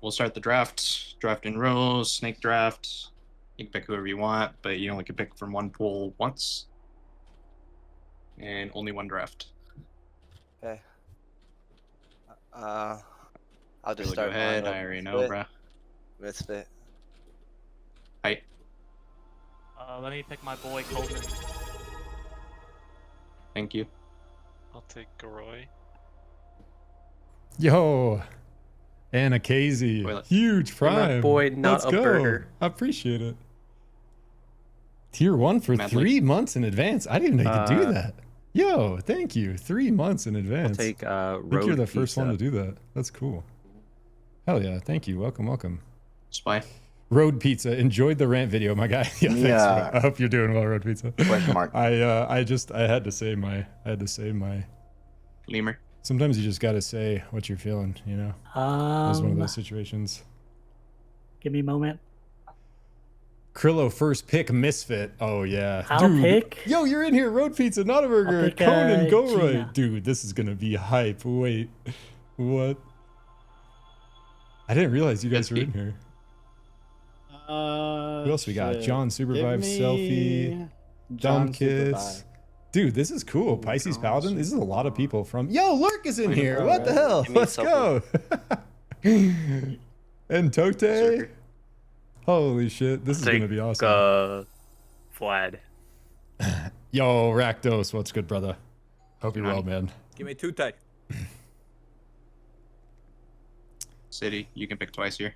We'll start the draft. Draft in rows, snake draft. You can pick whoever you want, but you only can pick from one pool once. And only one draft. Okay. I'll just Really start. go ahead. I already know, bruh. Misfit. Hi. Let me pick my boy Coleman. Thank you. I'll take Garoy. Yo, Anna Casey, huge prime. My boy, not Let's a go. burger. I appreciate it. Tier 1 for Madly. 3 months in advance. I didn't even know you could do that. Yo, thank you. 3 months in advance. I'll take I road think you're the first pizza. one to do that. That's cool. Hell yeah. Thank you. Welcome, welcome. Spy. Road Pizza. Enjoyed the rant video, my guy. Yeah, thanks. Yeah. Bro. I hope you're doing well, Road Pizza. Question mark. I had to say my Lemur. sometimes you just gotta say what you're feeling, you know? That was one of those situations. Give me a moment. Krillo first pick misfit. Oh yeah. I'll Dude. pick. Yo, you're in here. Road Pizza, not a burger. I'll pick, Conan, go Gina. right. Dude, this is gonna be hype. Wait. What? I didn't realize you guys were in here. Who else we got? John Supervive Selfie. Dumb Kiss. Dude, this is cool. Pisces Paladin. This is a lot of people from. Yo, Lurk is in here. What the hell? Give me Let's go. And Tote. Holy shit. This is going to be awesome. Vlad. Yo, Rakdos. What's good, brother? Hope you're well, man. Give me Tute. City. You can pick twice here.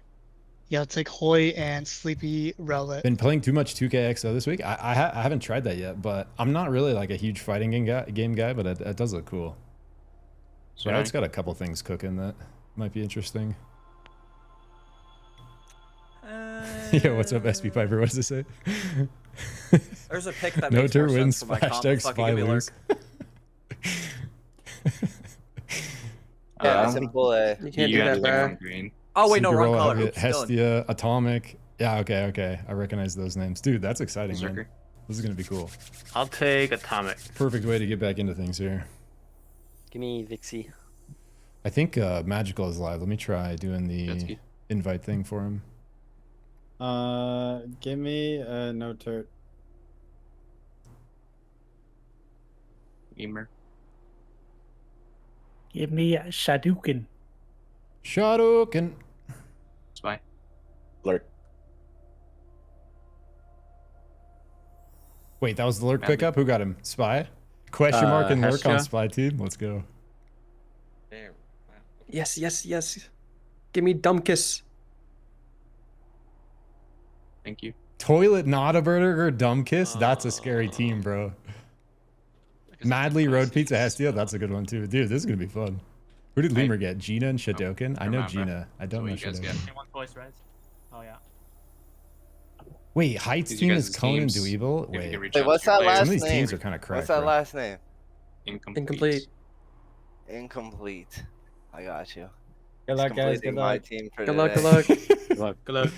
Yeah, I'll take Hoy and Sleepy Relic. Been playing too much 2KXO this week. I haven't tried that yet, but I'm not really like a huge fighting game guy, but it does look cool. So it's got a couple things cooking that might be interesting. Yeah, what's up, SP Piper? What does it say? There's a pick that No makes more tur sense wins. for my comp. Hashtag Fucking spy give me Lurk. lose. Yeah, simple A. You can't You do have to that, pick bro. one green. Oh wait, no, wrong Cinderella, color. Elliot, Oops, Dylan. Hestia, Atomic. Yeah, okay. I recognize those names. Dude, that's exciting, man. Berserker. This is going to be cool. I'll take Atomic. Perfect way to get back into things here. Give me Vixie. I think Magical is live. Let me try doing the Jetski. invite thing for him. Give me no turt. Lemur. Give me Shadouken. Shadouken. Spy. Lurk. Wait, that was the Lurk Madly. pickup? Who got him? Spy? Question mark and Lurk on Hestia. Spy team? Let's go. There. Yes. Give me Dumbkiss. Thank you. Toilet Not a Burger, Dumb Kiss? That's a scary team, bro. Madly Road Pizza Hestia? That's a good one, too. Dude, this is going to be fun. Who did Lemur get? Gina and Shadoken? I know remember. Gina. I don't know That's what you guys Shadoken. One voice, right? Oh yeah. Wait, Heights These are team guys' is Conan teams. Dweeble? If you Wait, can reach Wait, out what's to your that players. last some of these name? teams are kind of cracked. What's that bro. last name? Incomplete. Incomplete. I got you. Good luck, guys. Good Completing my luck. team for Good luck. today. Good luck.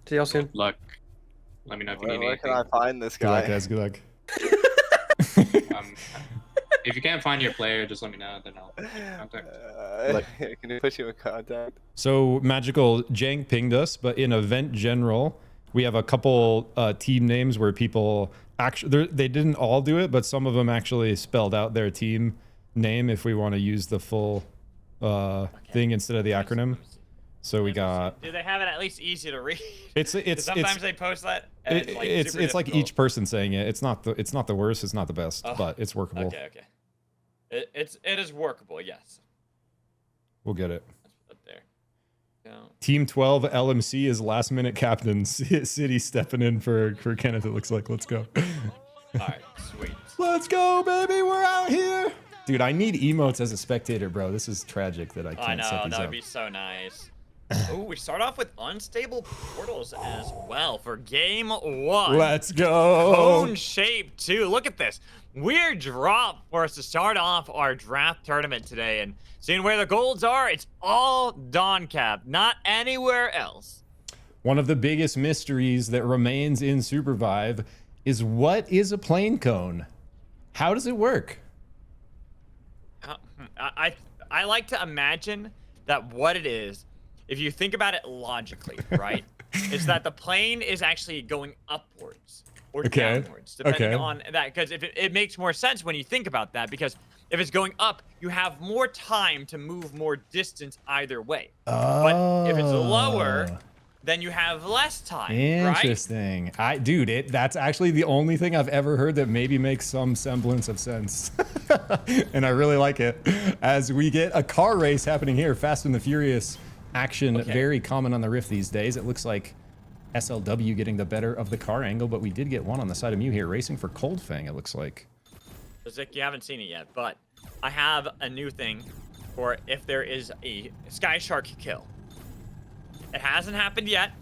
See y'all soon. Good luck. Let me know if you Where, need where anything. can I find this Good luck, guy? guys. Good luck. If you can't find your player, just let me know. Then I'll contact. Can you put you in contact? So Magical Jang pinged us, but in event general, we have a couple team names where people actually they didn't all do it, but some of them actually spelled out their team name if we want to use the full thing instead of the acronym. So we got. Do they have it at least easy to read? Sometimes they post that. And it's like each person saying it. It's not the worst. It's not the best, but it's workable. Okay. It is workable. Yes. We'll get it. Let's put that there. Go. Team 12 LMC is last minute captain. City stepping in for Kenneth. It looks like. Let's go. All right. Sweet. Let's go, baby. We're out here. Dude, I need emotes as a spectator, bro. This is tragic that I can't set these that would up. be so nice. Oh, we start off with unstable portals as well for game 1. Let's go. Cone shape 2. Look at this. Weird drop for us to start off our draft tournament today. And seeing where the golds are, it's all Dawn Cap, not anywhere else. One of the biggest mysteries that remains in SUPERVIVE is what is a plane cone? How does it work? I like to imagine that what it is if you think about it logically, right? It's that the plane is actually going upwards or Okay. downwards, depending Okay. on that. Because if it makes more sense when you think about that, because if it's going up, you have more time to move more distance either way. But if it's lower, then you have less time, right? Interesting. Dude, that's actually the only thing I've ever heard that maybe makes some semblance of sense. And I really like it. As we get a car race happening here, Fast and the Furious action, very common on the Rift these days. It looks like SLW getting the better of the car angle, but we did get one on the side of Mew here, racing for Cold Fang, it looks like. So Zik, you haven't seen it yet, but I have a new thing for if there is a Sky Shark kill. It hasn't happened yet,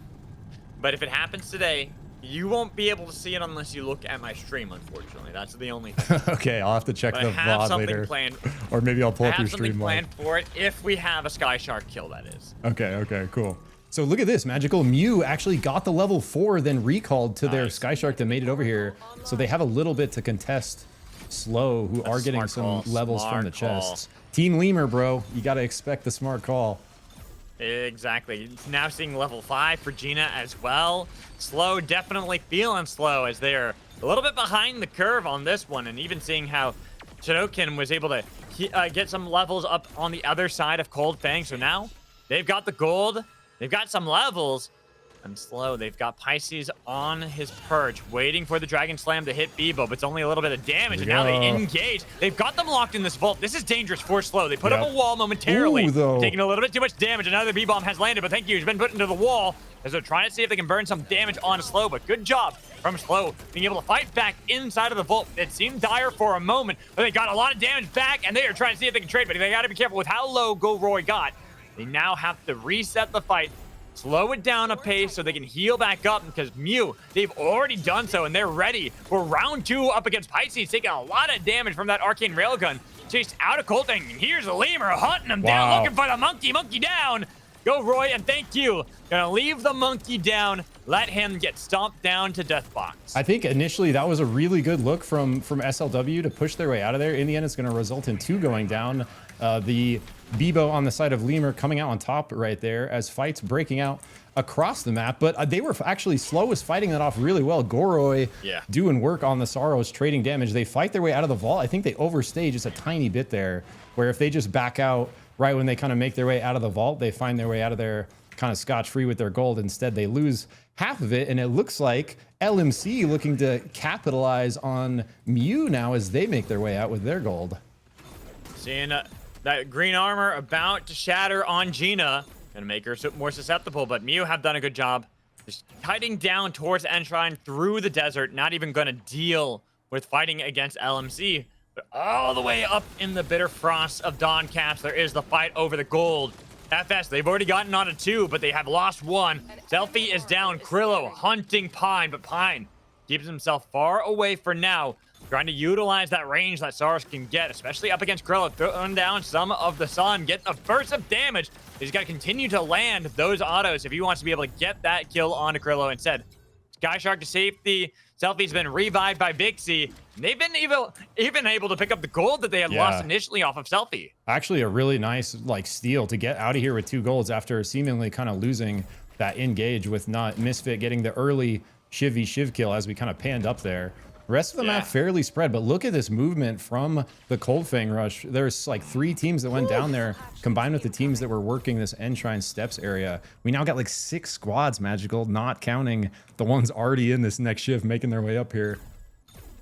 but if it happens today, you won't be able to see it unless you look at my stream, unfortunately. That's the only thing. Okay, I'll have to check But the I have VOD something later. planned. Or maybe I'll pull I up your have something stream live. planned for it if we have a Sky Shark kill, that is. Okay, cool. So look at this, Magical. Mew actually got the level 4, then recalled to their Sky Shark that made it over here. So they have a little bit to contest Slow, who are getting some levels from the chests. Team Lemur, bro. You got to expect the smart call. Exactly. Now seeing level 5 for Gina as well. Slow, definitely feeling slow as they're a little bit behind the curve on this one. And even seeing how Shadowkin was able to get some levels up on the other side of Cold Fang. So now they've got the gold. They've got some levels. And Slow, they've got Pisces on his perch, waiting for the Dragon Slam to hit Bebo, but it's only a little bit of damage, and now they engage. They've got them locked in this vault. This is dangerous for Slow. They put up a wall momentarily, taking a little bit too much damage. Another B-bomb has landed, but thank you. He's been put into the wall as they're trying to see if they can burn some damage on Slow, but good job from Slow being able to fight back inside of the vault. It seemed dire for a moment, but they got a lot of damage back, and they are trying to see if they can trade, but they got to be careful with how low Roy got. They now have to reset the fight, slow it down a pace so they can heal back up, because Mew, they've already done so, and they're ready for round 2 up against Pisces, taking a lot of damage from that arcane railgun. Chased out of Cold Fang, and here's a Lemur hunting him down, looking for the monkey down. Go, Roy, and thank you. Gonna leave the monkey down, let him get stomped down to Deathbox. I think initially that was a really good look from SLW to push their way out of there. In the end, it's going to result in 2 going down. The Bebo on the side of Lemur coming out on top right there as fights breaking out across the map. But they were actually Slow was fighting that off really well. Goroy doing work on the Sorrows, trading damage. They fight their way out of the vault. I think they overstay just a tiny bit there, where if they just back out right when they kind of make their way out of the vault, they find their way out of there kind of scotch-free with their gold. Instead, they lose half of it, and it looks like LMC looking to capitalize on Mew now as they make their way out with their gold. Seeing that green armor about to shatter on Gina. Gonna make her more susceptible, but Mew have done a good job. Just kiting down towards Enshrine through the desert, not even gonna deal with fighting against LMC. But all the way up in the bitter frost of Dawn Caps, there is the fight over the gold. FS, they've already gotten on a 2, but they have lost 1. Selfie is down. Krillo hunting Pine, but Pine keeps himself far away for now. Trying to utilize that range that Saros can get, especially up against Krillo, throwing down some of the sun, getting a burst of damage. He's got to continue to land those autos if he wants to be able to get that kill onto Krillo. Instead, Sky Shark to safety. Selfie's been revived by Bixie. They've been even able to pick up the gold that they had lost initially off of Selfie. Actually, a really nice steal to get out of here with 2 golds after seemingly kind of losing that engage with not Misfit getting the early Shiv kill as we kind of panned up there. Rest of the map fairly spread, but look at this movement from the Cold Fang rush. There's like 3 teams that went down there, combined with the teams that were working this Enshrine Steps area. We now got like 6 squads, Magical, not counting the ones already in this next shift making their way up here.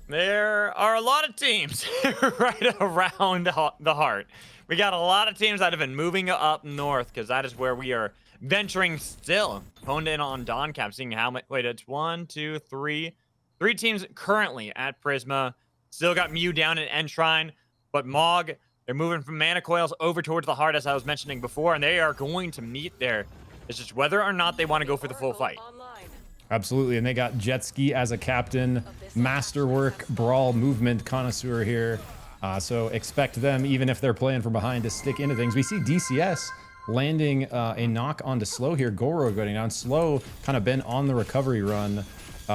There are a lot of teams right around the heart. We got a lot of teams that have been moving up north, because that is where we are venturing still. Honed in on Dawn Cap, seeing how much. Wait, it's 1, 2, 3. 3 teams currently at Prisma. Still got Mew down at Enshrine, but Mog, they're moving from Mana Coils over towards the heart, as I was mentioning before, and they are going to meet there. It's just whether or not they want to go for the full fight. Absolutely, and they got Jet Ski as a captain, masterwork, brawl, movement connoisseur here. So expect them, even if they're playing from behind, to stick into things. We see DCS landing a knock onto Slow here. Goro going down. Slow kind of been on the recovery run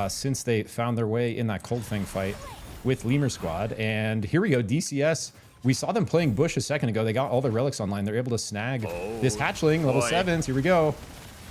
since they found their way in that Cold Fang fight with Lemur Squad. And here we go, DCS We saw them playing Bush a second ago. They got all the relics online. They're able to snag this hatchling, level boy. 7s. Here we go.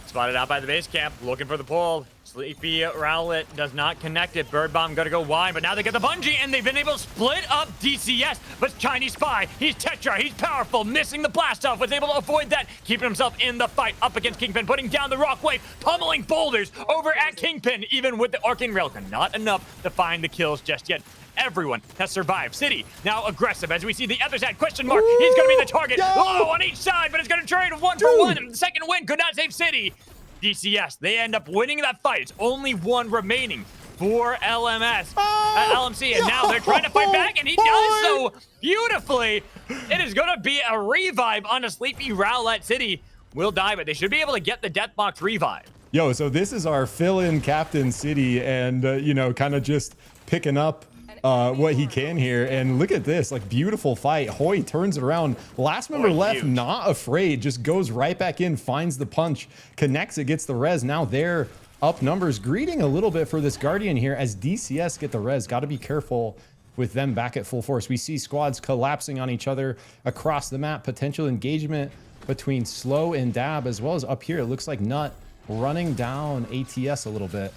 Spotted out by the base camp, looking for the pull. Sleepy Rowlet does not connect it. Bird Bomb gonna go wide, but now they get the bungee, and they've been able to split up DCS. But Chinese Spy, he's Tetra, he's powerful, missing the blast off, was able to avoid that, keeping himself in the fight up against Kingpin, putting down the rock wave, pummeling boulders over at Kingpin, even with the Arcane Railgun. Not enough to find the kills just yet. Everyone has survived. City now aggressive as we see the other side. Question mark. He's going to be the target. Oh, on each side, but it's going to trade one for one. The second win could not save City. DCS, they end up winning that fight. It's only one remaining for LMC, and now they're trying to fight back, and he does so beautifully. It is going to be a revive on a Sleepy Rowlet. City will die, but they should be able to get the Deathbox revive. Yo, so this is our fill-in Captain City, and, you know, kind of just picking up what he can here. And look at this, like, beautiful fight. Hoy turns it around. Last member left, not afraid, just goes right back in, finds the punch, connects it, gets the res. Now they're up numbers, greeting a little bit for this Guardian here as DCS get the res. Got to be careful with them back at full force. We see squads collapsing on each other across the map. Potential engagement between Slow and Dab, as well as up here. It looks like Nut running down ATS a little bit.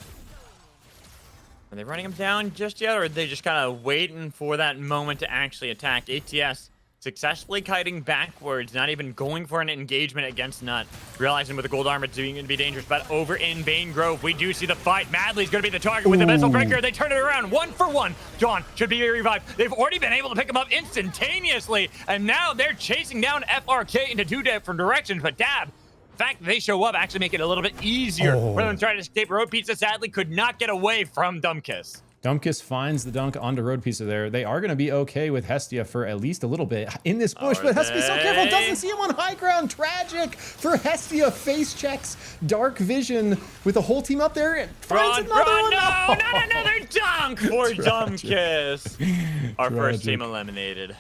Are they running him down just yet, or are they just kind of waiting for that moment to actually attack? ATS successfully kiting backwards, not even going for an engagement against Nut. Realizing with the gold armor it's going to be dangerous, but over in Bane Grove, we do see the fight. Madly's going to be the target with the Vessel Breaker. They turn it around 1 for 1. John should be revived. They've already been able to pick him up instantaneously, and now they're chasing down FRK into 2 different directions, but Dab, the fact that they show up actually make it a little bit easier for them to try to escape. Road Pizza sadly could not get away from Dumbkiss. Dumbkiss finds the dunk onto Road Pizza there. They are going to be okay with Hestia for at least a little bit in this bush, but has to be so careful. Doesn't see him on high ground. Tragic for Hestia. Face checks Dark Vision with the whole team up there. And finds another one. No, not another dunk for Dumbkiss. Our first team eliminated.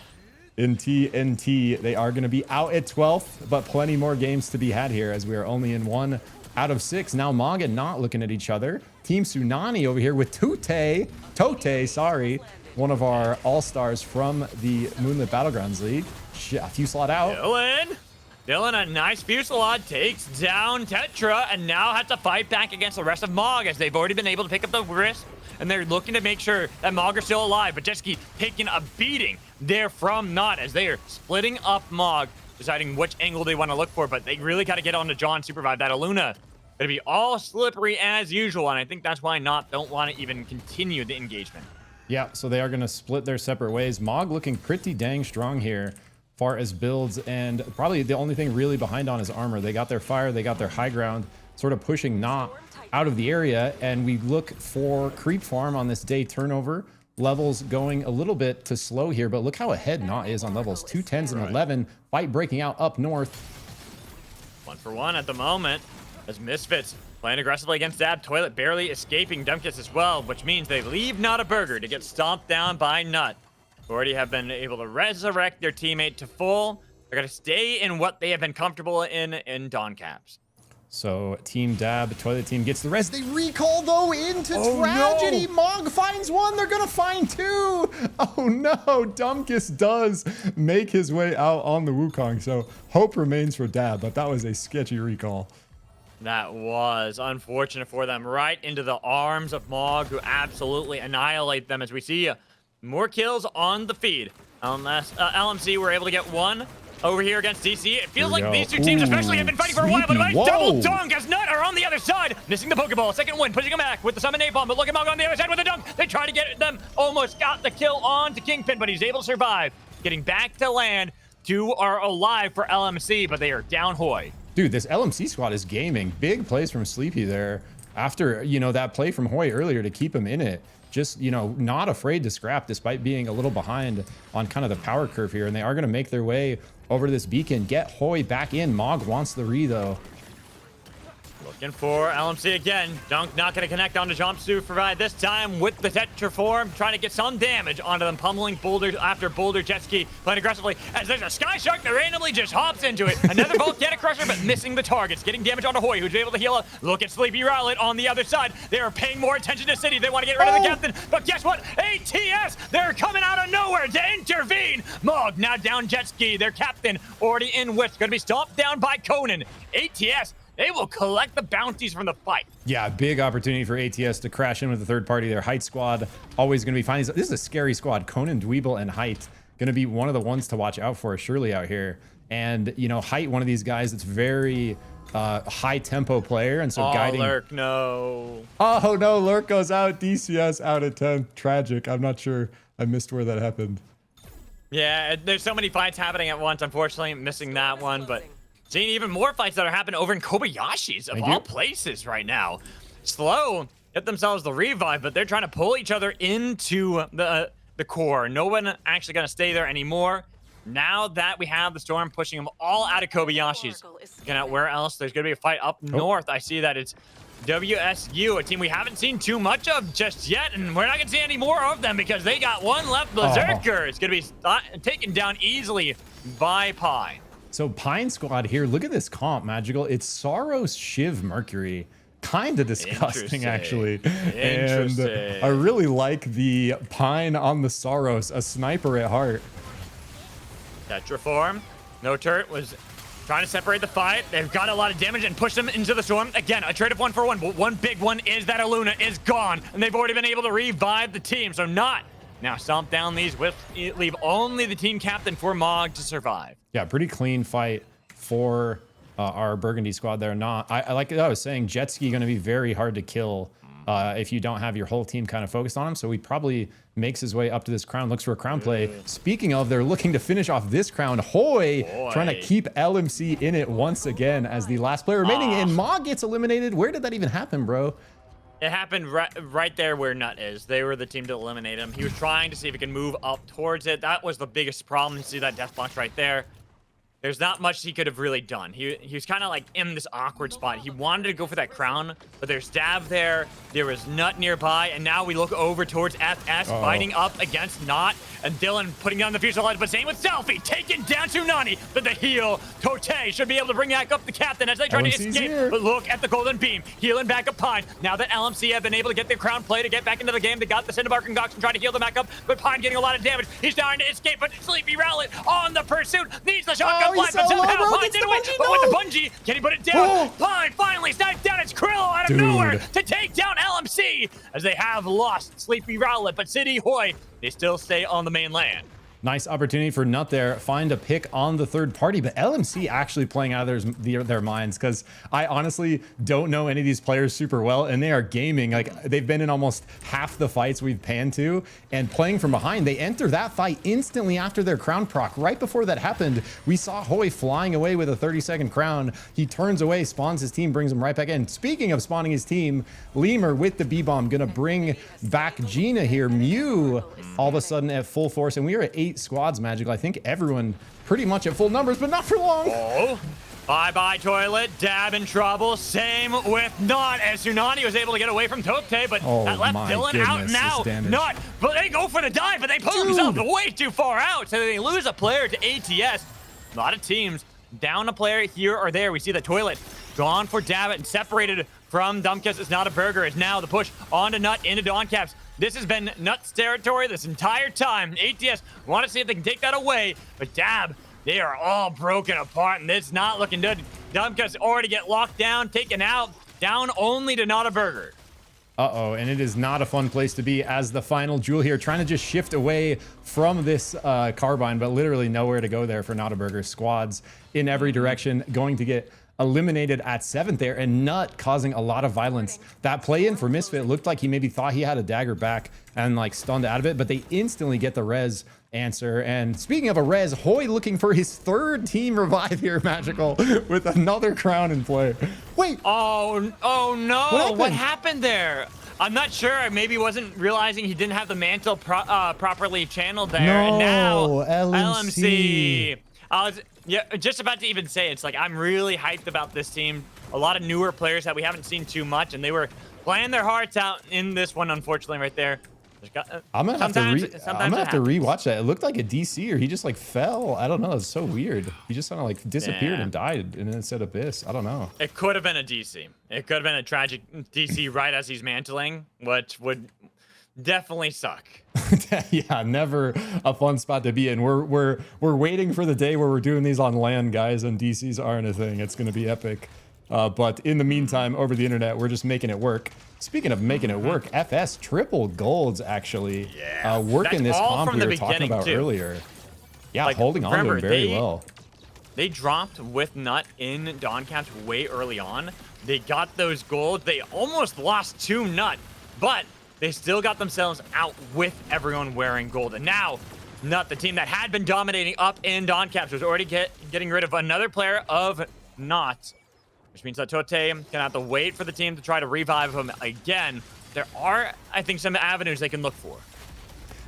In TNT, they are going to be out at 12th, but plenty more games to be had here as we are only in 1 out of 6. Now Mog and Not looking at each other. Team Tsunami over here with Tote, sorry, one of our all-stars from the Moonlit Battlegrounds League. A few slot out. Dylan, a nice fusillade, takes down Tetra, and now has to fight back against the rest of Mog as they've already been able to pick up the wrist, and they're looking to make sure that Mog are still alive, but Jesky taking a beating there from Not as they are splitting up Mog, deciding which angle they want to look for, but they really got to get on to John SUPERVIVE. That Aluna gonna be all slippery as usual, and I think that's why Not don't want to even continue the engagement. Yeah, so they are going to split their separate ways. Mog looking pretty dang strong here far as builds, and probably the only thing really behind on is armor. They got their fire, they got their high ground, sort of pushing Not out of the area, and we look for creep farm on this day. Turnover levels going a little bit to slow here, but look how ahead Not is on levels. 2 10s and 11. Fight breaking out up north. 1 for 1 at the moment as Misfits playing aggressively against Dab. Toilet barely escaping Dumbkiss as well, which means they leave Not a burger to get stomped down by Nut, who already have been able to resurrect their teammate to full. They're going to stay in what they have been comfortable in Dawn Caps. So Team Dab, Toilet Team gets the res. They recall though into tragedy. No. Mog finds 1. They're gonna find 2. Oh no, Dumbkiss does make his way out on the Wukong. So hope remains for Dab, but that was a sketchy recall. That was unfortunate for them. Right into the arms of Mog, who absolutely annihilate them as we see more kills on the feed. LMC were able to get 1 over here against DC. It feels like these 2 teams especially have been fighting for a while, but a nice double dunk as Nut are on the other side. Missing the Pokeball. Second win, pushing him back with the summon napalm, but look at Mog on the other side with a dunk. They try to get them. Almost got the kill on to Kingpin, but he's able to survive. Getting back to land. 2 are alive for LMC, but they are down Hoy. Dude, this LMC squad is gaming. Big plays from Sleepy there after, you know, that play from Hoy earlier to keep him in it. Just, you know, not afraid to scrap despite being a little behind on kind of the power curve here. And they are going to make their way over to this beacon, get Hoy back in. Mog wants the re, though. Looking for LMC again. Dunk not going to connect onto Jump SUPERVIVE this time with the Tetraform, trying to get some damage onto them, pummeling Boulder after Boulder. Jet Ski playing aggressively as there's a Sky Shark that randomly just hops into it. Another Volcanic Crusher, but missing the targets, getting damage onto Hoy, who's able to heal up. Look at Sleepy Rowlet on the other side. They are paying more attention to City. They want to get rid of the captain, but guess what? ATS, they're coming out of nowhere to intervene. Mog now down Jet Ski. Their captain already in with, going to be stomped down by Conan. ATS, they will collect the bounties from the fight. Yeah, big opportunity for ATS to crash in with the third party. Their Height squad always going to be fine. This is a scary squad. Conan, Dweeble, and Height going to be one of the ones to watch out for, surely out here. And, you know, Height, one of these guys that's very high tempo player. And so guiding. Lurk, no. Oh, no, Lurk goes out. DCS out at 10. Tragic. I'm not sure. I missed where that happened. Yeah, there's so many fights happening at once. Unfortunately, missing that one, but seeing even more fights that are happening over in Kobayashi's of all places right now. Slow get themselves the revive, but they're trying to pull each other into the core. No one actually going to stay there anymore. Now that we have the Storm pushing them all out of Kobayashi's. Where else? There's going to be a fight up north. I see that it's WSU, a team we haven't seen too much of just yet, and we're not going to see any more of them because they got one left. Berserker is going to be taken down easily by Pine. So Pine squad here, look at this comp, Magical. It's Saros, Shiv, Mercury. Kind of disgusting, actually. And I really like the Pine on the Saros, a sniper at heart. Tetraform, no turret, was trying to separate the fight. They've got a lot of damage and push them into the storm. Again, a trade of 1-for-1, but one big one is that Aluna is gone, and they've already been able to revive the team. So not now stomp down these with leave only the team captain for Mog to survive. Yeah, pretty clean fight for our Burgundy squad there. I like I was saying, Jet Ski going to be very hard to kill if you don't have your whole team kind of focused on him. So he probably makes his way up to this crown, looks for a crown play. Speaking of, they're looking to finish off this crown. Hoy trying to keep LMC in it once again as the last player remaining, and Mog gets eliminated. Where did that even happen, bro? It happened right there where Nut is. They were the team to eliminate him. He was trying to see if he can move up towards it. That was the biggest problem. You see that death box right there. There's not much he could have really done. He was kind of like in this awkward spot. He wanted to go for that crown, but there's Dab there. There was Nut nearby, and now we look over towards FS fighting up against Not, and Dylan putting down the fuselage, but same with Selfie, taking down Tsunani, but the heal. Tote should be able to bring back up the captain as they try to escape, but look at the golden beam, healing back up Pine. Now that LMC have been able to get their crown play to get back into the game, they got the Cinnabar Concoction trying to heal them back up, but Pine getting a lot of damage. He's trying to escape, but Sleepy Rowlet on the pursuit, needs the shotgun blast, but somehow Pine did away, but with the bungee, can he put it down? Pine finally sniped down its Krill out of nowhere to take down LMC, as they have lost Sleepy Rowlet, but City Hoy, they still stay on the mainland. Nice opportunity for Nut there. Find a pick on the third party, but LMC actually playing out of their minds, because I honestly don't know any of these players super well, and they are gaming. Like, they've been in almost half the fights we've panned to, and playing from behind. They enter that fight instantly after their crown proc. Right before that happened, we saw Hoy flying away with a 30-second crown. He turns away, spawns his team, brings him right back in. Speaking of spawning his team, Lemur with the B-bomb gonna bring back Gina here. Mew all of a sudden at full force, and we are at 8 squads, Magical. I think everyone pretty much at full numbers, but not for long. Bye-bye, Toilet. Dab in trouble. Same with Not, as Tsunani was able to get away from Tote, but that left Dylan out now. Not, but they go for the dive, but they pull themselves way too far out, so they lose a player to ATS. A lot of teams down a player here or there. We see the Toilet gone for Dabbit and separated from Dumbkiss. It's not a burger. It's now the push onto Nut into Dawncaps. This has been Nut's territory this entire time. ATS want to see if they can take that away, but Dab, they are all broken apart, and it's not looking good. Dumbkiss already get locked down, taken out, down only to Not a Burger. Uh-oh, and it is not a fun place to be as the final jewel here, trying to just shift away from this carbine, but literally nowhere to go there for Not a Burger. Squads in every direction, going to get eliminated at 7th there, and Nut causing a lot of violence. That play in for Misfit looked like he maybe thought he had a dagger back and like stunned out of it, but they instantly get the res answer. And speaking of a res, Hoy looking for his 3rd team revive here, Magical, with another crown in play. Wait. Oh no. What happened there? I'm not sure. Maybe wasn't realizing he didn't have the mantle properly channeled there. No, and now LMC. I was just about to even say, it's like I'm really hyped about this team a lot of newer players that we haven't seen too much, and they were playing their hearts out in this one, unfortunately, right there. I'm gonna have to happens. rewatch that. It looked like a DC, or he just like fell. I don't know. It's so weird. He just kind of like disappeared and died, and then it said Abyss. I don't know. It could have been a DC. It could have been a tragic DC right as he's mantling, which would definitely suck. Yeah, never a fun spot to be in. We're waiting for the day where we're doing these on land, guys, and DCs aren't a thing. It's gonna be epic. But in the meantime, over the internet, we're just making it work. Speaking of making it work, FS triple golds actually working this comp we were talking about earlier. Yeah, like, holding on to him very well. They dropped with Nut in Dawn Caps way early on. They got those golds. They almost lost to Nut, but they still got themselves out with everyone wearing gold. And now, Nut, the team that had been dominating up in Dawn Caps, was already getting rid of another player of Not. Which means that Tote gonna have to wait for the team to try to revive him again. There are, I think, some avenues they can look for.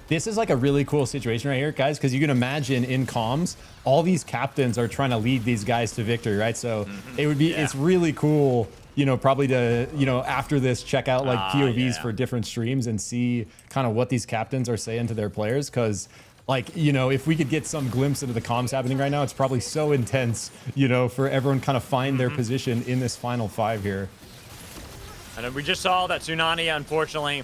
This is like a really cool situation right here, guys, because you can imagine in comms, all these captains are trying to lead these guys to victory, right? So it would be, it's really cool, you know, probably to, you know, after this, check out like POVs for different streams and see kind of what these captains are saying to their players, because like, you know, if we could get some glimpse into the comms happening right now, it's probably so intense, you know, for everyone kind of find their position in this final 5 here. And we just saw that Tsunami, unfortunately,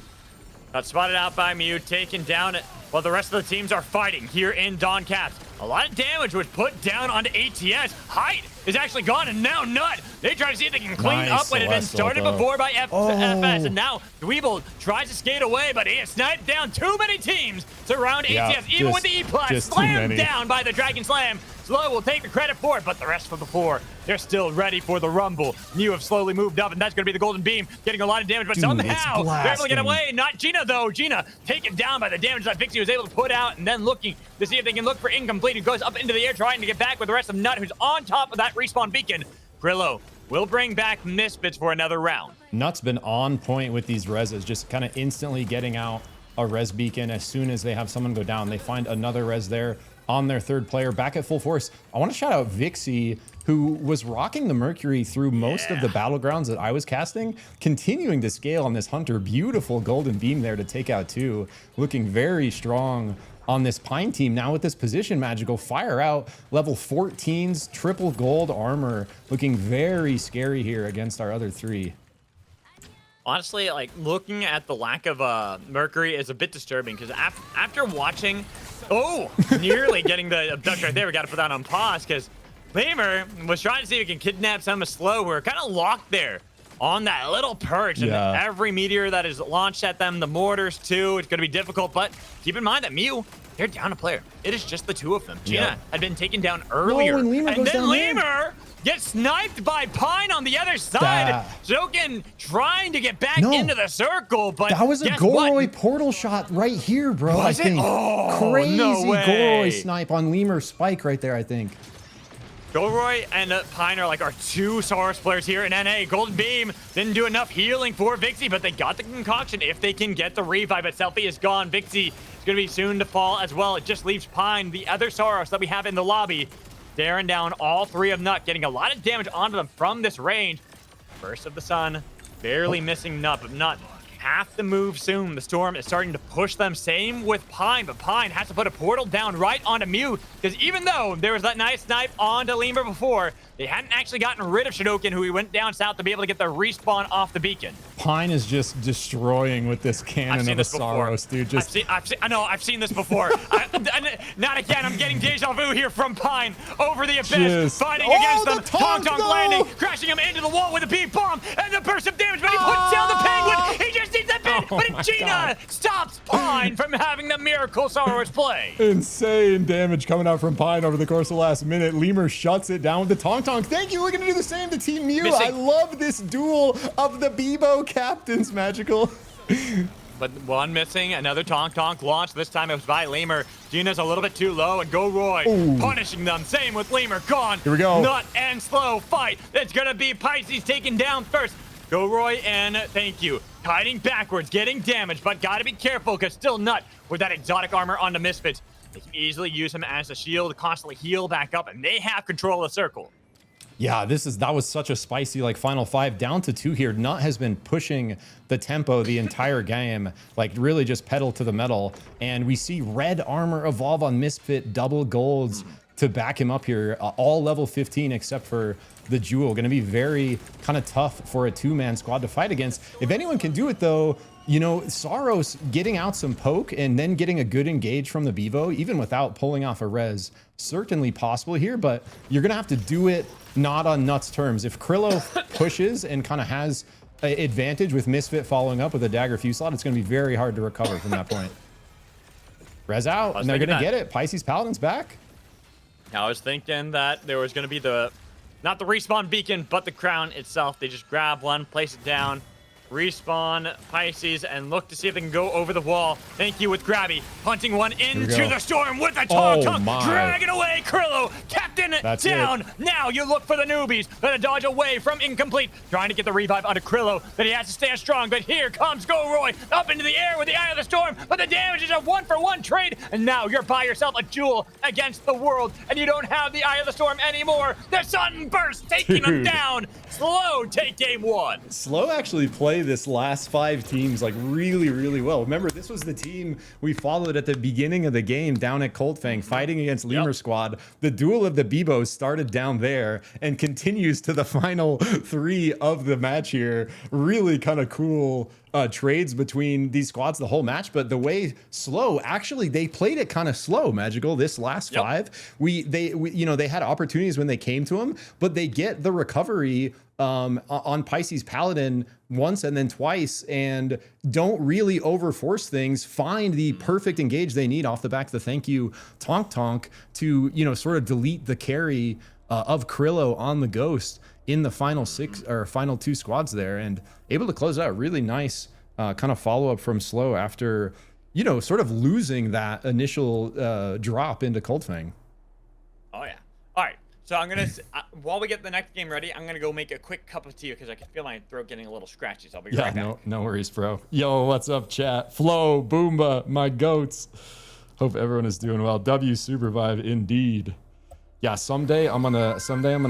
got spotted out by Mew, taken down while the rest of the teams are fighting here in Dawn Caps. A lot of damage was put down onto ATS. Height is actually gone, and now Nut. They try to see if they can clean up what had been started before by FS, and now Dweeble tries to skate away, but he has sniped down too many teams surround ATS, even with the E-Plus. Slammed down by the Dragon Slam. Slow will take the credit for it, but the rest of the 4, they're still ready for the Rumble. Mew have slowly moved up, and that's going to be the Golden Beam, getting a lot of damage, but somehow they're able to get away. Not Gina, though. Gina taken down by the damage that Vixie was able to put out, and then looking to see if they can look for Incomplete, who goes up into the air trying to get back with the rest of Nut, who's on top of that respawn beacon. Grillo will bring back Misfits for another round. Nut's been on point with these reses, just kind of instantly getting out a res beacon as soon as they have someone go down. They find another res there on their 3rd player, back at full force. I want to shout out Vixie, who was rocking the Mercury through most of the battlegrounds that I was casting, continuing to scale on this Hunter. Beautiful Golden Beam there to take out 2. Looking very strong on this Pine team. Now with this position, Magical, fire out level 14s, triple gold armor. Looking very scary here against our other 3. Honestly, like, looking at the lack of Mercury is a bit disturbing, because after watching, nearly getting the abduct right there, we got to put that on pause, because Lemur was trying to see if he can kidnap some of Slow. We're kind of locked there on that little perch, and every meteor that is launched at them, the mortars too, it's going to be difficult, but keep in mind that Mew, they're down a player. It is just the 2 of them. Gina had been taken down earlier, and then Lemur gets sniped by Pine on the other side. Jokin trying to get back into the circle, but that was a Goroi portal shot right here, bro. Was I think. Crazy Goroi snipe on Lemur spike right there, I think. Goroi and Pine are like our 2 Saurus players here in NA. Golden Beam didn't do enough healing for Vixie, but they got the concoction if they can get the revive. But Selfie is gone. Vixie is going to be soon to fall as well. It just leaves Pine, the other Saurus that we have in the lobby, staring down all 3 of Nut, getting a lot of damage onto them from this range. Burst of the Sun, barely missing Nut, but Nut have to move soon. The storm is starting to push them. Same with Pine, but Pine has to put a portal down right onto Mew, because even though there was that nice snipe onto Lemur before, they hadn't actually gotten rid of Shadokin, who he went down south to be able to get the respawn off the beacon. Pine is just destroying with this cannon of a Saros, dude. Just I've seen this before. Not again. I'm getting deja vu here from Pine over the abyss, fighting against them. Tong landing, crashing him into the wall with a beam bomb and the burst of damage, but he puts down the penguin. He just needs that pin, but Gina stops Pine from having the miracle Saros play. Insane damage coming out from Pine over the course of the last minute. Lemur shuts it down with the Tong. Thank you. We're going to do the same to Team Mew. I love this duel of the Bebo captains, Magical. But one missing, another Tonk launch. This time it was by Lemur. Gina's a little bit too low, and Goroi punishing them. Same with Lemur. Gone. Here we go. Nut and Slow fight. It's going to be Pisces taken down first. Goroi and thank you. Hiding backwards, getting damaged, but got to be careful because still Nut with that exotic armor on the Misfits. They can easily use him as a shield to constantly heal back up, and they have control of the circle. Yeah, that was such a spicy like final 5 down to 2 here. Nut has been pushing the tempo the entire game, like really just pedal to the metal. And we see red armor evolve on Misfit, double golds to back him up here. All level 15 except for the Jewel. Going to be very kind of tough for a 2-man squad to fight against. If anyone can do it though, you know, Saros getting out some poke and then getting a good engage from the Bevo, even without pulling off a res, certainly possible here, but you're going to have to do it not on Nut's terms. If Krillo pushes and kind of has an advantage with Misfit following up with a dagger fuse slot, it's going to be very hard to recover from that point. Res out, and they're going to get it. Pisces Paladin's back. I was thinking that there was going to be not the respawn beacon, but the crown itself. They just grab one, place it down, respawn Pisces, and look to see if they can go over the wall. Thank you with Grabby, punting one into the storm with a taunt, dragging away Krillo, captain down. Now you look for the newbies, let a dodge away from Incomplete, trying to get the revive onto Krillo, but he has to stand strong, but here comes Goroy, up into the air with the Eye of the Storm, but the damage is a 1-for-1 trade, and now you're by yourself a Jewel against the world, and you don't have the Eye of the Storm anymore. The Sunburst taking them down. Slow take game 1. Slow actually played this last 5 teams like really well. Remember, this was the team we followed at the beginning of the game down at Coldfang fighting against Lemur Squad. The duel of the Bebos started down there and continues to the final 3 of the match here. Really kind of cool trades between these squads the whole match, but the way Slow actually, they played it kind of slow, Magical, this last 5. They you know, they had opportunities when they came to them, but they get the recovery on Pisces Paladin once and then twice, and don't really overforce things, find the perfect engage they need off the back of the thank you Tonk to, you know, sort of delete the carry of Krillo on the Ghost in the final 2 squads there, and able to close out. Really nice kind of follow-up from Slow after, you know, sort of losing that initial drop into Coldfang. Oh yeah. All right. So I'm gonna while we get the next game ready, I'm gonna go make a quick cup of tea because I can feel my throat getting a little scratchy. So I'll be right back. No worries, bro. Yo, what's up, chat? Flo, Boomba, my goats. Hope everyone is doing well. W SUPERVIVE indeed. Yeah, someday I'm gonna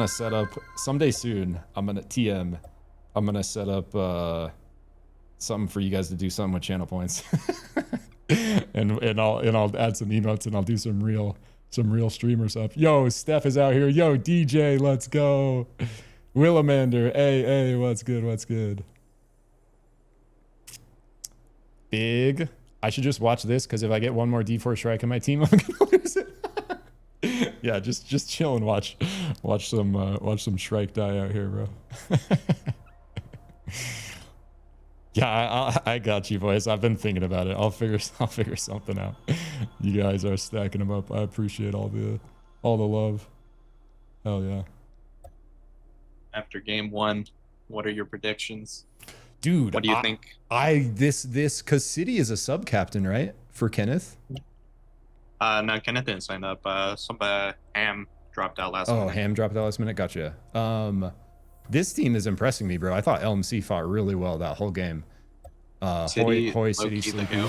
set up. Someday soon, I'm gonna TM. I'm gonna set up something for you guys to do something with channel points, and I'll add some emotes and I'll do some real streamer stuff. Yo, Steph is out here. Yo, DJ, let's go. Willamander, hey, what's good? Big. I should just watch this because if I get one more D4 strike on my team, I'm gonna lose it. Yeah, just chill and watch some Shrike die out here, bro. Yeah, I got you, boys. I've been thinking about it. I'll figure something out. You guys are stacking them up. I appreciate all the love. Hell yeah. After game 1, what are your predictions? Dude, what do you think? This because City is a sub captain, right? For Kenneth? No, Kenneth didn't sign up. Somebody Ham dropped out last minute. Oh, Ham dropped out last minute. Gotcha. This team is impressing me, bro. I thought LMC fought really well that whole game. Hoy, City, Sleepy.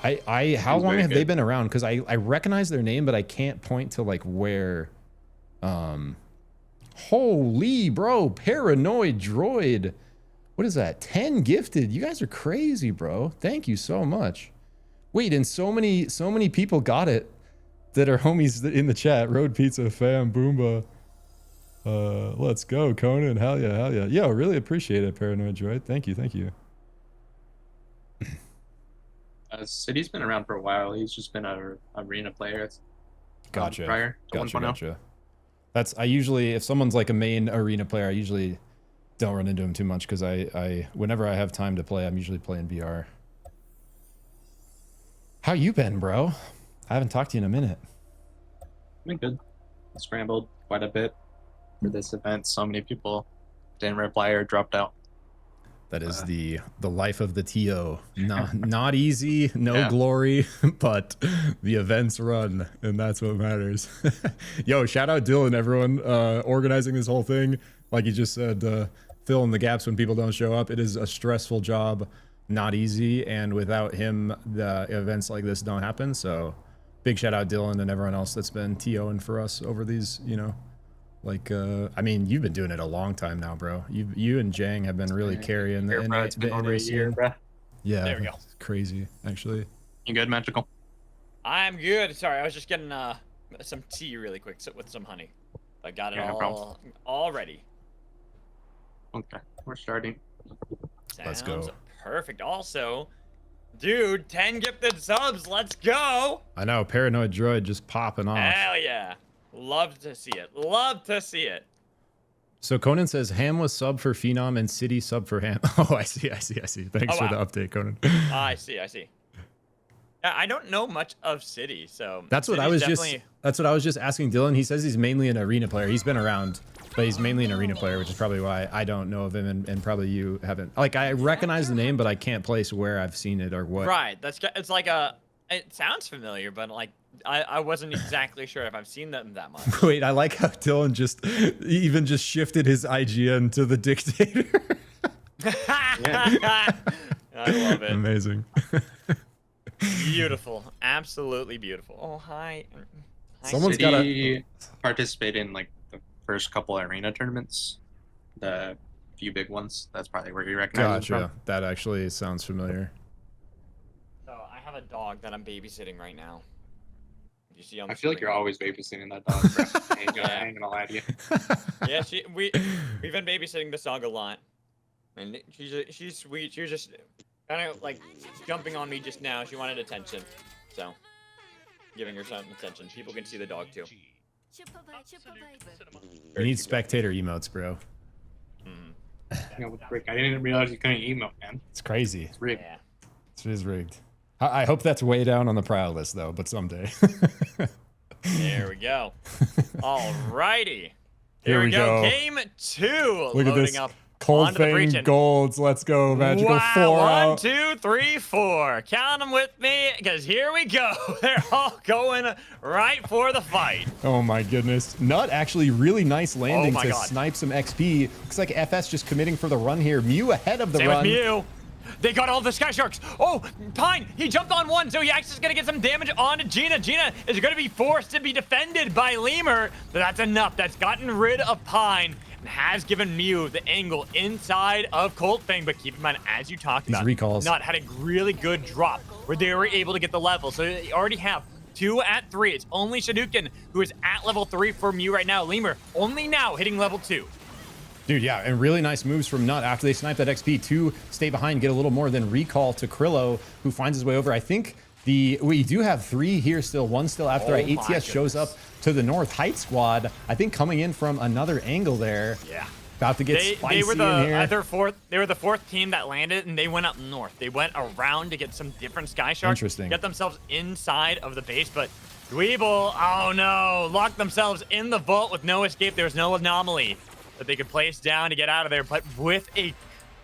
How long have they been around? Because I recognize their name, but I can't point to like where. Holy bro, Paranoid Droid. What is that? 10 gifted. You guys are crazy, bro. Thank you so much. Wait, and so many people got it that are homies in the chat. Road Pizza Fam, Boomba. Let's go, Conan. Hell yeah. Yo, really appreciate it, Paranoid Droid. Thank you. City's been around for a while. He's just been an arena player. Gotcha. Prior to 1.0. Gotcha. I usually, if someone's like a main arena player, I usually don't run into him too much because I whenever I have time to play, I'm usually playing VR. How you been, bro? I haven't talked to you in a minute. Been good. Scrambled quite a bit for this event. So many people didn't reply or dropped out. That is the life of the TO. Not easy, no glory, but the events run, and that's what matters. Yo, shout out Dill and everyone organizing this whole thing. Like you just said, fill in the gaps when people don't show up. It is a stressful job, not easy, and without him, the events like this don't happen. So big shout out Dylan and everyone else that's been TOing for us over these, Like, I mean, you've been doing it a long time now, bro. You and Jang have been really carrying the Bro, it's been over a year, bro. Yeah, There we go. it's crazy, actually. You good, Magical? I'm good. Sorry, I was just getting some tea really quick with some honey. I got it Yeah, no problem. all ready. Okay, we're starting. Let's go. Sounds perfect. Also, dude, 10 gifted subs. Let's go. I know, Paranoid Droid just popping off. Hell yeah. Love to see it. Love to see it. So Conan says Ham was sub for Phenom and City sub for Ham. Oh, I see. Thanks for the update, Conan. I see. Yeah, I don't know much of City, so That's what I was just asking Dylan. He says he's mainly an arena player. He's been around, but he's mainly an arena player, which is probably why I don't know of him, and probably you haven't. Like, I recognize the name, but I can't place where I've seen it or what. Right. It's like it sounds familiar, but like I wasn't exactly sure if I've seen them that much. Wait, I like how Dylan just shifted his IGN to the dictator. I love it. Amazing. Beautiful. Absolutely beautiful. Oh, hi. Someone's City participate in like the first couple arena tournaments, the few big ones. That's probably where you recognize it Gotcha. from. That actually sounds familiar. So I have a dog that I'm babysitting right now. You see on the I feel like screen. you're always babysitting that dog. Bro. I ain't gonna lie to you. Yeah, we've been babysitting this dog a lot, and she's sweet. She was just kind of like jumping on me just now. She wanted attention, so giving her some attention. People can see the dog too. You need spectator emotes, bro. You know, Rick, I didn't realize you couldn't emote, man. It's crazy. It's rigged. Yeah. It is rigged. I hope that's way down on the prior list, though, but someday. There we go. Alrighty. Here we go. Game 2. Look at loading this. up Cold onto the breach Fang and- Golds. Let's go. Magical Wow, 4 1, out. 2, 3, 4. Count them with me, because here we go. They're all going right for the fight. Oh my goodness. Nut actually really nice landing my to God. snipe some XP. Looks like FS just committing for the run here. Mew ahead of the Same run. with Mew. They got all the Sky Sharks. Oh, Pine, he jumped on one, so he actually is going to get some damage onto Gina. Gina is going to be forced to be defended by Lemur, but that's enough. That's gotten rid of Pine and has given Mew the angle inside of Cold Fang. But keep in mind, as you talked about, recalls. Nut had a really good drop where they were able to get the level. So they already have 2 at 3. It's only Shadouken who is at level 3 for Mew right now. Lemur only now hitting level 2. Dude, yeah, and really nice moves from Nut after they snipe that XP to stay behind, get a little more than recall to Krillo, who finds his way over. I think we do have 3 here still, 1 still after Oh our my ATS shows up to the north. Height Squad, I think coming in from another angle there. Yeah. About to get spicy they were in the here. they were the 4th team that landed, and they went up north. They went around to get some different Sky Sharks. Interesting. Get themselves inside of the base, but Dweeble, oh no, locked themselves in the vault with no escape. There was no anomaly that they could place down to get out of there, but with a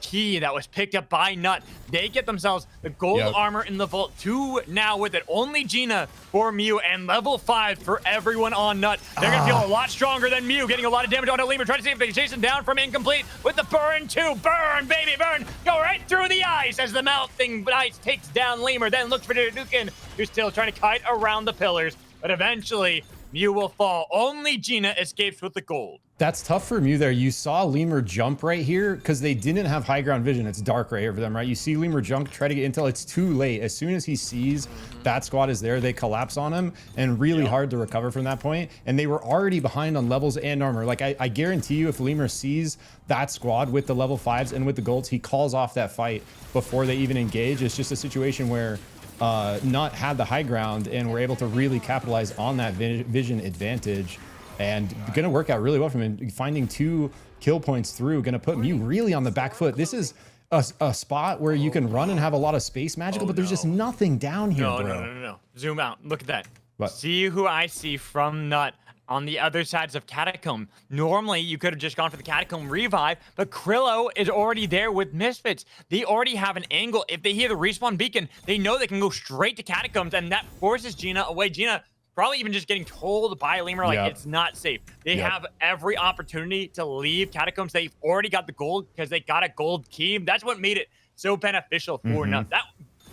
key that was picked up by Nut, they get themselves the gold armor in the vault. 2 now with it. Only Gina for Mew, and level 5 for everyone on Nut. They're gonna feel a lot stronger than Mew, getting a lot of damage onto Lemur. Trying to see if they can chase him down from incomplete with the burn 2. Burn, baby, burn. Go right through the ice as the melting ice takes down Lemur. Then looks for Dukin, who's still trying to kite around the pillars, but eventually Mew will fall. Only Gina escapes with the gold. That's tough for Mew there. You saw Lemur jump right here because they didn't have high ground vision. It's dark right here for them, right? You see Lemur jump, try to get intel. It's too late. As soon as he sees that squad is there, they collapse on him, and really hard to recover from that point. And they were already behind on levels and armor. Like, I guarantee you, if Lemur sees that squad with the level 5s and with the golds, he calls off that fight before they even engage. It's just a situation where Nut had the high ground and were able to really capitalize on that vision advantage. And gonna work out really well for him. Finding 2 kill points through, gonna put Mew really on the back foot. This is a spot where you can run and have a lot of space magical, but there's just nothing down here, bro. No. Zoom out. Look at that. What? See who I see from Nut on the other sides of Catacomb. Normally, you could have just gone for the Catacomb revive, but Krillo is already there with Misfits. They already have an angle. If they hear the respawn beacon, they know they can go straight to Catacombs, and that forces Gina away. Gina probably even just getting told by Lemur, like, it's not safe. They have every opportunity to leave Catacombs. They've already got the gold because they got a gold key. That's what made it so beneficial for Nut.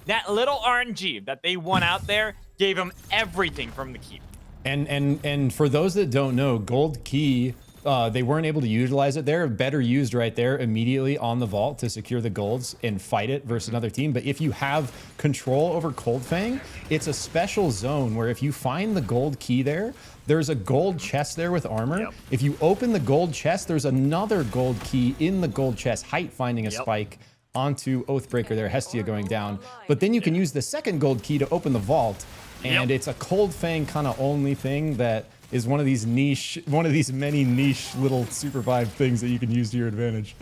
That little RNG that they won out there gave them everything from the keep. And for those that don't know, gold key they weren't able to utilize it there. Better used right there immediately on the vault to secure the golds and fight it versus another team. But if you have control over Cold Fang, it's a special zone where if you find the gold key there, there's a gold chest there with armor. Yep. If you open the gold chest, there's another gold key in the gold chest. Height finding a spike onto Oathbreaker there. Hestia going down. But then you can use the second gold key to open the vault. And it's a Cold Fang kind of only thing that is one of these many niche little SUPERVIVE things that you can use to your advantage.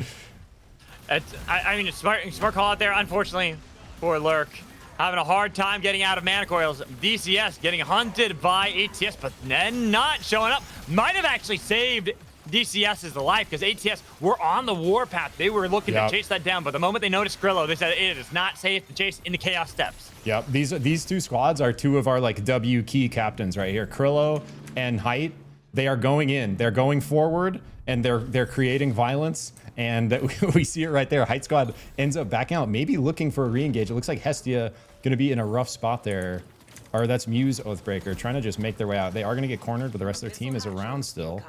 I mean, smart call out there. Unfortunately for Lurk, having a hard time getting out of mana coils. DCS getting hunted by ATS, but then not showing up. Might have actually saved DCS's life because ATS were on the warpath. They were looking to chase that down, but the moment they noticed Grillo, they said it is not safe to chase into Chaos Steps. Yep, these two squads are two of our like W key captains right here. Krillo and Height, they are going in. They're going forward and they're creating violence. And we see it right there. Height squad ends up backing out, maybe looking for a re-engage. It looks like Hestia going to be in a rough spot there. Or that's Muse Oathbreaker trying to just make their way out. They are going to get cornered, but the rest of their team is around still.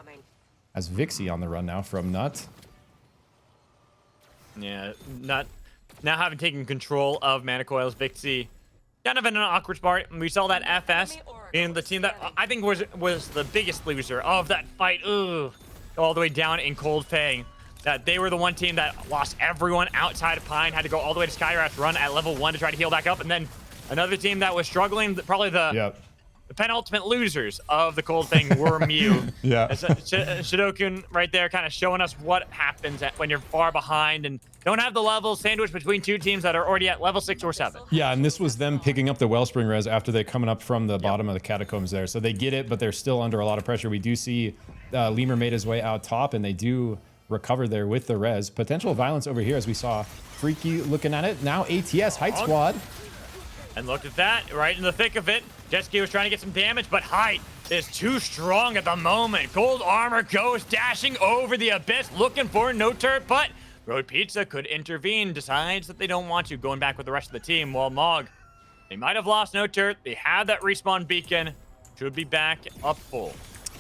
As Vixie on the run now from Nut. Yeah, Nut now having taken control of mana coils. Vixie kind of in an awkward spot. We saw that FS being the team that I think was the biggest loser of that fight. Ooh, all the way down in Cold Fang. That they were the one team that lost everyone outside of Pine, had to go all the way to Skyrash, run at level 1 to try to heal back up, and then another team that was struggling, probably the penultimate losers of the Cold Fang were Mew. Shadokun right there kind of showing us what happens when you're far behind and don't have the levels sandwiched between two teams that are already at level 6 or 7. Yeah, and this was them picking up the Wellspring res after they're coming up from the bottom of the catacombs there. So they get it, but they're still under a lot of pressure. We do see Lemur made his way out top, and they do recover there with the res. Potential violence over here as we saw Freaky looking at it. Now ATS, Height Squad. And look at that, right in the thick of it. Jetski was trying to get some damage, but Height is too strong at the moment. Gold armor goes dashing over the abyss, looking for no turret, but Road Pizza could intervene, decides that they don't want to, going back with the rest of the team, while Mog, they might have lost no turret. They have that respawn beacon, should be back up full.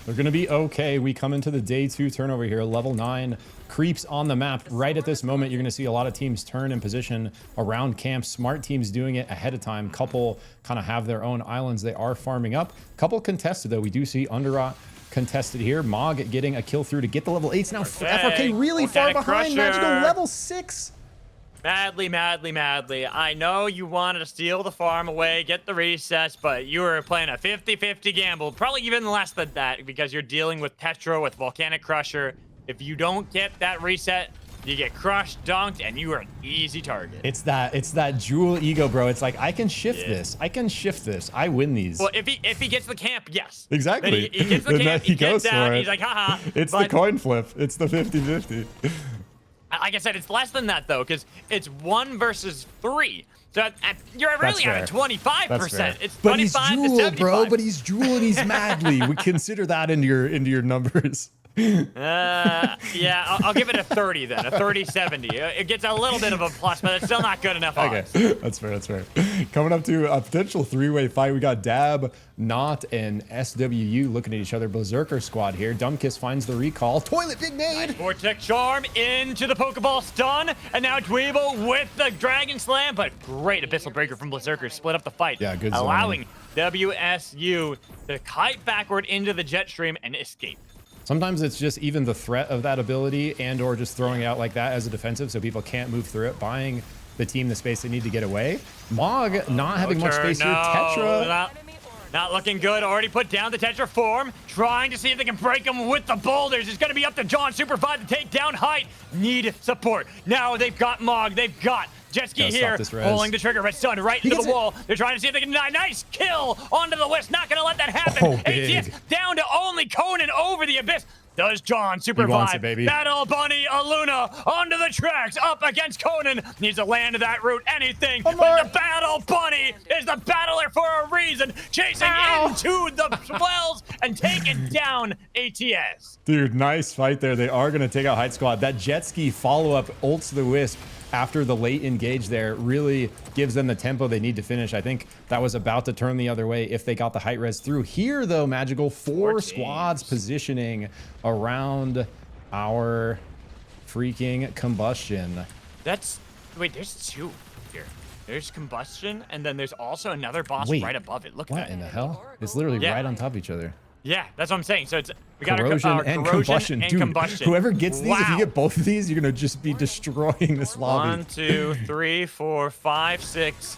They're going to be okay. We come into the day 2 turnover here. Level 9 creeps on the map. Right at this moment, you're going to see a lot of teams turn in position around camp. Smart teams doing it ahead of time. Couple kind of have their own islands they are farming up. Couple contested, though. We do see Underrot contested here. Mog getting a kill through to get the level 8s. Now FRK really far behind. Magical level 6. Madly. I know you wanted to steal the farm away, get the resets, but you were playing a 50-50 gamble. Probably even less than that because you're dealing with Tetra, with Volcanic Crusher. If you don't get that reset, you get crushed, dunked, and you are an easy target. It's that Jewel ego, bro. It's like, I can shift this. I can shift this. I win these. Well, if he gets the camp, yes. Exactly. He gets the camp, he goes gets down, for it. he's like, haha. It's the coin flip. It's the 50-50. Like I said, it's less than that, though, because it's 1 versus 3. So you're really at a 25%. It's 25 but he's to Jewel, 75. bro. But he's Jewel and he's Madly. We consider that into your numbers. Yeah, I'll give it a 30 then, a 30-70. It gets a little bit of a plus, but it's still not good enough. Okay, that's fair. Coming up to a potential 3-way fight, we got Dab, Not, and SWU looking at each other. Berserker squad here. Dumbkiss finds the recall. Toilet Big Nade! Nice Vortex Charm into the Pokeball stun, and now Dweeble with the Dragon Slam, but great Abyssal Breaker from Berserker, split up the fight. Yeah, good allowing WSU to kite backward into the jet stream and escape. Sometimes it's just even the threat of that ability and or just throwing it out like that as a defensive so people can't move through it, buying the team the space they need to get away. Mog not having much space here. Tetra. Not looking good. Already put down the Tetra form. Trying to see if they can break him with the boulders. It's going to be up to John SUPERVIVE to take down Height. Need support. Now they've got Mog. They've got Jetski here, pulling the trigger, but stun right into the wall. They're trying to see if they can deny. Nice kill onto the Wisp. Not going to let that happen. ATS down to only Conan over the abyss. Does John SUPERVIVE? Battle Bunny Aluna onto the tracks, up against Conan. Needs to land that route, anything. But the Battle Bunny is the battler for a reason. Chasing into the wells and taking down ATS. Dude, nice fight there. They are going to take out Height Squad. That jet ski follow-up ults the Wisp. after the late engage there really gives them the tempo they need to finish. I think that was about to turn the other way if they got the height res through. Here, though, Magical, four squads positioning around our freaking combustion. That's... Wait, there's two here. There's combustion, and then there's also another boss right above it. Look at What that. in the hell? It's literally right on top of each other. Yeah, that's what I'm saying. So it's we got Corrosion our and corrosion combustion. and Dude, combustion. whoever gets these, if you Wow. get both of these, you're going to just be destroying this lobby. 1, 2, 3, 4, 5, 6.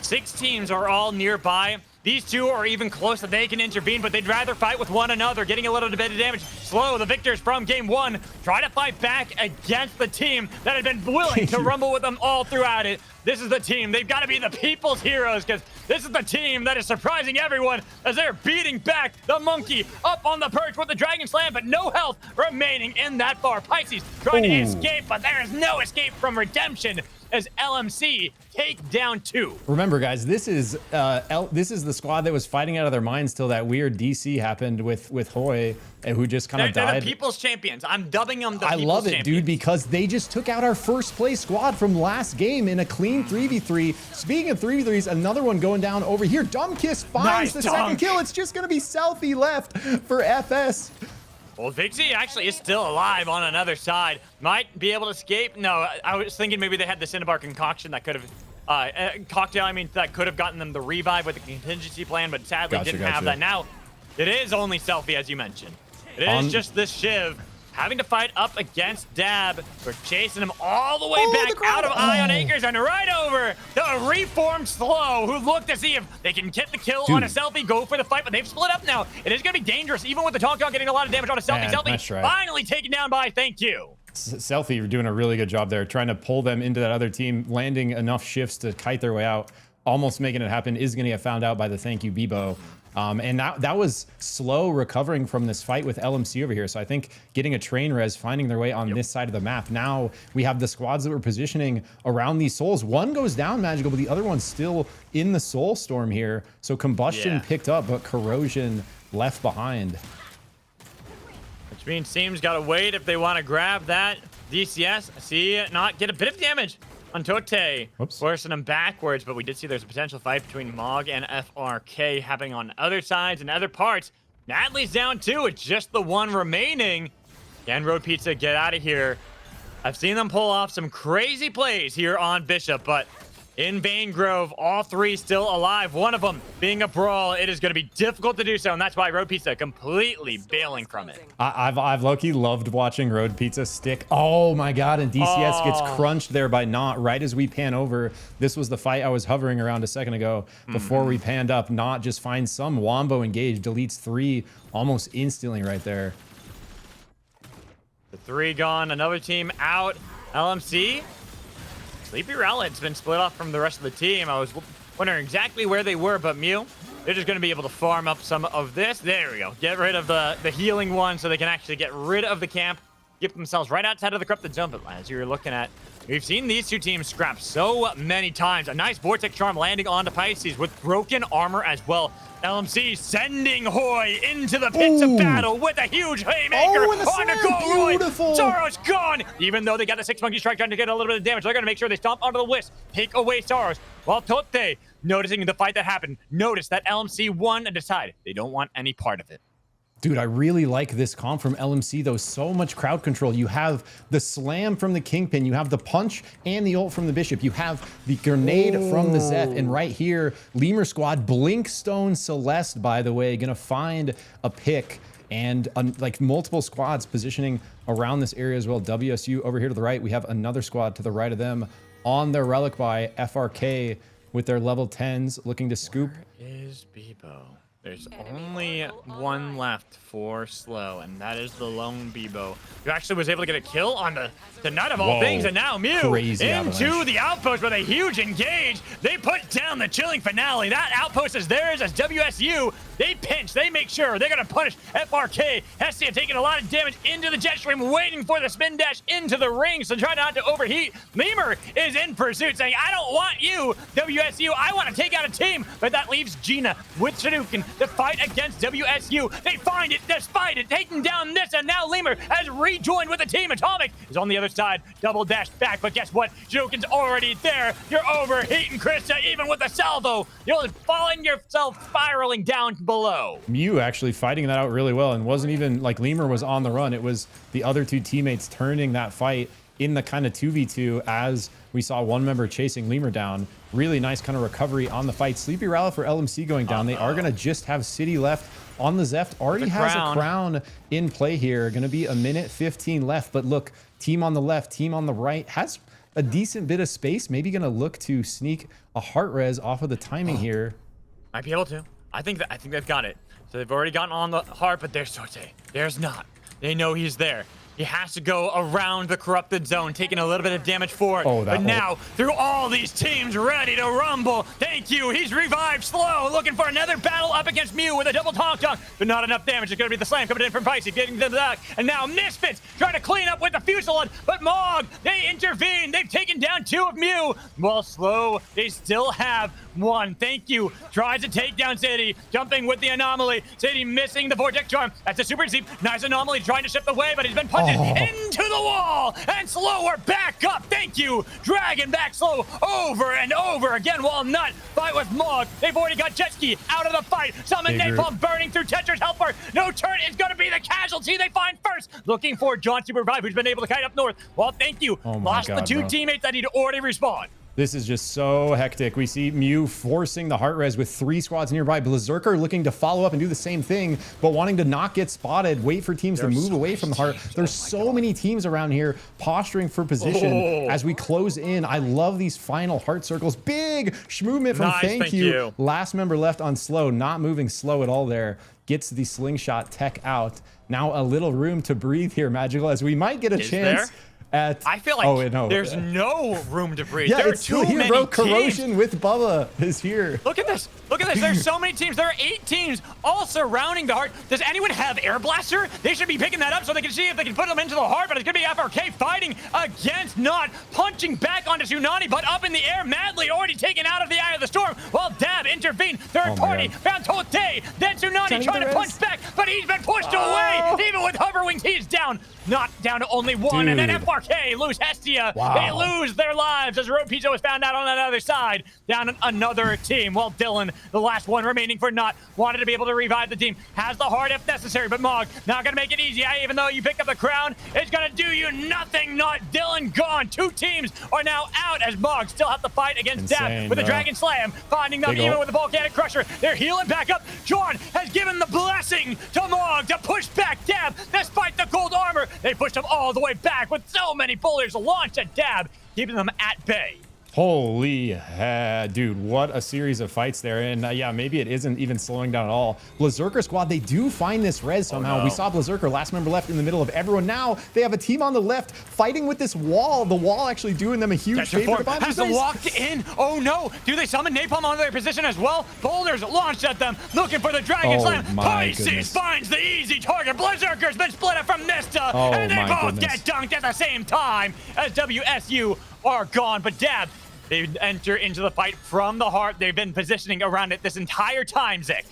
6 teams are all nearby. These two are even close that they can intervene, but they'd rather fight with one another, getting a little bit of damage. Slow, the victors from game 1, try to fight back against the team that had been willing to rumble with them all throughout it. This is the team. They've got to be the people's heroes, because this is the team that is surprising everyone as they're beating back the monkey up on the perch with the Dragon Slam, but no health remaining in that bar. Pisces trying to escape, but there is no escape from redemption as LMC take down 2. Remember, guys, this is the squad that was fighting out of their minds till that weird DC happened with Hoy, who just kind of died. They're the people's champions. I'm dubbing them the I people's love it, champions. dude, because they just took out our first place squad from last game in a clean 3v3. Speaking of 3v3s, another one going down over here. Dumbkiss finds the second kill. It's just going to be Selfie left for FS. Well, Vixie actually is still alive on another side. Might be able to escape. No, I was thinking maybe they had the Cinnabar concoction that could have, cocktail, I mean, that could have gotten them the revive with the contingency plan, but sadly didn't have that. Now, it is only Selfie, as you mentioned. It is just this Shiv having to fight up against Dab. We're chasing him all the way back out of Ion Acres and right over the reformed Slow, who look to see if they can get the kill on a Selfie, go for the fight, but they've split up now. It is going to be dangerous, even with the Talk getting a lot of damage on a Selfie. Selfie finally taken down by Thank You. Selfie doing a really good job there, trying to pull them into that other team, landing enough shifts to kite their way out, almost making it happen, is going to get found out by the Thank You Bebo. And that was Slow recovering from this fight with LMC over here. So I think getting a train res, finding their way on this side of the map. Now we have the squads that were positioning around these souls. One goes down, Magical, but the other one's still in the soul storm here. So Combustion picked up, but Corrosion left behind. Which means teams got to wait if they want to grab that DCS. See it not get a bit of damage on Tote, forcing him backwards, but we did see there's a potential fight between Mog and FRK happening on other sides and other parts. Natalie's down 2, it's just the one remaining. Can Road Pizza get out of here? I've seen them pull off some crazy plays here on Bishop, but in Vane Grove, all 3 still alive. One of them being a brawl. It is going to be difficult to do so, and that's why Road Pizza completely bailing from it. I've low-key loved watching Road Pizza stick. Oh my god, and DCS gets crunched there by Not right as we pan over. This was the fight I was hovering around a second ago before we panned up. Not just finds some Wombo engage, deletes 3 almost instantly right there. The 3 gone, another team out. LMC. Sleepy Rowlet's been split off from the rest of the team. I was wondering exactly where they were, but Mew, they're just going to be able to farm up some of this. There we go. Get rid of the healing one so they can actually get rid of the camp. Get themselves right outside of the corrupted zone. But as you're looking at, we've seen these two teams scrap so many times. A nice Vortex Charm landing onto Pisces with broken armor as well. LMC sending Hoy into the pits of battle with a huge haymaker on the goal. Beautiful. Sorrow's gone. Even though they got the 6 monkey strike trying to get a little bit of damage, they're going to make sure they stomp onto the wisp, take away Sorrows. While Tote, noticing the fight that happened, noticed that LMC won and decided they don't want any part of it. Dude, I really like this comp from LMC, though. So much crowd control. You have the slam from the Kingpin. You have the punch and the ult from the Bishop. You have the grenade from the Zeth. And right here, Lemur Squad, Blinkstone Celeste, by the way, gonna find a pick. And like multiple squads positioning around this area as well. WSU over here to the right. We have another squad to the right of them on their relic by FRK with their level 10s looking to scoop. Where is Bebo? There's only one left for Slow, and that is the lone Bebo, who actually was able to get a kill on the nut of all things, and now Mew into the outpost with a huge engage. They put down the chilling finale. That outpost is theirs as WSU. They pinch, they make sure they're gonna punish FRK. Hestia taking a lot of damage into the jet stream, waiting for the spin dash into the ring, so try not to overheat. Lemur is in pursuit, saying, I don't want you, WSU. I want to take out a team, but that leaves Gina with Shadouken the fight against WSU. They find it despite it, taking down this, and now Lemur has rejoined with the team. Atomic is on the other side, double dash back, but guess what? Jokin's already there. You're overheating, Krista, even with a salvo. You're falling yourself spiraling down below. Mew actually fighting that out really well, and wasn't even like Lemur was on the run. It was the other two teammates turning that fight in the kind of 2v2 as we saw one member chasing Lemur down. Really nice kind of recovery on the fight. Sleepy Rally for LMC going down. They are going to just have City left on the Zeft. Already has a crown in play here. Going to be a minute 15 left. But look, team on the left, team on the right has a decent bit of space. Maybe going to look to sneak a heart res off of the timing here. Might be able to. I think they've got it. So they've already gotten on the heart, but there's Sorte. There's not. They know he's there. He has to go around the corrupted zone, taking a little bit of damage for it. But now, through all these teams ready to rumble, thank you. He's revived slow, looking for another battle up against Mew with a double tonk, but not enough damage. It's going to be the slam coming in from Pisces, getting to the back. And now Misfits trying to clean up with the Fusillade, but Mog, they intervene. They've taken down 2 of Mew. While slow, they still have 1. Thank you. Tries to take down City, jumping with the anomaly. City missing the vortex charm. That's a super deep. Nice anomaly trying to shift away, but he's been punched into the wall, and slow, we're back up. Thank you. Dragging back slow over and over again while Nut fight with Mog. They've already got Jet Ski out of the fight. Summon Napalm burning through Tetra's health bar. No turn is going to be the casualty they find first. Looking for John SUPERVIVE, who's been able to kite up north. Well, thank you. Lost the 2 teammates that he'd already respawned. This is just so hectic. We see Mew forcing the heart res with 3 squads nearby. Berserker looking to follow up and do the same thing, but wanting to not get spotted, wait for teams to move away from the heart. There's so many teams around here posturing for position as we close in. I love these final heart circles. Big movement from Thank you. Last member left on slow, not moving slow at all there. Gets the slingshot tech out. Now a little room to breathe here, Magical, as we might get a chance. I feel like there's no room to breathe. Yeah, there it's still here, bro. Corrosion with Bubba is here. Look at this. Look at this. There's so many teams. There are 8 teams all surrounding the heart. Does anyone have Air Blaster? They should be picking that up so they can see if they can put them into the heart, but it's going to be FRK fighting against Not, punching back onto Tsunami, but up in the air, madly already taken out of the eye of the storm, while Dab intervened. Third party found Tote, then Tsunami trying to punch back, but he's been pushed away. Even with hover wings, he's down. Not down to only 1, and then FRK lose Hestia. They lose their lives as Road Pizza was found out on that other side. Down another team, while Dylan, the last one remaining for Not, wanted to be able to revive the team. Has the heart if necessary, but Mog not going to make it easy. Even though you pick up the crown, it's going to do you nothing. Not Dylan gone. 2 teams are now out as Mog still have to fight against Dab with the Dragon Slam, finding them even with the Volcanic Crusher. They're healing back up. John has given the blessing to Mog to push back Dab despite the gold armor. They pushed him all the way back with so many boulders launched at Dab, keeping them at bay. Holy dude, what a series of fights there. And yeah, maybe it isn't even slowing down at all. Berserker squad, they do find this res somehow. We saw Berserker, last member left in the middle of everyone. Now they have a team on the left fighting with this wall. The wall actually doing them a huge favor. Has them locked in. Oh no, do they summon Napalm onto their position as well? Boulders launched at them, looking for the Dragon Slam. Pisces finds the easy target. Berserker's been split up from Nista, and they both get dunked at the same time as WSU are gone. But Dab, they enter into the fight from the heart. They've been positioning around it this entire time, Zick.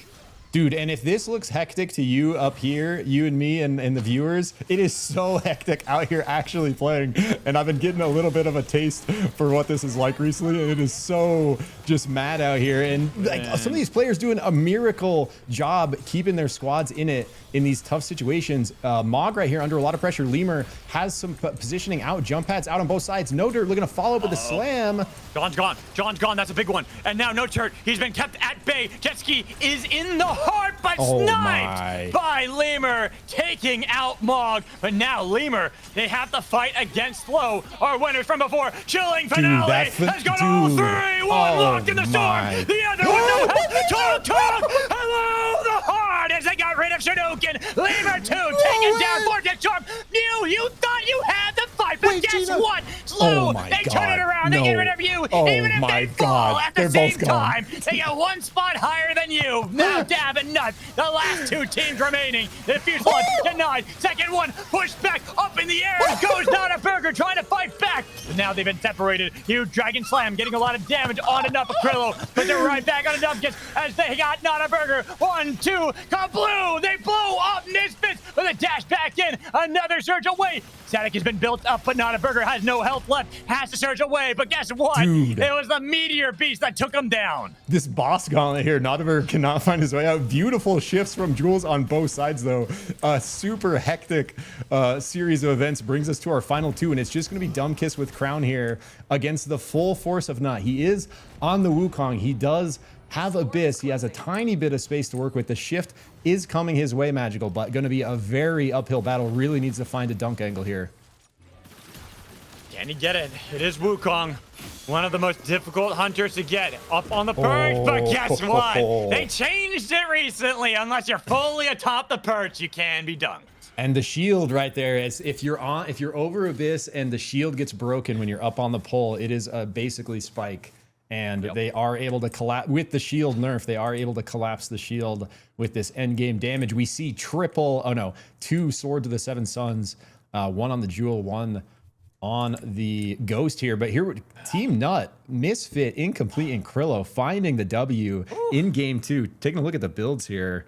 Dude, and if this looks hectic to you up here, you and me and the viewers, it is so hectic out here actually playing. And I've been getting a little bit of a taste for what this is like recently. It is so just mad out here. And like, some of these players doing a miracle job keeping their squads in it in these tough situations. Mog right here under a lot of pressure. Lemur has some positioning out, jump pads out on both sides. No Dirt looking to follow up with the slam. John's gone. John's gone. That's a big one. And now No Dirt. He's been kept at bay. Jet Ski is in the heart, but sniped by Lemur, taking out Mog. But now Lemur, they have to fight against Slow. Our winners from before. Chilling Finale has got all 3. One locked in the storm. The other one no help. Talk. Hello, the heart as they got rid of Shadouken. Lemur 2 taking down Vortex Charm. You thought you had the fight, but guess what? Slow, they turn it around. down. They get rid of you. Oh Even if my they fall God. at the They're same both gone. time, they get one spot higher than you. Now Dab and Nut, the last two teams remaining. The defuse one denied. Second one pushed back up in the air. Goes Not a Burger trying to fight back. But now they've been separated. Huge Dragon Slam getting a lot of damage on and up Akrillo. But they're right back on a Dumpkins as they got Not a Burger. 1, 2, Kabloo. They blow up Misfits with a dash back in. Another surge away. Static has been built up, but Not a Burger has no health left. Has to surge away. But guess what? Dude. It was the Meteor Beast that took him down. This boss gauntlet here, Notiver cannot find his way out. Beautiful shifts from Jules on both sides, though. A super hectic series of events brings us to our final two, and it's just going to be Dumbkiss with Crown here against the full force of Nut. He is on the Wukong. He does have Abyss. He has a tiny bit of space to work with. The shift is coming his way, Magical, but going to be a very uphill battle. Really needs to find a dunk angle here. Can he get it? It is Wukong. One of the most difficult hunters to get up on the perch, but guess what? They changed it recently. Unless you're fully atop the perch, you can be dunked. And the shield right there is if you're over Abyss and the shield gets broken when you're up on the pole, it is basically spike. And they are able to collapse with the shield nerf. They are able to collapse the shield with this end game damage. We see two Sword to the Seven Suns, one on the Jewel, one on the Ghost here. But here, Team Nut, Misfit, Incomplete, and Krillo finding the W in game two. Taking a look at the builds here.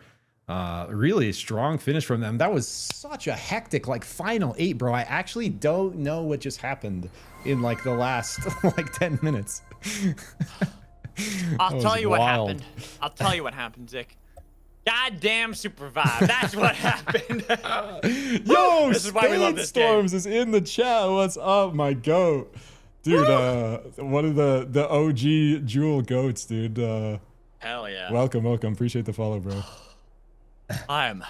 Really strong finish from them. That was such a hectic final 8, bro. I actually don't know what just happened in the last 10 minutes. I'll tell you what happened. I'll tell you what happened, Zick. Goddamn SUPERVIVE. That's what happened. Yo, this is why we love this Storms is in the chat. What's up, my goat? Dude, one of the OG Jewel goats, dude. Hell yeah. Welcome. Appreciate the follow, bro. I'm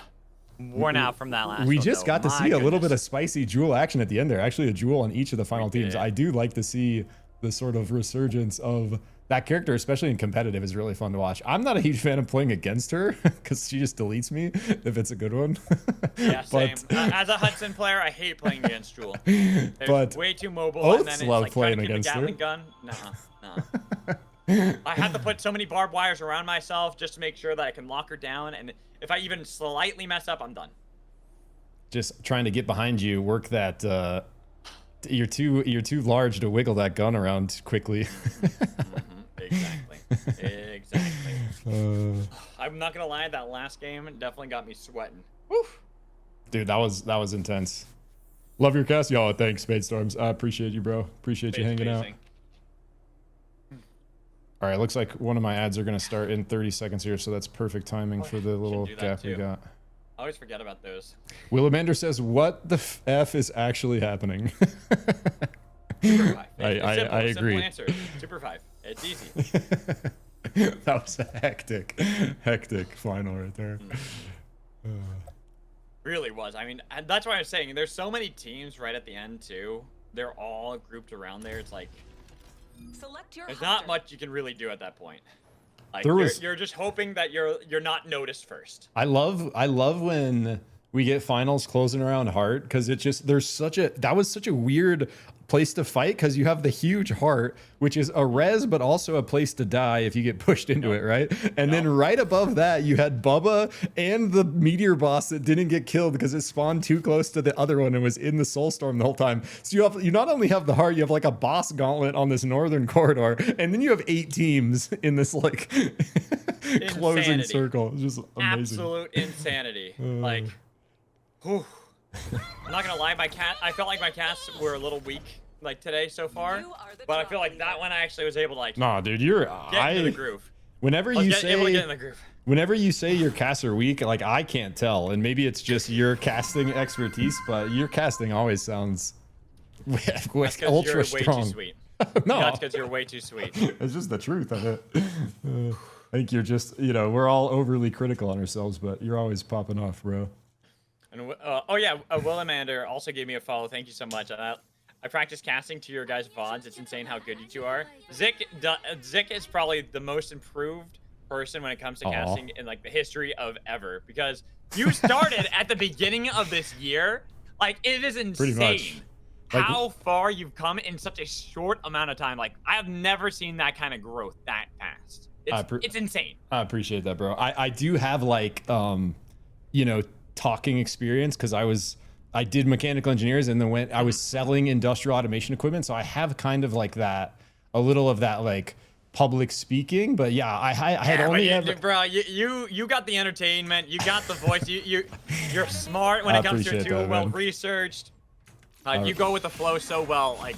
worn out from that last We one, just though. got to My see a little bit goodness. of spicy Jewel action at the end there. Actually, a Jewel on each of the final teams. I do like to see the sort of resurgence of that character, especially in competitive, is really fun to watch. I'm not a huge fan of playing against her because she just deletes me if it's a good one. Yeah, same. But, As a Hudson player, I hate playing against Jewel. but Way too mobile, Oaths and then it's love like playing trying to against keep her. the Gatling gun. Nah. I have to put so many barbed wires around myself just to make sure that I can lock her down, and if I even slightly mess up, I'm done. just trying to get behind you, work that. You're too large to wiggle that gun around quickly. Exactly. I'm not gonna lie, that last game definitely got me sweating. Woo. Dude, that was intense. Love your cast, y'all. Thanks, Spade Storms. I appreciate you, bro. Appreciate you hanging out. All right, looks like one of my ads are gonna start in 30 seconds here, so that's perfect timing for the little gap we got. I always forget about those. Willamander says, "What the f is actually happening?" SUPERVIVE. I agree. Simple answer. SUPERVIVE. It's easy. That was a hectic final right there. Really was. I mean, and that's why I was saying there's so many teams right at the end too. They're all grouped around there. It's like there's not much you can really do at that point. Like you're just hoping that you're not noticed first. I love when we get finals closing around heart, because it just that was such a weird place to fight, because you have the huge heart, which is a res but also a place to die if you get pushed into it, right? And then right above that you had Bubba and the meteor boss that didn't get killed because it spawned too close to the other one and was in the soulstorm the whole time. So you not only have the heart, you have like a boss gauntlet on this northern corridor, and then you have 8 teams in this like closing circle. It's just amazing. Absolute insanity. Like, whew. I'm not gonna lie, I felt like my casts were a little weak like today so far, but I feel like that one I actually was able to like. Nah, dude, get into the groove. Whenever you able to get in the groove. Whenever you say your casts are weak, like I can't tell, and maybe it's just your casting expertise, but your casting always sounds ultra strong. Way too sweet. No, that's because you're way too sweet. It's just the truth of it. I think you're just, we're all overly critical on ourselves, but you're always popping off, bro. And Willamander also gave me a follow. Thank you so much. I practice casting to your guys' VODs. It's insane how good you two are. Zick is probably the most improved person when it comes to casting in like the history of ever, because you started at the beginning of this year. Like, it is insane Like- how far you've come in such a short amount of time. Like, I have never seen that kind of growth that fast. It's insane. I appreciate that, bro. I do have like, you know, talking experience because I did mechanical engineers and then I was selling industrial automation equipment. So I have kind of like that, a little of that like public speaking. But yeah, I had only ever. Bro, you got the entertainment. You got the voice. You're smart when it comes to it appreciate too. that, Well man. researched. You go with the flow so well. Like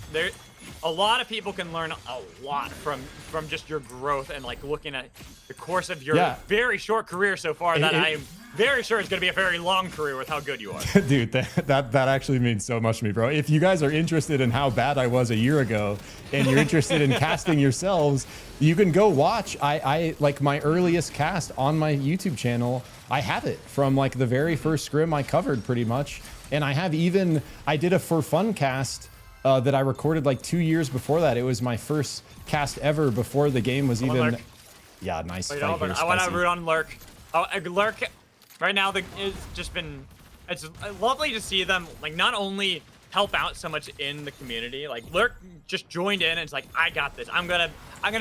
a lot of people can learn a lot from just your growth and like looking at the course of your very short career so far. That I'm very sure it's going to be a very long career with how good you are. Dude, that actually means so much to me, bro. If you guys are interested in how bad I was a year ago and you're interested in casting yourselves, you can go watch. I like my earliest cast on my YouTube channel. I have it from like the very first scrim I covered pretty much. And I did a for fun cast that I recorded like 2 years before that. It was my first cast ever before the game was even. Lurk. Yeah, nice. Wait, fight hold on. here, I want to Spicy. root on Lurk. Lurk, right now, it's just been. It's lovely to see them like not only help out so much in the community. Like Lurk just joined in and it's like, I got this. I'm gonna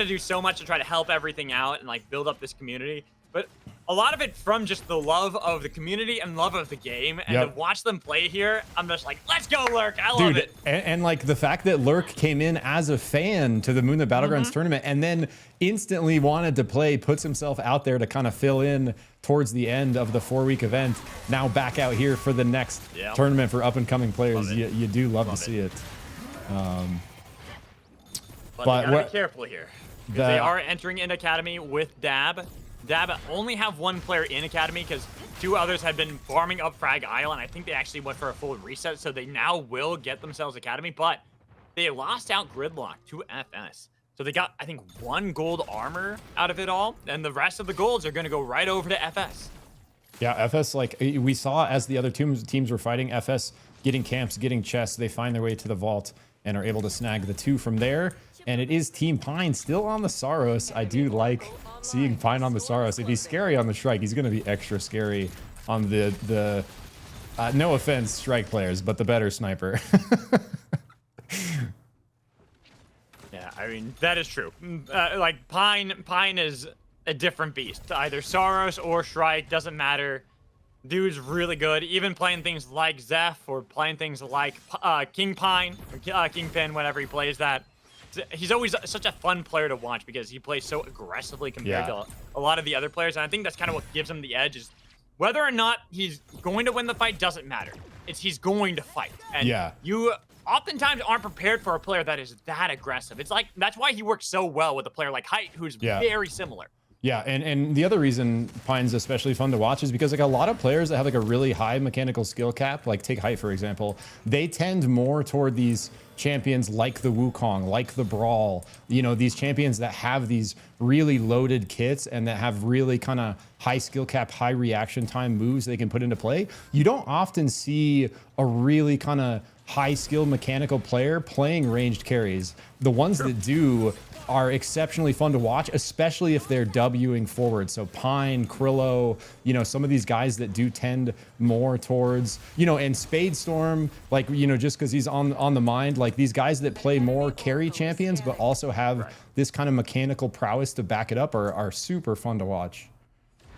do so much to try to help everything out and like build up this community. But a lot of it from just the love of the community and love of the game, and to watch them play here, I'm just like, let's go, Lurk. I love it. And like the fact that Lurk came in as a fan to the Moon the Battlegrounds tournament and then instantly wanted to play, puts himself out there to kind of fill in towards the end of the 4-week event. Now back out here for the next tournament for up and coming players. You do love to see it. But you gotta be careful here. Because they are entering in Academy with Dab. Dab only have one player in Academy because 2 others had been farming up Frag Isle, and I think they actually went for a full reset, so they now will get themselves Academy, but they lost out Gridlock to FS. So they got, I think, 1 gold armor out of it all, and the rest of the golds are going to go right over to FS. Yeah, FS, like we saw as the other teams were fighting, FS getting camps, getting chests, they find their way to the vault and are able to snag the 2 from there. And it is Team Pine still on the Saros. I do like seeing Pine on the Saros. If he's scary on the Strike, he's going to be extra scary on the no offense, Strike players, but the better sniper. Yeah, I mean, that is true. Like, Pine is a different beast. Either Saros or Shrike, doesn't matter. Dude's really good. Even playing things like Zeph or playing things like King Pine or Kingpin, whenever he plays that. He's always such a fun player to watch because he plays so aggressively compared to a lot of the other players. And I think that's kind of what gives him the edge is whether or not he's going to win the fight doesn't matter. It's he's going to fight. And you oftentimes aren't prepared for a player that is that aggressive. It's like, that's why he works so well with a player like Height, who's very similar. Yeah, and the other reason Pine's especially fun to watch is because like a lot of players that have like a really high mechanical skill cap, like take Height for example, they tend more toward these champions like the Wukong, like the Brawl, you know, these champions that have these really loaded kits and that have really kind of high skill cap, high reaction time moves they can put into play. You don't often see a really kind of high skill mechanical player playing ranged carries. The ones that do are exceptionally fun to watch, especially if they're Wing forward. So Pine, Krillo, you know, some of these guys that do tend more towards, you know, and Spadestorm, like, you know, just because he's on the mind, like these guys that play more carry champions, but also have this kind of mechanical prowess to back it up are super fun to watch.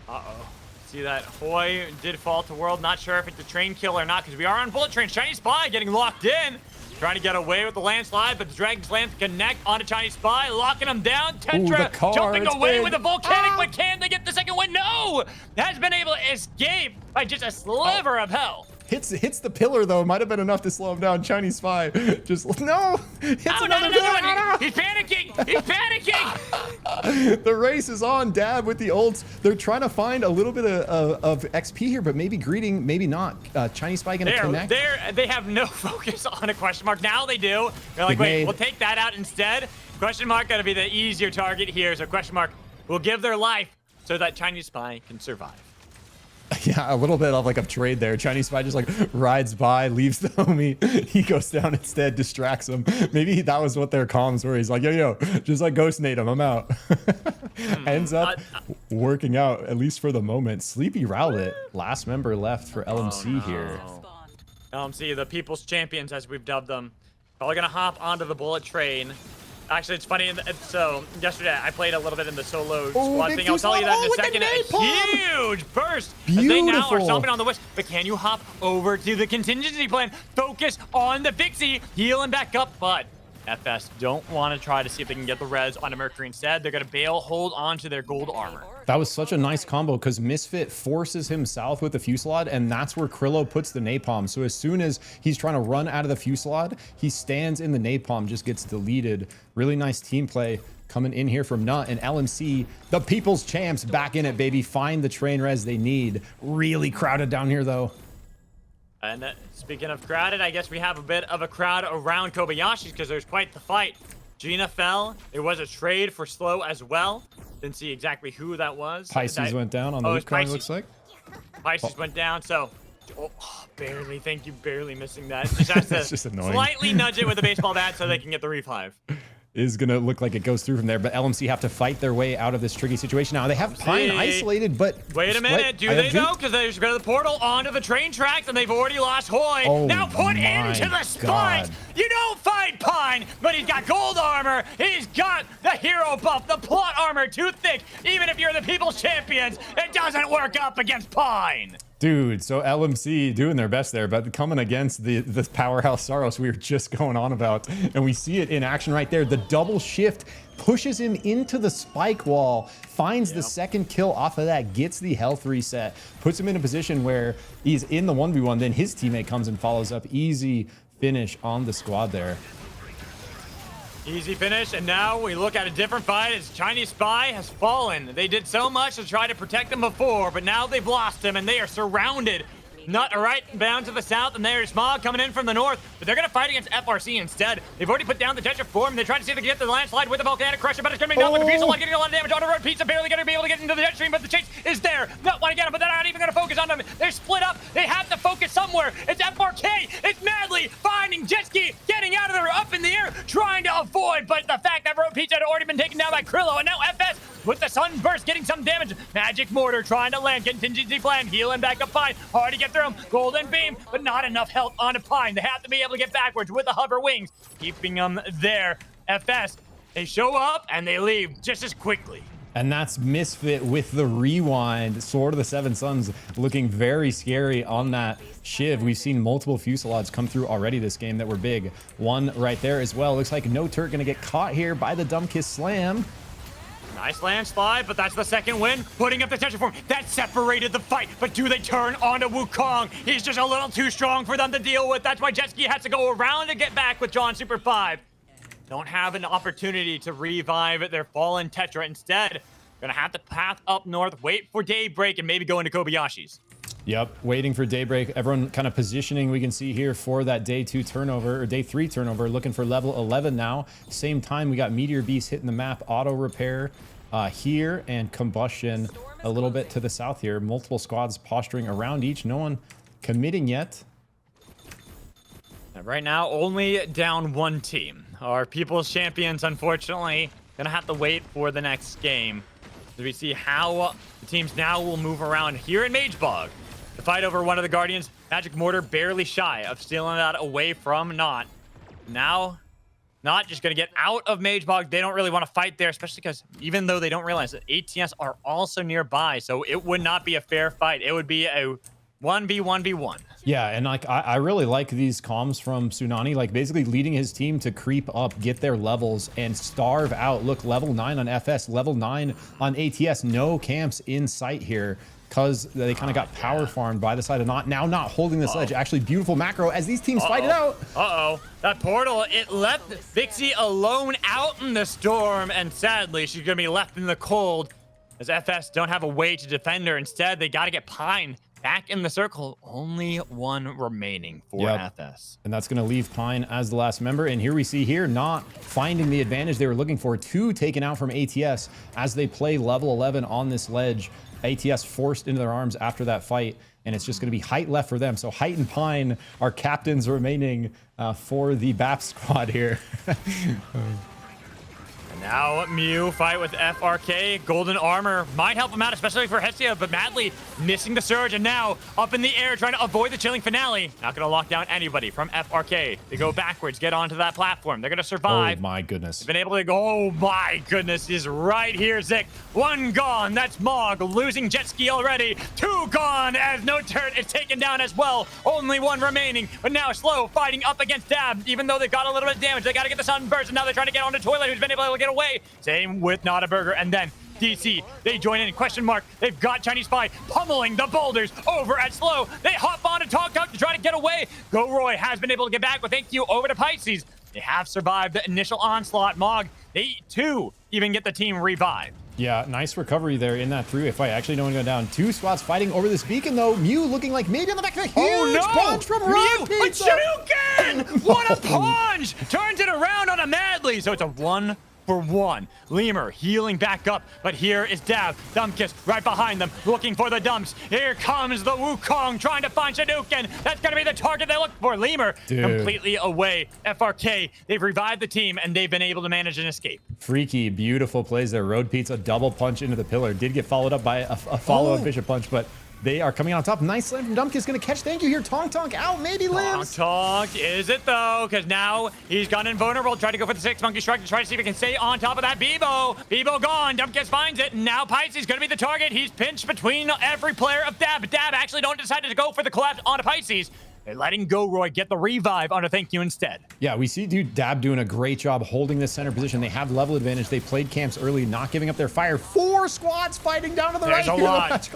Uh-oh. See that Hoy did fall to world. Not sure if it's a train kill or not because we are on bullet trains. Chinese Spy getting locked in. Trying to get away with the landslide, but the Dragon's Lance connect onto Chinese Spy, locking him down. Tetra jumping away with a volcanic, but can they get the second win? No! Has been able to escape by just a sliver of hell. Hits the pillar though. Might have been enough to slow him down. Chinese Spy just no. Hits another pillar. He's panicking. He's panicking. The race is on. Dab with the ults. They're trying to find a little bit of XP here, but maybe greeting, maybe not. Chinese Spy gonna connect. They have no focus on a question mark. Now they do. They're like, wait, we'll take that out instead. Question mark gotta be the easier target here. So question mark will give their life so that Chinese Spy can survive. Yeah, a little bit of like a trade there. Chinese Spy just like rides by, leaves the homie. He goes down instead, distracts him. Maybe that was what their comms were. He's like, yo, just like ghost nade him. I'm out. Ends up working out, at least for the moment. Sleepy Rowlet, last member left for LMC here. LMC, the people's champions, as we've dubbed them. Probably gonna hop onto the bullet train. Actually, it's funny. So yesterday I played a little bit in the solo squad big thing. I'll tell you that in a with the second. A napalm! huge burst. As they now are Beautiful. stomping on the west. But can you hop over to the contingency plan? Focus on the Vixie. Healing back up, but FS don't want to try to see if they can get the res onto Mercury. Instead, they're going to bail, hold on to their gold armor. That was such a nice combo because Misfit forces him south with the Fusillade, and that's where Krillo puts the napalm. So as soon as he's trying to run out of the Fusillade, he stands in the napalm, just gets deleted. Really nice team play coming in here from Nut and LMC. The People's Champs back in it, baby. Find the train res they need. Really crowded down here, though. And speaking of crowded, I guess we have a bit of a crowd around Kobayashi's because there's quite the fight. Gina fell. There was a trade for Slow as well. Didn't see exactly who that was. Pisces went down on the loot card, looks like. Pisces went down, so barely. Thank you, barely missing that. Just has to It's just annoying. slightly nudge it with a baseball bat so they can get the revive. Is going to look like it goes through from there, but LMC have to fight their way out of this tricky situation. Now, they have Pine isolated, but... Wait a minute, do they though? Because they just go to the portal onto the train tracks, and they've already lost Hoy. Oh now put my into the spike! God. You don't fight Pine, but he's got gold armor, he's got the hero buff, the plot armor too thick. Even if you're the People's Champions, it doesn't work up against Pine. Dude, so LMC doing their best there, but coming against the powerhouse Saros we were just going on about, and we see it in action right there. The double shift pushes him into the spike wall, finds the second kill off of that, gets the health reset, puts him in a position where he's in the 1v1, then his teammate comes and follows up. Easy finish on the squad there. Easy finish, and now we look at a different fight as Chinese Spy has fallen. They did so much to try to protect him before, but now they've lost him, and they are surrounded. Nut right bound to the south, and there's Smog coming in from the north, but they're going to fight against FRC instead. They've already put down the Tetra Form. They're trying to see if they can get the landslide with the Volcanic Crusher, but it's going to be Nut with the Pizza, getting a lot of damage on the road. Pizza barely going to be able to get into the jet stream, but the chase is there. Nut want to get him, but they're not even going to focus on them. They're split up. They have to focus somewhere. It's FRK. It's Madly finding jet ski, getting out of there, up in the air, trying to avoid, but the fact that Road Pizza had already been taken down by Krillo, and now FS with the Sunburst getting some damage. Magic Mortar trying to land. Contingency plan. Healing back up Pine. Hard to get through him. Golden Beam, but not enough health onto Pine. They have to be able to get backwards with the hover wings. Keeping them there. FS, they show up and they leave just as quickly. And that's Misfit with the rewind. Sword of the Seven Suns looking very scary on that Shiv. We've seen multiple Fusillades come through already this game that were big. One right there as well. Looks like No Turk going to get caught here by the Dumb Kiss Slam. Nice landslide, but that's the second win. Putting up the Tetra Form. That separated the fight. But do they turn onto Wukong? He's just a little too strong for them to deal with. That's why Jetski has to go around to get back with John Super 5. Don't have an opportunity to revive their fallen Tetra. Instead, gonna have to path up north, wait for daybreak, and maybe go into Kobayashi's. Yep, waiting for daybreak. Everyone kind of positioning, we can see here for that day 2 turnover, or day 3 turnover, looking for level 11 now. Same time, we got Meteor Beast hitting the map, auto repair here, and Combustion a little bit to the south here. Multiple squads posturing around each, no one committing yet. And right now, only down one team. Our People's Champions, unfortunately, gonna have to wait for the next game. As we see how the teams now will move around here in Magebog. The fight over one of the Guardians, Magic Mortar barely shy of stealing that away from Not. Now, Not just going to get out of Magebog. They don't really want to fight there, especially because even though they don't realize that ATS are also nearby, so it would not be a fair fight. It would be a 1v1v1. Yeah, and like I really like these comms from Tsunani, like basically leading his team to creep up, get their levels, and starve out. Look, level 9 on FS, level 9 on ATS. No camps in sight here because they kind of got power farmed by the side of Not. Now Not holding this ledge. Actually, beautiful macro as these teams fight it out. That portal, it left Vixie alone out in the storm, and sadly, she's going to be left in the cold as FS don't have a way to defend her. Instead, they got to get Pine back in the circle. Only one remaining for FS. And that's going to leave Pine as the last member. And here we see here, Not finding the advantage they were looking for. 2 taken out from ATS as they play level 11 on this ledge. ATS forced into their arms after that fight. And it's just going to be Height left for them. So Height and Pine are captains remaining for the BAP squad here. And Now Mew fight with FRK. Golden armor might help him out, especially for Hestia, but Madly missing the surge and now up in the air trying to avoid the chilling finale. Not going to lock down anybody from FRK. They go backwards, get onto that platform. They're going to survive. Oh my goodness. They've been able to go. Oh my goodness, is right here, Zik. One gone. That's Mog losing jet ski already. Two gone as No Turret is taken down as well. Only one remaining, but now Slow fighting up against Dab. Even though they've got a little bit of damage, they got to get the sunburst, and now they're trying to get onto Toilet, who's been able to get away. Same with Not a Burger, and then DC, they join in, question mark. They've got Chinese Spy pummeling the boulders over at Slow. They hop on to Talk to try to get away. Go Roy has been able to get back with thank you over to Pisces. They have survived the initial onslaught. Mog, they too even get the team revived. Yeah, nice recovery there in that 3-way fight. Actually, no one going down. Two squads fighting over this beacon, though. Mew looking like maybe on the back of a huge punch from Road Mew, Pizza. Hadouken! What a punch! Turns it around on a Madly, so it's a 1-for-1. Lemur healing back up, but here is Dab. Dumbkiss right behind them, looking for the dumps. Here comes the Wukong trying to find Hadouken. That's going to be the target they look for. Lemur completely away. FRK, they've revived the team, and they've been able to manage an escape. Freaky, beautiful plays there. Road Pizza double punch into the pillar. Did get followed up by a follow-up Bishop punch, but they are coming on top. Nice slam from Dumbkiss. Going to catch. Thank you here. Tonk out. Maybe lives. Tonk is it though? Because now he's gone invulnerable. Tried to go for the 6 monkey strike to try to see if he can stay on top of that Bebo. Bebo gone. Dumbkiss finds it. And now Pisces is going to be the target. He's pinched between every player of Dab. But Dab actually don't decide to go for the collapse onto Pisces. They're letting Go Roy get the revive onto Thank You instead. Yeah, we see Dab doing a great job holding this center position. They have level advantage. They played camps early, not giving up their fire. 4 squads fighting down to the right. There's a lot.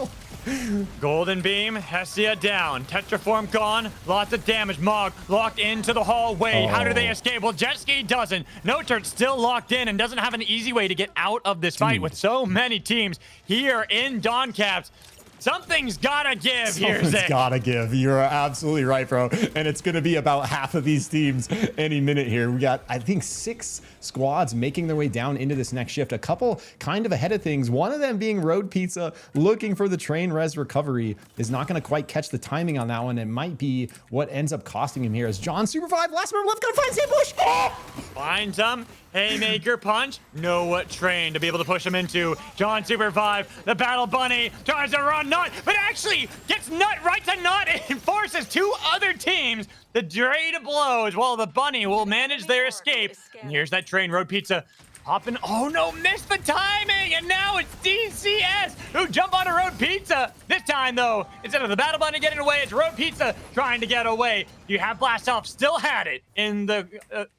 Golden Beam, Hestia down. Tetraform gone. Lots of damage. Mog locked into the hallway. How do they escape? Well, Jet Ski doesn't. No Turn still locked in and doesn't have an easy way to get out of this fight with so many teams here in Dawn Caps. Something's gotta give here, Zach. Something's gotta give. You're absolutely right, bro. And it's gonna be about half of these teams any minute here. We got, I think, 6 squads making their way down into this next shift. A couple kind of ahead of things. One of them being Road Pizza, looking for the train res recovery, is not gonna quite catch the timing on that one. It might be what ends up costing him here as John SUPERVIVE, last member left, gonna find Sam Bush. Oh! Finds him. Haymaker punch. No train to be able to push him into. John SUPERVIVE. The Battle Bunny tries to run Nut, but actually gets Nut right to Nut and forces 2 other teams to trade blows while the Bunny will manage their escape. And here's that train. Road Pizza hopping. Oh no, missed the timing. And now it's DCS who jump on a Road Pizza. This time though, instead of the Battle Bunny getting away, it's Road Pizza trying to get away. You have Blast Off, still had it in the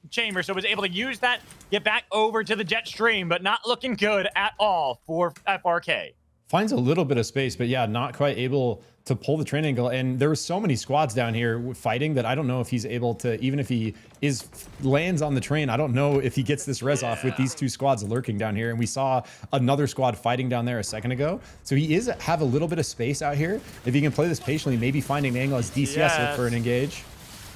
chamber, so was able to use that, get back over to the jet stream, but not looking good at all for FRK. Finds a little bit of space, but yeah, not quite able to pull the train angle. And there were so many squads down here fighting that I don't know if he's able to, even if he lands on the train, I don't know if he gets this res off with these 2 squads lurking down here. And we saw another squad fighting down there a second ago. So he have a little bit of space out here. If he can play this patiently, maybe finding an angle as DCS look for an engage.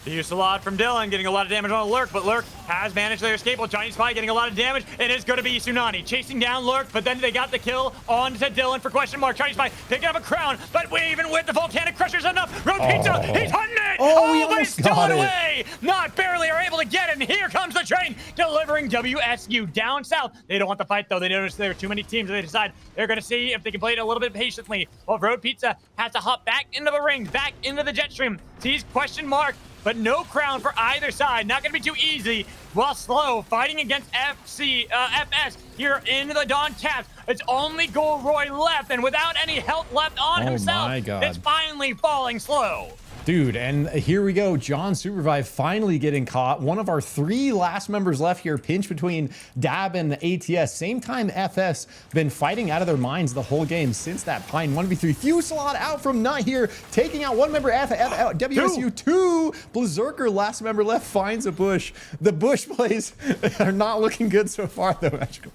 They used a lot from Dylan, getting a lot of damage on Lurk, but Lurk has managed their escape while Chinese Spy getting a lot of damage. It is going to be Tsunami chasing down Lurk, but then they got the kill onto Dylan for question mark. Chinese Spy picking up a crown, but even with the Volcanic Crushers enough. Road Pizza, he's hunting it! But he's stolen away! Not barely are able to get it, and here comes the train, delivering WSU down south. They don't want the fight, though. They notice there are too many teams, and they decide they're going to see if they can play it a little bit patiently. While Road Pizza has to hop back into the ring, back into the jet stream. Sees question mark, but no crown for either side. Not going to be too easy. While Slow fighting against FS here in the Dawn Caps. It's only Go Roy left, and without any health left on himself, my God. it's finally falling Slow. Dude, and here we go. John SUPERVIVE finally getting caught. One of our 3 last members left here, pinched between Dab and the ATS. Same time FS been fighting out of their minds the whole game since that Pine 1v3. Fuselot out from Nut here, taking out 1 member WSU 2. Berserker, last member left, finds a bush. The bush plays are not looking good so far though, Magical.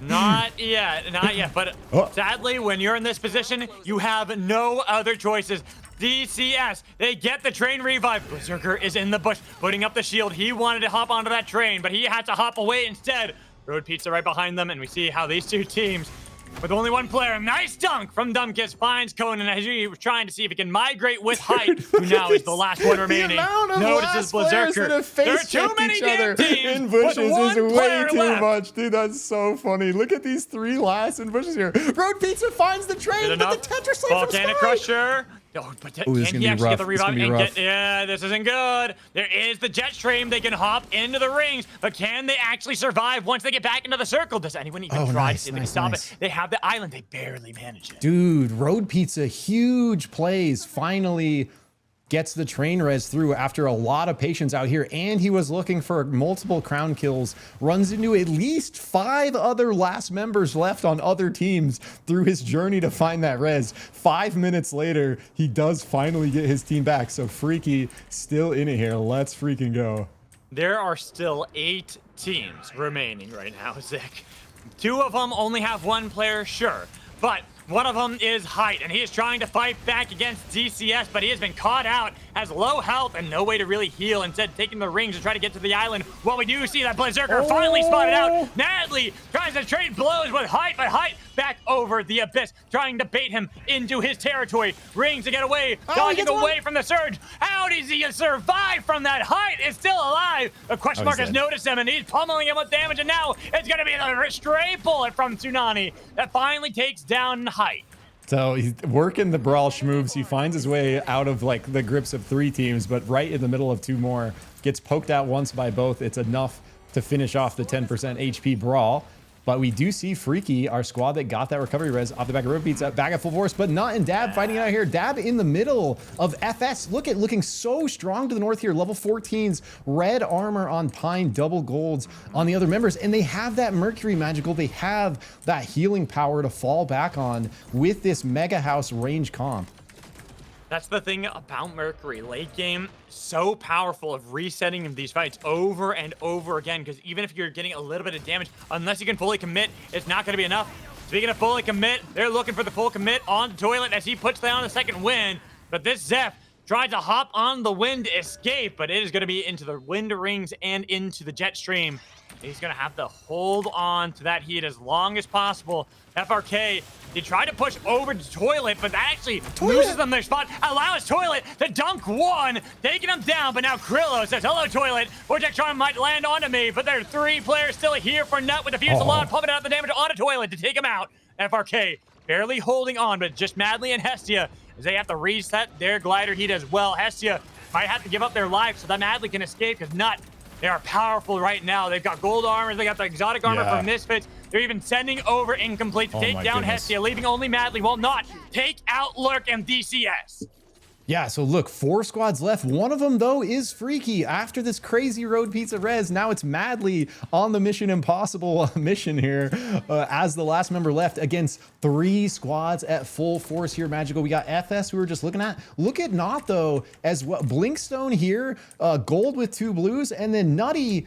Not yet, but sadly, when you're in this position, you have no other choices. DCS, they get the train revive. Berserker is in the bush, putting up the shield. He wanted to hop onto that train, but he had to hop away instead. Road Pizza right behind them, and we see how these 2 teams with only one player. Nice dunk from Dumbkiss. Finds Conan as he was trying to see if he can migrate with height, who now is the last one remaining. Notices Berserker. There are too many damn teams in bushes with one is way player too left. much. Dude, that's so funny. Look at these 3 last in bushes here. Road Pizza finds the trade, but the Tetra Slave from Volcanic Sky. Crusher. Oh, but this is can gonna he be actually rough. get the This is revive gonna be and rough. get? Yeah, this isn't good. There is the jet stream. They can hop into the rings, but can they actually survive once they get back into the circle? Does anyone even try to see if they can stop it? They have the island. They barely manage it. Dude, Road Pizza, huge plays. Finally gets the train res through after a lot of patience out here, and he was looking for multiple crown kills. Runs into at least 5 other last members left on other teams through his journey to find that res. 5 minutes later, he does finally get his team back. So Freaky still in it here. Let's freaking go. There are still 8 teams remaining right now, Zick. 2 of them only have 1 player, sure, but one of them is Height, and he is trying to fight back against DCS, but he has been caught out, has low health, and no way to really heal, instead taking the rings to try to get to the island. Well, we do see that Berserker finally spotted out. Madly tries to trade blows with Height, but Height back over the abyss, trying to bait him into his territory. Rings to get away, dodging away from the surge. How does he survive from that? Height is still alive. A question mark has noticed him, and he's pummeling him with damage, and now it's going to be the stray bullet from Tsunami that finally takes down Height. So he's working the brawl schmoves. He finds his way out of like the grips of 3 teams, but right in the middle of 2 more. Gets poked out once by both. It's enough to finish off the 10% HP brawl. But we do see Freaky, our squad that got that recovery res off the back of Road Pizza, back at full force, but not in Dab fighting it out here. Dab in the middle of FS. Look at looking so strong to the north here. Level 14s, red armor on Pine, double golds on the other members. And they have that Mercury Magical. They have that healing power to fall back on with this Mega House range comp. That's the thing about Mercury. Late game, so powerful of resetting these fights over and over again, because even if you're getting a little bit of damage, unless you can fully commit, it's not going to be enough. Speaking of fully commit, they're looking for the full commit on the toilet as he puts down the second wind. But this Zeph tries to hop on the wind to escape, but it is going to be into the wind rings and into the jet stream. He's going to have to hold on to that heat as long as possible. FRK, he tried to push over to Toilet, but that actually loses them their spot. Allows Toilet to dunk 1, taking him down, but now Krillo says, hello, Toilet. Projectron might land onto me, but there are 3 players still here for Nut with the fuse allowed, pumping out the damage onto Toilet to take him out. FRK barely holding on, but just Madly and Hestia as they have to reset their glider heat as well. Hestia might have to give up their life so that Madly can escape, because Nut, they are powerful right now. They've got gold armor. They got the exotic armor from Misfits. They're even sending over Incomplete to take down Hestia, leaving only Madly. Will not take out Lurk and DCS. Yeah, so look, 4 squads left. One of them, though, is Freaky. After this crazy Road Pizza res, now it's Madly on the Mission Impossible mission here as the last member left against 3 squads at full force here. Magical. We got FS, who we were just looking at. Look at Not, though, as well. Blinkstone here, gold with 2 blues, and then Nutty,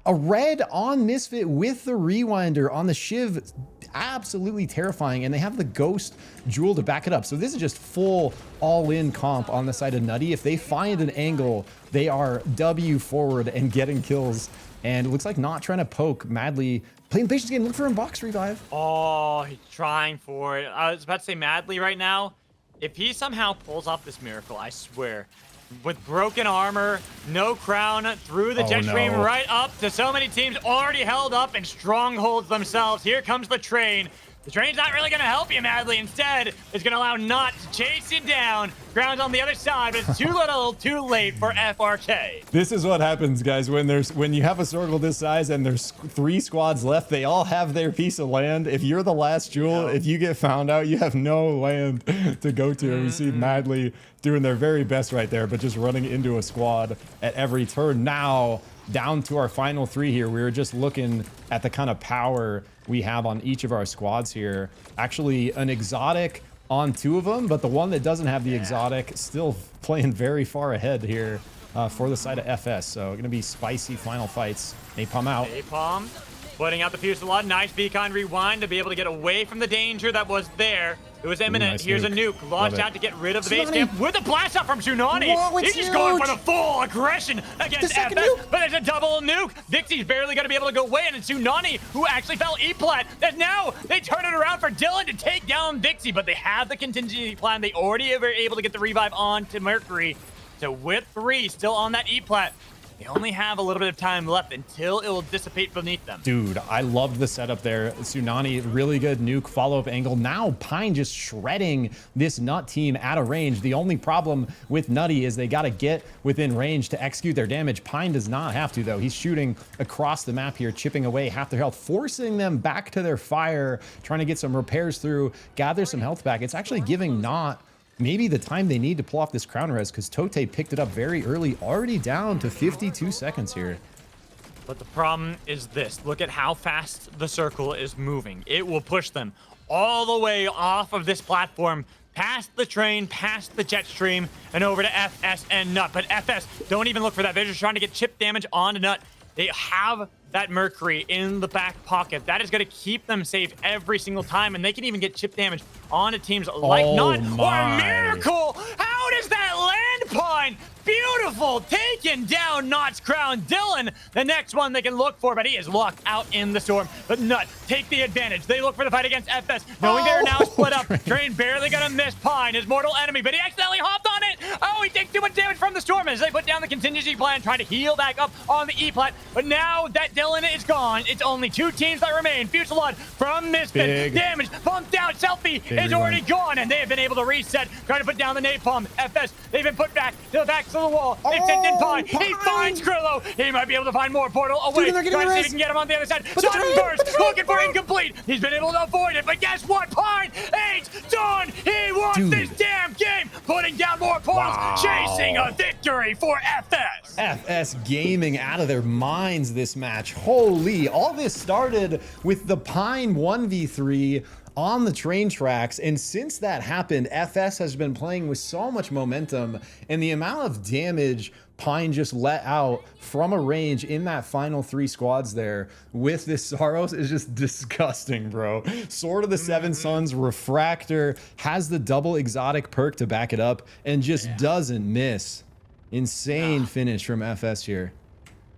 a red on Misfit with the Rewinder on the Shiv. Absolutely terrifying, and they have the Ghost Jewel to back it up. So this is just full all-in comp on the side of Nutty. If they find an angle, they are W forward and getting kills. And it looks like Not trying to poke. Madly playing the patience game. Look for him box revive. Oh, he's trying for it. I was about to say Madly right now. If he somehow pulls off this miracle, I swear, with broken armor, no crown, through the jet stream right up to so many teams already held up in strongholds themselves. Here comes the train. The train's not really going to help you, Madly. Instead, it's going to allow Not to chase you down. Ground's on the other side, but it's too little, too late for FRK. This is what happens, guys, when you have a circle this size and there's 3 squads left. They all have their piece of land. If you're the last jewel, if you get found out, you have no land to go to. And we see Madly doing their very best right there, but just running into a squad at every turn. Now, down to our final 3 here. We were just looking at the kind of power we have on each of our squads here. Actually, an exotic on 2 of them, but the one that doesn't have the exotic still playing very far ahead here for the side of FS. So going to be spicy final fights. Napalm out. Napalm Putting out the Fusillade. Nice beacon rewind to be able to get away from the danger that was there. It was imminent. nice Here's a nuke. nuke. Launched Love it. out to get rid of the base Tsunami. camp with a blast out from Tsunami. Whoa, it's He's just going for huge. the full aggression against second FS. nuke. But there's a double nuke. Dixie's barely going to be able to go away. And it's Tsunami who actually fell E-plat. And now they turn it around for Dylan to take down Dixie. But they have the contingency plan. They already were able to get the revive on to Mercury. So with 3 still on that E-plat, they only have a little bit of time left until it will dissipate beneath them. Dude, I loved the setup there. Tsunami, really good nuke follow-up angle. Now Pine just shredding this Nut team at a range. The only problem with Nutty is they got to get within range to execute their damage. Pine does not have to, though. He's shooting across the map here, chipping away half their health, forcing them back to their fire, trying to get some repairs through, gather some health back. It's actually giving Not maybe the time they need to pull off this crown res, because Tote picked it up very early, already down to 52 seconds here. But the problem is this. Look at how fast the circle is moving. It will push them all the way off of this platform, past the train, past the jet stream, and over to FS and Nut. But FS don't even look for that. They're just trying to get chip damage onto Nut. They have that Mercury in the back pocket. That is going to keep them safe every single time, and they can even get chip damage onto teams like Nut or Miracle. How does that land, Pine? Beautiful, taking down Not's crown. Dylan, the next one they can look for, but he is locked out in the storm. But Nut take the advantage. They look for the fight against FS, knowing they're now split up. Train barely gonna miss Pine, his mortal enemy, but he accidentally hopped on it. Oh, he takes too much damage from the storm as they put down the contingency plan, trying to heal back up on the E-plat. But now that Dylan is gone, it's only 2 teams that remain. Fusillade from Misfit. Big. Damage bumped out. Selfie Big is already gone, and they have been able to reset, trying to put down the napalm. FS, they've been put back to the backs of the wall. They sent in Pine. He finds Grillo. He might be able to find more portal away. Dude, they're getting Trying to see if the he can get him on the other side. But they're Sudden trying- burst, looking for incomplete. He's been able to avoid it, but guess what? Pine ain't done. He wants Dude. this damn game. Putting down more portals, chasing a victory for FS. FS Gaming out of their minds this match. Holy, all this started with the Pine 1v3 on the train tracks, and since that happened, FS has been playing with so much momentum, and the amount of damage Pine just let out from a range in that final 3 squads there with this Saros is just disgusting, bro. Sword of the Seven Suns, Refractor, has the double exotic perk to back it up, and just doesn't miss. Insane finish from FS here.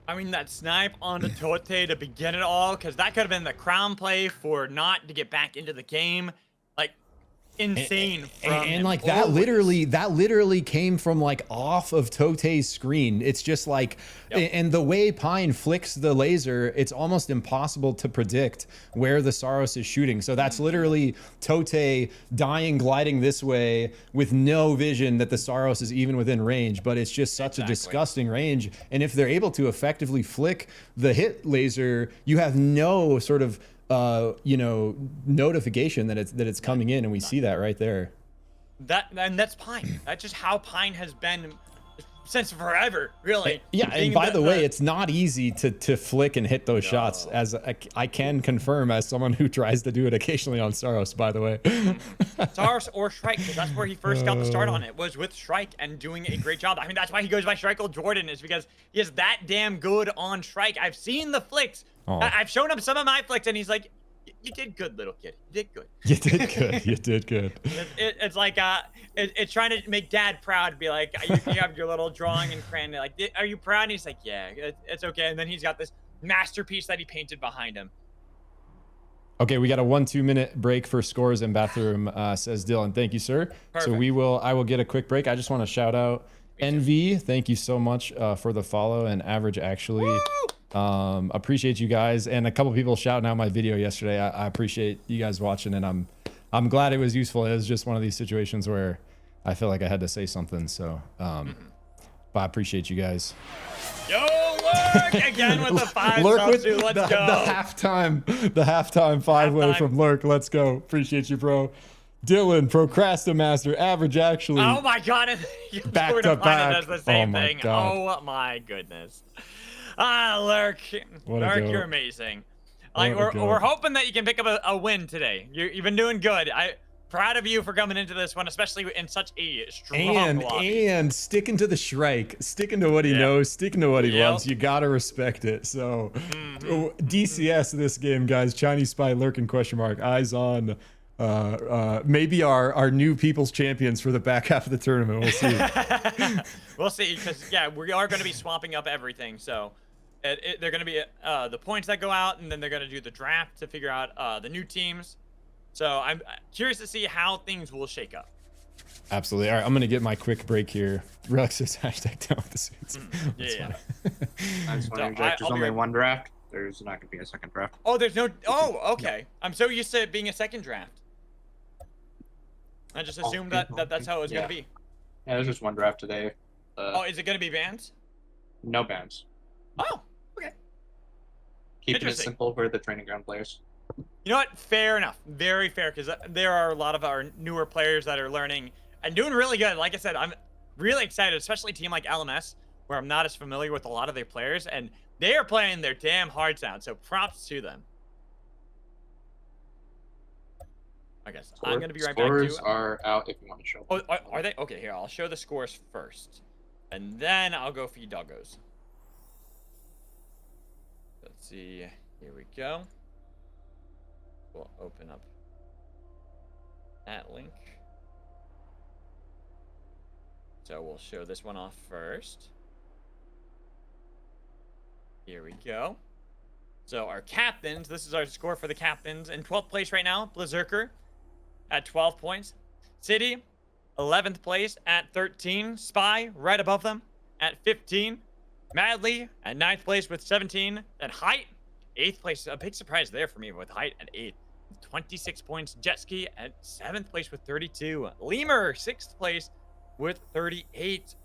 I mean, that snipe onto Tote to begin it all, because that could have been the crown play for Not to get back into the game. Like, insane from And him like that always. literally came from like off of Tote's screen. It's just like, and the way Pine flicks the laser, it's almost impossible to predict where the Saros is shooting. So that's literally Tote dying, gliding this way with no vision that the Saros is even within range, but it's just such a disgusting range. And if they're able to effectively flick the hit laser, you have no sort of you know, notification that it's coming in, and we see that right there. And that's Pine. That's just how Pine has been since forever, really. Yeah, and Being by the way, it's not easy to flick and hit those shots, as I can confirm as someone who tries to do it occasionally on Saros, by the way. Saros or Shrike, because that's where he first got the start on it, was with Shrike and doing a great job. I mean, that's why he goes by Shrike'll Jordan, is because he is that damn good on Shrike. I've seen the flicks. I've shown him some of my flicks, and he's like, you did good, little kid. You did good. You did good. You did good. It's like, it's trying to make dad proud, be like, you have your little drawing and crayon, like, are you proud? And he's like, yeah, it's okay. And then he's got this masterpiece that he painted behind him. Okay, we got a 1-2 minute break for scores and bathroom, says Dylan. Thank you, sir. Perfect. So I will get a quick break. I just want to shout out NV. Thank you so much for the follow, and Average actually. Appreciate you guys, and a couple people shouting out my video yesterday. I appreciate you guys watching, and I'm glad it was useful. It was just one of these situations where I feel like I had to say something. So, but I appreciate you guys. Yo, Lurk again with the 5 Lurk subs, with dude. Let's go. the halftime 5-way from Lurk. Let's go. Appreciate you, bro. Dylan, Procrastinator, Average actually. Oh my god, Back to back. does the same Oh my thing. God. Oh my goodness. Lurk. What a Lurk, goat. you're amazing. Like What a we're goat. hoping that you can pick up a win today. You've been doing good. proud of you for coming into this one, especially in such a strong lobby. And sticking to the Shrike, sticking to what he knows, sticking to what he loves. You gotta respect it. So, DCS this game, guys. Chinese Spy lurking ? Eyes on. Maybe our new people's champions for the back half of the tournament. We'll see. We'll see, because yeah, we are going to be swapping up everything. So they're going to be the points that go out, and then they're going to do the draft to figure out the new teams. So I'm curious to see how things will shake up. Absolutely. All right, I'm gonna get my quick break here. Relic says hashtag down with the suits. Yeah. I just want to interject. There's only one draft. There's not going to be a second draft. Oh, there's no. Oh, okay. I'm so used to it being a second draft. I just assumed that's how it was going to be. Yeah, there's just one draft today. Oh, is it going to be bans? No bans. Oh, okay. Keeping it simple for the training ground players. You know what? Fair enough. Very fair, because there are a lot of our newer players that are learning and doing really good. Like I said, I'm really excited, especially a team like LMS, where I'm not as familiar with a lot of their players, and they are playing their damn hearts out. So props to them. I guess I'm going to be right back. Scores are out if you want to show them. Oh, are they? Okay, here, I'll show the scores first. And then I'll go feed doggos. Let's see. Here we go. We'll open up that link. So we'll show this one off first. Here we go. So our captains, this is our score for the captains. In 12th place right now, Berserker at 12 points. City, 11th place at 13. Spy, right above them at 15. Madly at 9th place with 17. And Height, 8th place. A big surprise there for me with Height at 8. 26 points. Jetski at 7th place with 32. Lemur, 6th place with 38.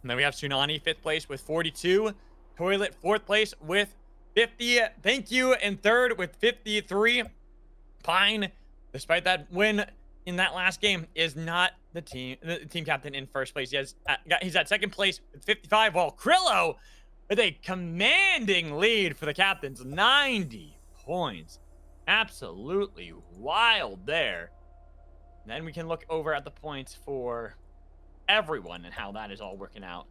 And then we have Tsunami, 5th place with 42. Toilet, 4th place with 50. Thank you in 3rd with 53. Pine, despite that win in that last game, is not the team captain in 1st place. He's at 2nd place with 55, while Krillo with a commanding lead for the captains, 90 points. Absolutely wild there. And then we can look over at the points for everyone and how that is all working out.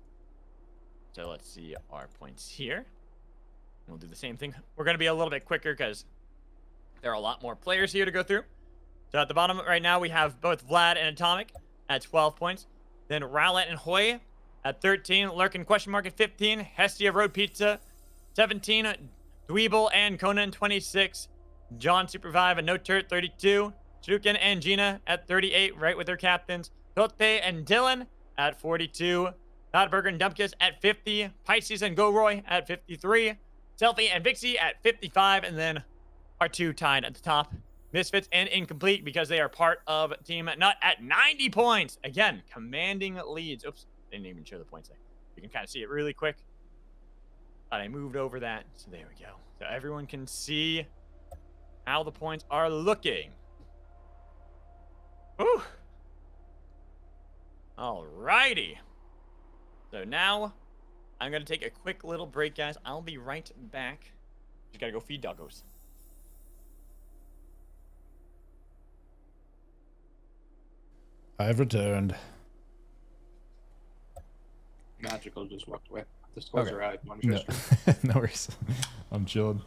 So let's see our points here. We'll do the same thing. We're going to be a little bit quicker because there are a lot more players here to go through. So at the bottom right now, we have both Vlad and Atomic at 12 points. Then Rowlet and Hoy at 13. Lurkin at 15. Hestia Road Pizza 17. Dweeble and Conan 26. John SUPERVIVE and No Turt 32. Shuriken and Gina at 38, right with their captains. Tote and Dylan at 42. Nodburger and Dumpkiss at 50. Pisces and GoRoy at 53. Selfie and Vixie at 55. And then our two tied at the top. Misfits and Incomplete, because they are part of Team Nut at 90 points. Again, commanding leads. Oops, didn't even show the points there. You can kind of see it really quick. Thought I moved over that. So there we go. So everyone can see how the points are looking. Whew. Alrighty. So now I'm going to take a quick little break, guys. I'll be right back. Just got to go feed doggos. I've returned. Magical just walked away. The scores are out. No. No worries. I'm chilling.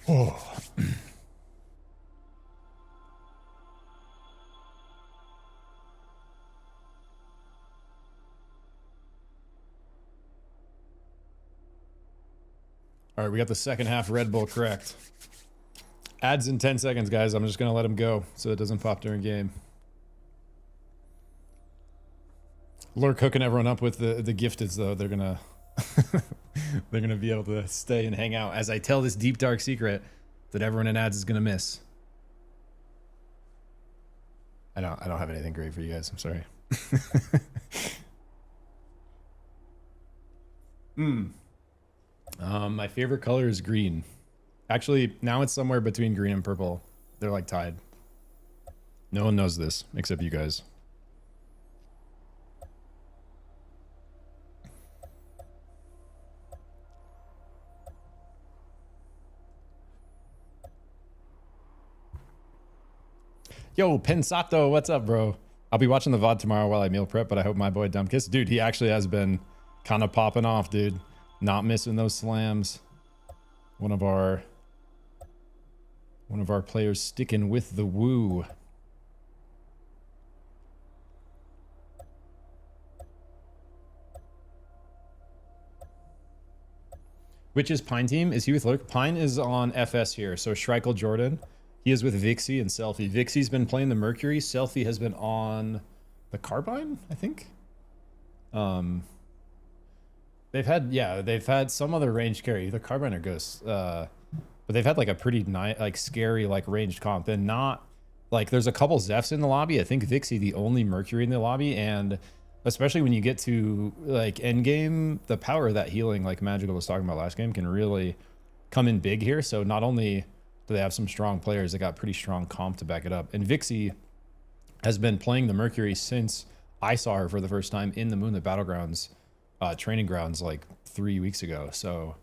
Oh. All right, we got the second half Red Bull correct. Ads in 10 seconds, guys. I'm just going to let him go so it doesn't pop during game. Lurk hooking everyone up with the gifteds, though. They're going to they're going to be able to stay and hang out as I tell this deep, dark secret that everyone in ads is going to miss. I don't have anything great for you guys. I'm sorry. My favorite color is green. Actually, now it's somewhere between green and purple. They're like tied. No one knows this except you guys. Yo, Pensato, what's up, bro? I'll be watching the VOD tomorrow while I meal prep, but I hope my boy Dumbkiss, dude, he actually has been kind of popping off, dude. Not missing those slams. One of our players sticking with the woo. Which is Pine team? Is he with Lurk? Pine is on FS here. So Schreikel Jordan. He is with Vixie and Selfie. Vixie's been playing the Mercury. Selfie has been on the Carbine, I think. They've had some other ranged carry, either Carbine or Ghost. But they've had like a pretty scary like ranged comp, and not like there's a couple Zephs in the lobby. I think Vixie the only Mercury in the lobby, and especially when you get to like end game, the power of that healing, like Magical was talking about last game, can really come in big here. So not only do they have some strong players, they got pretty strong comp to back it up. And Vixie has been playing the Mercury since I saw her for the first time in the Moonlit Battlegrounds training grounds like 3 weeks ago. So,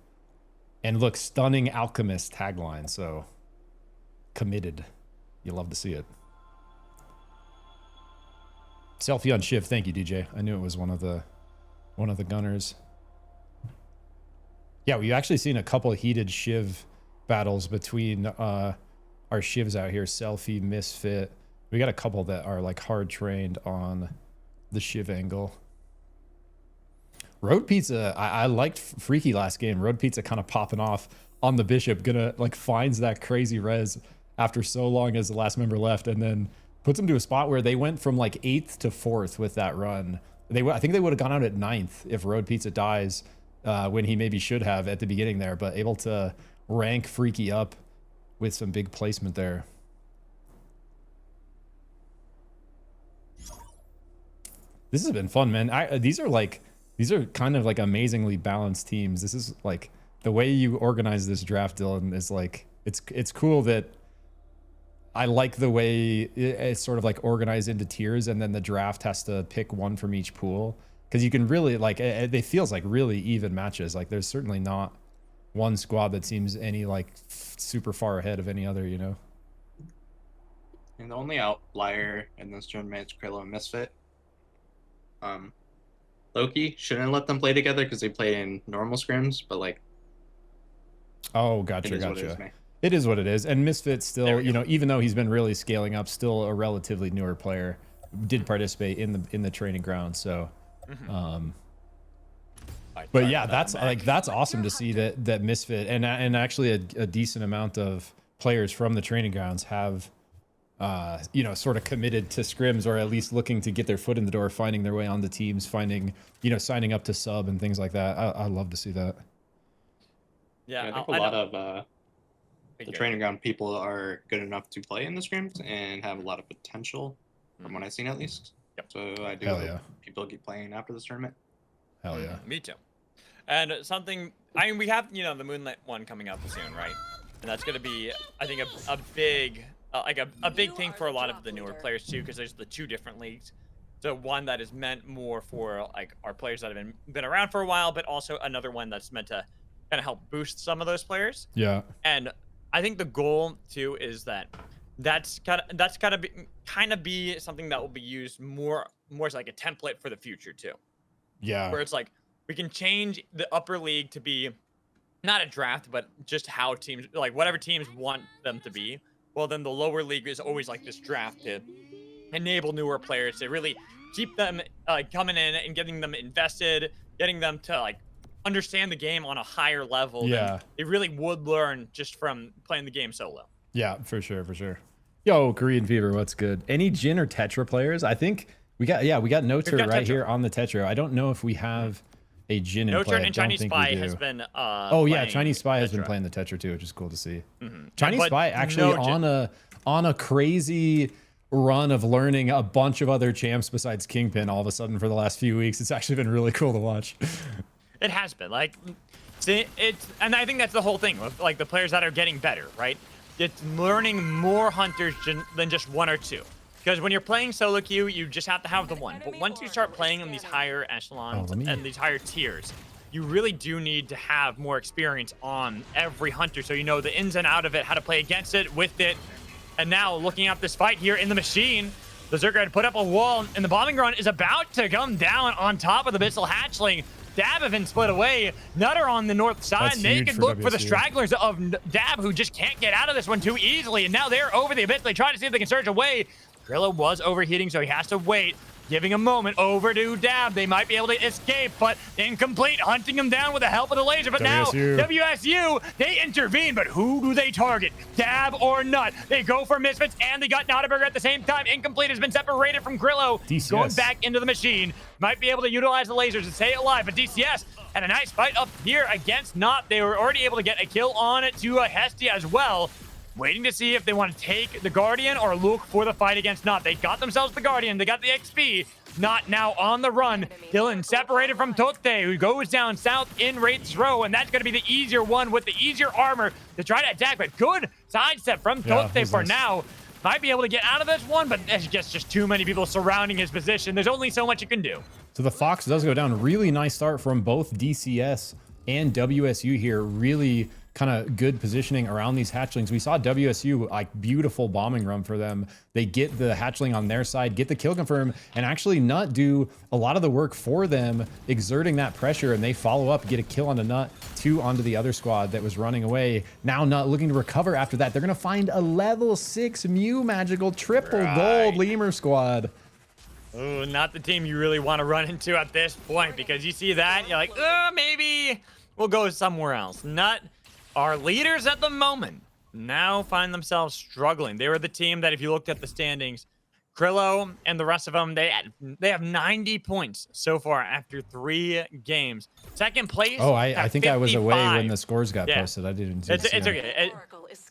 and look, stunning Alchemist tagline. So committed. You love to see it. Selfie on Shiv. Thank you, DJ. I knew it was one of the gunners. Yeah, we've actually seen a couple of heated Shiv battles between our Shivs out here. Selfie, Misfit. We got a couple that are like hard trained on the Shiv angle. Road Pizza, I liked Freaky last game. Road Pizza kind of popping off on the Bishop. Gonna like finds that crazy res after so long as the last member left, and then puts them to a spot where they went from like 8th to 4th with that run. I think they would have gone out at 9th if Road Pizza dies when he maybe should have at the beginning there, but able to rank Freaky up with some big placement there. This has been fun, man. These are kind of like amazingly balanced teams. This is like the way you organize this draft, Dylan, is like it's cool that I like the way it's sort of like organized into tiers, and then the draft has to pick one from each pool, because you can really like it feels like really even matches. Like there's certainly not one squad that seems any like super far ahead of any other, you know. And the only outlier in this tournament is Krilo and Misfit. Loki shouldn't let them play together because they play in normal scrims, but like, oh, gotcha. It is what it is. And Misfit still, you know, even though he's been really scaling up, still a relatively newer player, did participate in the training ground. So, but yeah, that's awesome to see that Misfit and actually a decent amount of players from the training grounds have, you know, sort of committed to scrims, or at least looking to get their foot in the door, finding their way onto teams, finding, you know, signing up to sub and things like that. I love to see that. Yeah, I think a lot of the training ground people are good enough to play in the scrims and have a lot of potential, from what I've seen at least. Yep. So I do hope people keep playing after this tournament. Hell yeah. Me too. And something, I mean, we have, you know, the Moonlit one coming up soon, right? And that's going to be, I think, a big, like a big thing for a lot of the newer players too, because there's the 2 different leagues. So one that is meant more for like our players that have been around for a while, but also another one that's meant to kind of help boost some of those players. Yeah. And I think the goal too is that's gotta be something that will be used more as like a template for the future too. Yeah. Where it's like we can change the upper league to be not a draft, but just how teams, like whatever teams want them to be. Well, then the lower league is always like this draft to enable newer players to really keep them coming in and getting them invested, getting them to like understand the game on a higher level than they really would learn just from playing the game solo. Yeah, for sure. Yo, Korean Fever, what's good? Any Jin or Tetra players? I think we got No Turd right here on the Tetra. I don't know if we have a Jin in play. And Chinese Spy has been Chinese Spy has been playing the Tetra too, which is cool to see. Chinese Spy actually on a crazy run of learning a bunch of other champs besides Kingpin all of a sudden for the last few weeks. It's actually been really cool to watch. It has been like and I think that's the whole thing with like the players that are getting better, right? It's learning more hunters than just 1 or 2. Because when you're playing solo queue, you just have to have the one. But once you start playing in these higher echelons and these higher tiers, you really do need to have more experience on every hunter, so you know the ins and out of it, how to play against it, with it, And now looking at this fight here in the machine, Berserker had put up a wall, and the bombing run is about to come down on top of the missile hatchling. Dab have been split away. Nutter on the north side. That's They huge could for look for the WSU. stragglers of Dab, who just can't get out of this one too easily. And now they're over the abyss. They try to see if they can surge away. Grillo was overheating, so he has to wait. Giving a moment over to Dab. They might be able to escape, but incomplete. Hunting him down with the help of the laser. But now, WSU, they intervene. But who do they target? Dab or Nut? They go for Misfits, and they got Nottaburger at the same time. Incomplete has been separated from Grillo. DCS. Going back into the machine. Might be able to utilize the lasers to stay alive. But DCS had a nice fight up here against Nut. They were already able to get a kill on it to Hestia as well. Waiting to see if they want to take the Guardian or look for the fight against Not. They got themselves the Guardian. They got the XP. Not now on the run. Dylan separated from Tote, who goes down south in Wraith's Row, and that's going to be the easier one with the easier armor to try to attack. But good sidestep from Tote for nice. now. Might be able to get out of this one, but there's just too many people surrounding his position. There's only so much you can do. So the Fox does go down. Really nice start from both DCS and WSU here. Really kind of good positioning around these hatchlings. We saw WSU, like, beautiful bombing run for them. They get the hatchling on their side, get the kill confirm, and actually Nut do a lot of the work for them, exerting that pressure, and they follow up, get a kill on the Nut, 2 onto the other squad that was running away. Now Nut looking to recover after that. They're going to find a level 6 MadMagical triple gold Lemur squad. Ooh, not the team you really want to run into at this point, because you see that, you're like, maybe we'll go somewhere else. Nut, our leaders at the moment, now find themselves struggling. They were the team that, if you looked at the standings, Krillo and the rest of them, they have 90 points so far after 3 games. Second place. Oh, I think I was away when the scores got Yeah. posted. I didn't. It's see them. okay.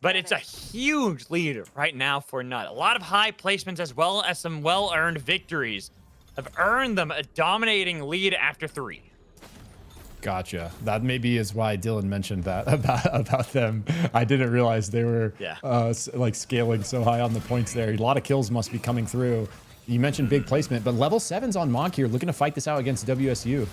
But it's a huge lead right now for Nut. A lot of high placements as well as some well-earned victories have earned them a dominating lead after 3. Gotcha. That maybe is why Dylan mentioned that about them. I didn't realize they were like scaling so high on the points there. A lot of kills must be coming through. You mentioned big placement, but level 7's on Mog here, looking to fight this out against WSU.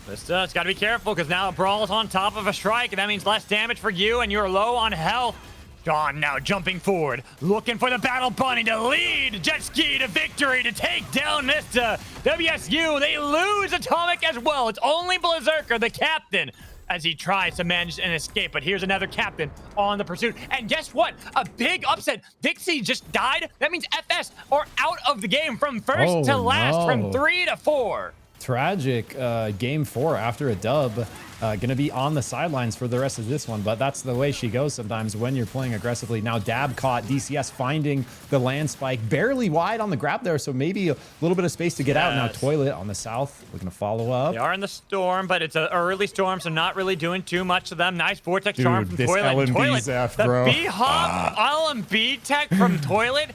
It's got to be careful, because now a brawl is on top of a strike, and that means less damage for you, and you're low on health. Dawn now jumping forward, looking for the Battle Bunny to lead Jet Ski to victory to take down Mista. WSU, they lose Atomic as well. It's only Berserker, the captain, as he tries to manage an escape. But here's another captain on the pursuit. And guess what? A big upset. Vixie just died. That means FS are out of the game from first to last, from 3 to 4. Tragic game 4 after a dub. Gonna be on the sidelines for the rest of this one, but that's the way she goes sometimes when you're playing aggressively. Now Dab caught, DCS finding the land spike, barely wide on the grab there, so maybe a little bit of space to get out. Now Toilet on the south, looking to follow up. They are in the storm, but it's an early storm, so not really doing too much to them. Nice vortex charm from this Toilet. LMB Zeph, the bro. B-Hop LMB tech from Toilet.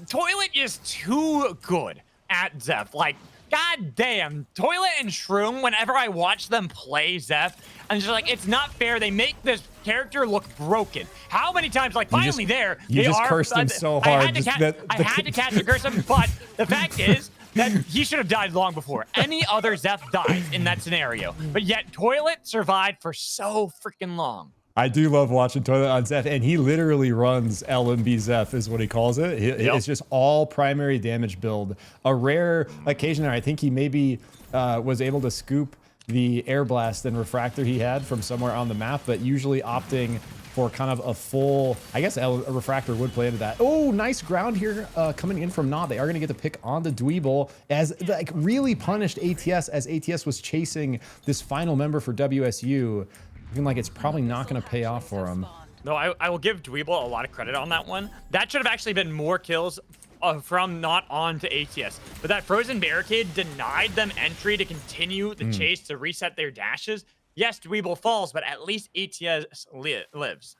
Toilet is too good at Zeph. Like, god damn, Toilet and Shroom, whenever I watch them play Zeph, I'm just like, it's not fair. They make this character look broken. How many times, like, finally you just cursed him so hard. I had to catch a curse him, but the fact is that he should have died long before any other Zeph dies in that scenario. But yet, Toilet survived for so freaking long. I do love watching Toilet on Zeph, and he literally runs LMB Zeph is what he calls it. It's just all primary damage build. A rare occasion there, I think he maybe was able to scoop the air blast and refractor he had from somewhere on the map, but usually opting for kind of a full, I guess a refractor would play into that. Oh, nice ground here coming in from Nod. They are going to get the pick on the Dweeble as, like, really punished ATS as ATS was chasing this final member for WSU. Looking like it's probably not going to pay off for him. No, I will give Dweeble a lot of credit on that one. That should have actually been more kills from Not on to ATS. But that frozen barricade denied them entry to continue the chase to reset their dashes. Yes, Dweeble falls, but at least ATS lives.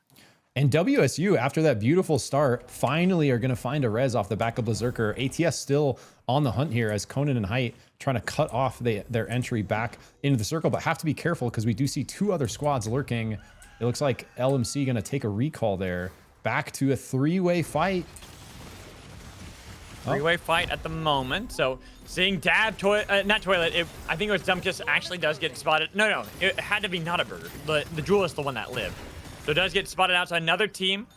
And WSU, after that beautiful start, finally are going to find a res off the back of Berserker. ATS still on the hunt here as Conan and Height trying to cut off their entry back into the circle, but have to be careful because we do see 2 other squads lurking. It looks like LMC going to take a recall there. Back to a 3-way fight. 3-way fight at the moment. So seeing Dab, not Toilet, I think it was Dumbkiss actually does get spotted. No, it had to be Nottaburger. The Jewel is the one that lived. So it does get spotted out. So another team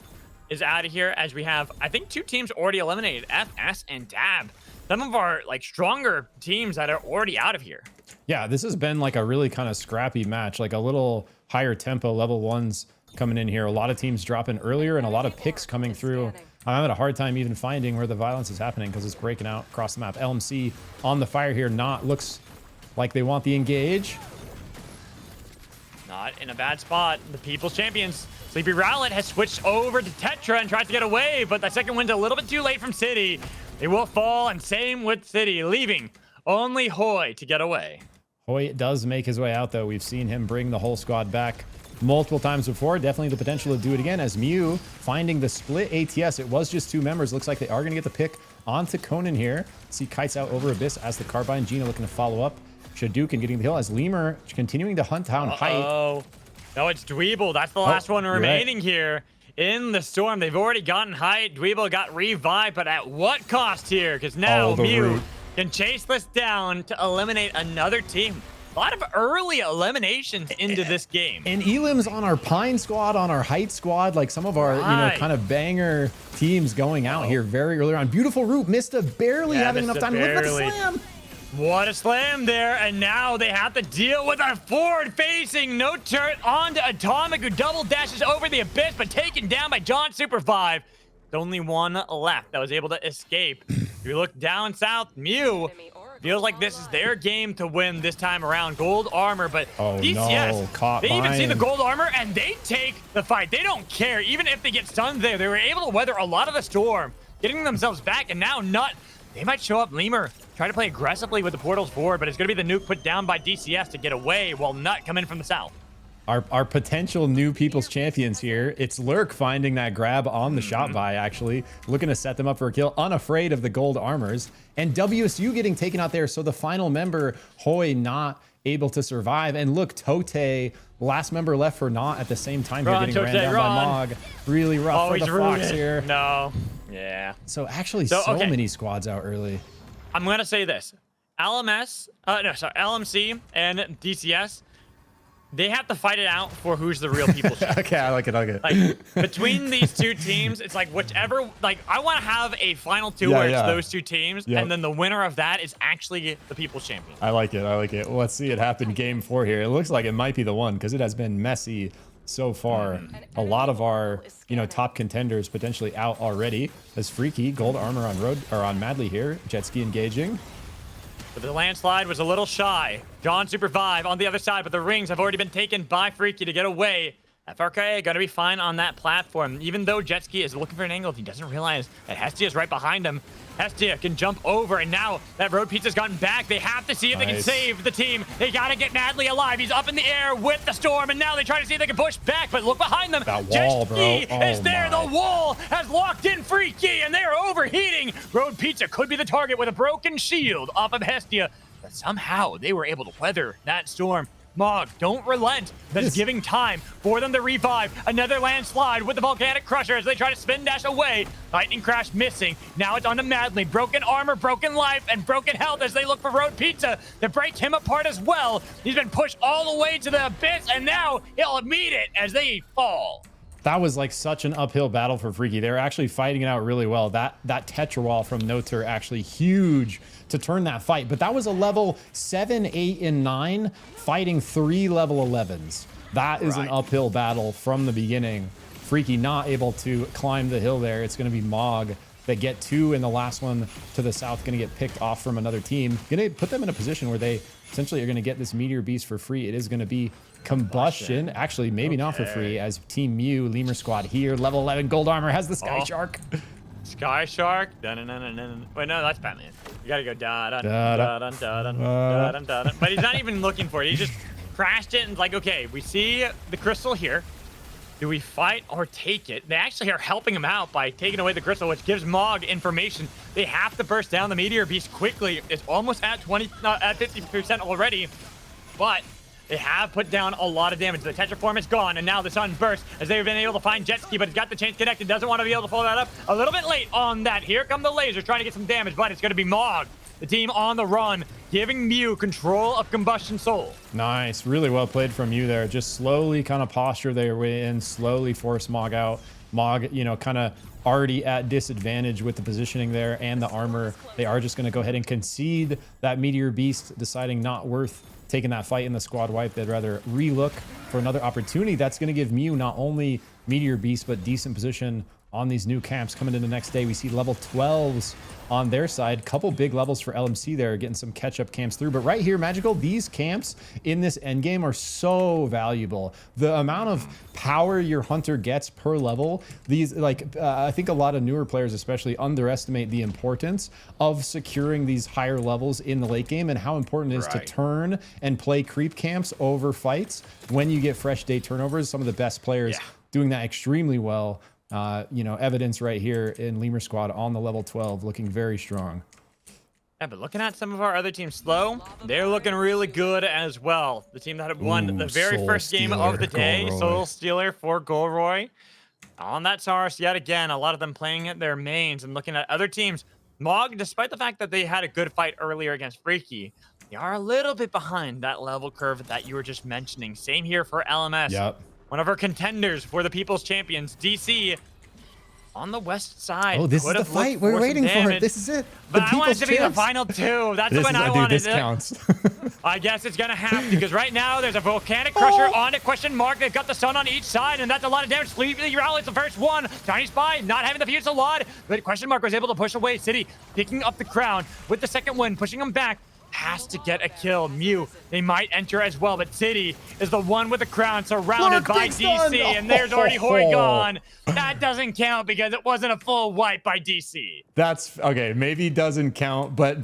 is out of here as we have, I think, 2 teams already eliminated, FS and Dab. Some of our like stronger teams that are already out of here. Yeah, this has been like a really kind of scrappy match, like a little higher tempo. Level 1s coming in here. A lot of teams dropping earlier and a lot of picks coming through. I'm having a hard time even finding where the violence is happening because it's breaking out across the map. LMC on the fire here. Not looks like they want the engage. Not in a bad spot. The People's Champions, Sleepy Rowlet, has switched over to Tetra and tries to get away, but the second wind's a little bit too late from City. They will fall, and same with City, leaving only Hoy to get away. Hoy does make his way out, though. We've seen him bring the whole squad back multiple times before. Definitely the potential to do it again as Mew finding the split ATS. It was just 2 members. Looks like they are going to get the pick onto Conan here. See Kites out over Abyss as the Carbine. Gina looking to follow up. Shadouken getting the hill as Lemur continuing to hunt down Height. Oh, no, it's Dweeble. That's the last one remaining here in the storm. They've already gotten Height. Dweeble got revived, but at what cost here? Because now Mew can chase this down to eliminate another team. A lot of early eliminations into this game. And Elim's on our Pine squad, on our Height squad, like some of our, you know, kind of banger teams going out here very early on. Beautiful route. Mista barely having enough time. Look at the slam. What a slam there, and now they have to deal with a forward-facing no turret onto Atomic, who double dashes over the Abyss, but taken down by John SUPERVIVE. There's only one left that was able to escape. If you look down south, Mew feels like this is their game to win this time around. Gold armor, but DCS, they even see the gold armor, and they take the fight. They don't care, even if they get stunned there. They were able to weather a lot of the storm, getting themselves back, and now Nut, they might show up. Lemur try to play aggressively with the portals forward, but it's going to be the nuke put down by DCS to get away while Nut come in from the south. Our potential new People's Champions here. It's Lurk finding that grab on the shot buy, actually. Looking to set them up for a kill, unafraid of the gold armors. And WSU getting taken out there, so the final member, Hoy, not able to survive. And look, Tote, last member left for Not at the same time here, getting ran down by Mog. Really rough for the Fox here. No. Yeah. So actually so many squads out early. I'm going to say this. LMC and DCS, they have to fight it out for who's the real People's Champion. Okay, I like it. Like, between these 2 teams, it's like whichever, like, I want to have a final 2 where it's those 2 teams, and then the winner of that is actually the People's Champion. I like it. Well, let's see it happen game 4 here. It looks like it might be the one because it has been messy so far. A lot of our, you know, top contenders potentially out already. As Freaky, gold armor on Road or on Madly here. Jet ski engaging. But the landslide was a little shy. John SUPERVIVE on the other side, but the rings have already been taken by Freaky to get away. FRK gonna be fine on that platform, even though Jetski is looking for an angle. He doesn't realize that Hestia is right behind him. Hestia can jump over, and now that Road Pizza's gotten back, they have to see if they can save the team. They gotta get Madly alive. He's up in the air with the storm, and now they try to see if they can push back, but look behind them. That wall, Jetski is there. The wall has locked in Freaky, and they are overheating. Road Pizza could be the target with a broken shield off of Hestia, but somehow they were able to weather that storm. Mog, don't relent. That's giving time for them to revive. Another landslide with the Volcanic Crusher as they try to spin dash away. Lightning Crash missing. Now it's on to Madly. Broken armor, broken life, and broken health as they look for Road Pizza to break him apart as well. He's been pushed all the way to the Abyss, and now he'll meet it as they fall. That was like such an uphill battle for Freaky. They were actually fighting it out really well. That Tetra wall from Notur actually huge to turn that fight. But that was a level 7, 8, and 9 fighting 3 level 11s. That is an uphill battle from the beginning. Freaky not able to climb the hill there. It's going to be Mog that get 2, and the last one to the south going to get picked off from another team. Going to put them in a position where they essentially are going to get this Meteor Beast for free. It is going to be Combustion. Actually, maybe not for free, as Team Mew, Lemur squad here. Level 11 gold armor has the Sky Shark. Sky Shark. Wait, no, that's Batman. You gotta go da dun da dun da dun da dun da dun. But he's not even looking for it. He just crashed it and like, okay, we see the crystal here. Do we fight or take it? They actually are helping him out by taking away the crystal, which gives Mog information. They have to burst down the Meteor Beast quickly. It's almost at 50% already, but they have put down a lot of damage. The Tetraform is gone, and now the Sun bursts as they've been able to find Jetski, but he's got the chains connected. Doesn't want to be able to follow that up. A little bit late on that. Here come the lasers trying to get some damage, but it's going to be Mog the team on the run, giving Mew control of Combustion Soul. Nice. Really well played from you there. Just slowly kind of posture their way in, slowly force Mog out. Mog, you know, kind of already at disadvantage with the positioning there and the armor. They are just going to go ahead and concede that Meteor Beast, deciding not worth taking that fight in the squad wipe. They'd rather relook for another opportunity. That's going to give Mew not only Meteor Beast, but decent position on these new camps coming in the next day. We see level 12s on their side. Couple big levels for LMC there, getting some catch-up camps through. But right here, Magical, these camps in this endgame are so valuable. The amount of power your hunter gets per level, these, like, I think a lot of newer players especially underestimate the importance of securing these higher levels in the late game and how important it is to turn and play creep camps over fights when you get fresh day turnovers. Some of the best players doing that extremely well. You know, evidence right here in Lemur Squad on the level 12, looking very strong. Yeah, but looking at some of our other teams, Slow, they're looking really good as well. The team that had won the very first game of the day, Soul Stealer for Golroy. On that Saurus, yet again, a lot of them playing at their mains and looking at other teams. Mog, despite the fact that they had a good fight earlier against Freaky, they are a little bit behind that level curve that you were just mentioning. Same here for LMS. Yep. One of our contenders for the People's Champions, DC, on the west side. Oh, this is the fight. We're waiting for it. This is it. But I want it to be the final two. That's when I wanted this it. Counts. I guess it's going to have to, because right now there's a Volcanic Crusher on it, question mark. They've got the sun on each side, and that's a lot of damage. Sleepy Rally is the first one. Tiny Spy not having the fuse a lot, but question mark was able to push away City, picking up the crown with the second win, pushing him back. Has to get a kill. Mew, they might enter as well, but City is the one with the crown, surrounded by DC, and there's already Hoi gone. That doesn't count because it wasn't a full wipe by DC. That's okay. Maybe doesn't count, but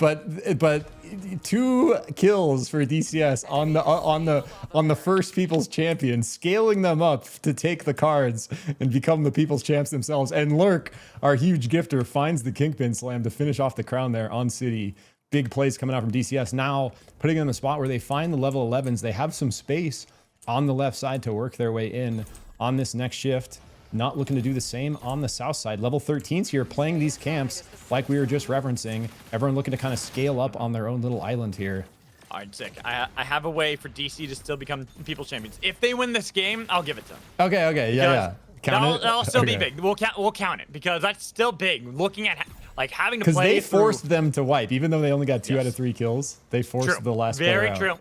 2 kills for DCS on the first People's Champion, scaling them up to take the cards and become the People's Champs themselves. And Lurk, our huge gifter, finds the Kingpin Slam to finish off the crown there on City. Big plays coming out from DCS. Now putting them in a spot where they find the level 11s. They have some space on the left side to work their way in on this next shift. Not looking to do the same on the south side. Level 13s here playing these camps like we were just referencing. Everyone looking to kind of scale up on their own little island here. All right, sick. I have a way for DC to still become People's Champions. If they win this game, I'll give it to them. Okay, yeah. That'll still be big. We'll count it because that's still big. Looking at like having to play, because they forced them to wipe, even though they only got 2 out of 3 kills. They forced the last player out. Very true.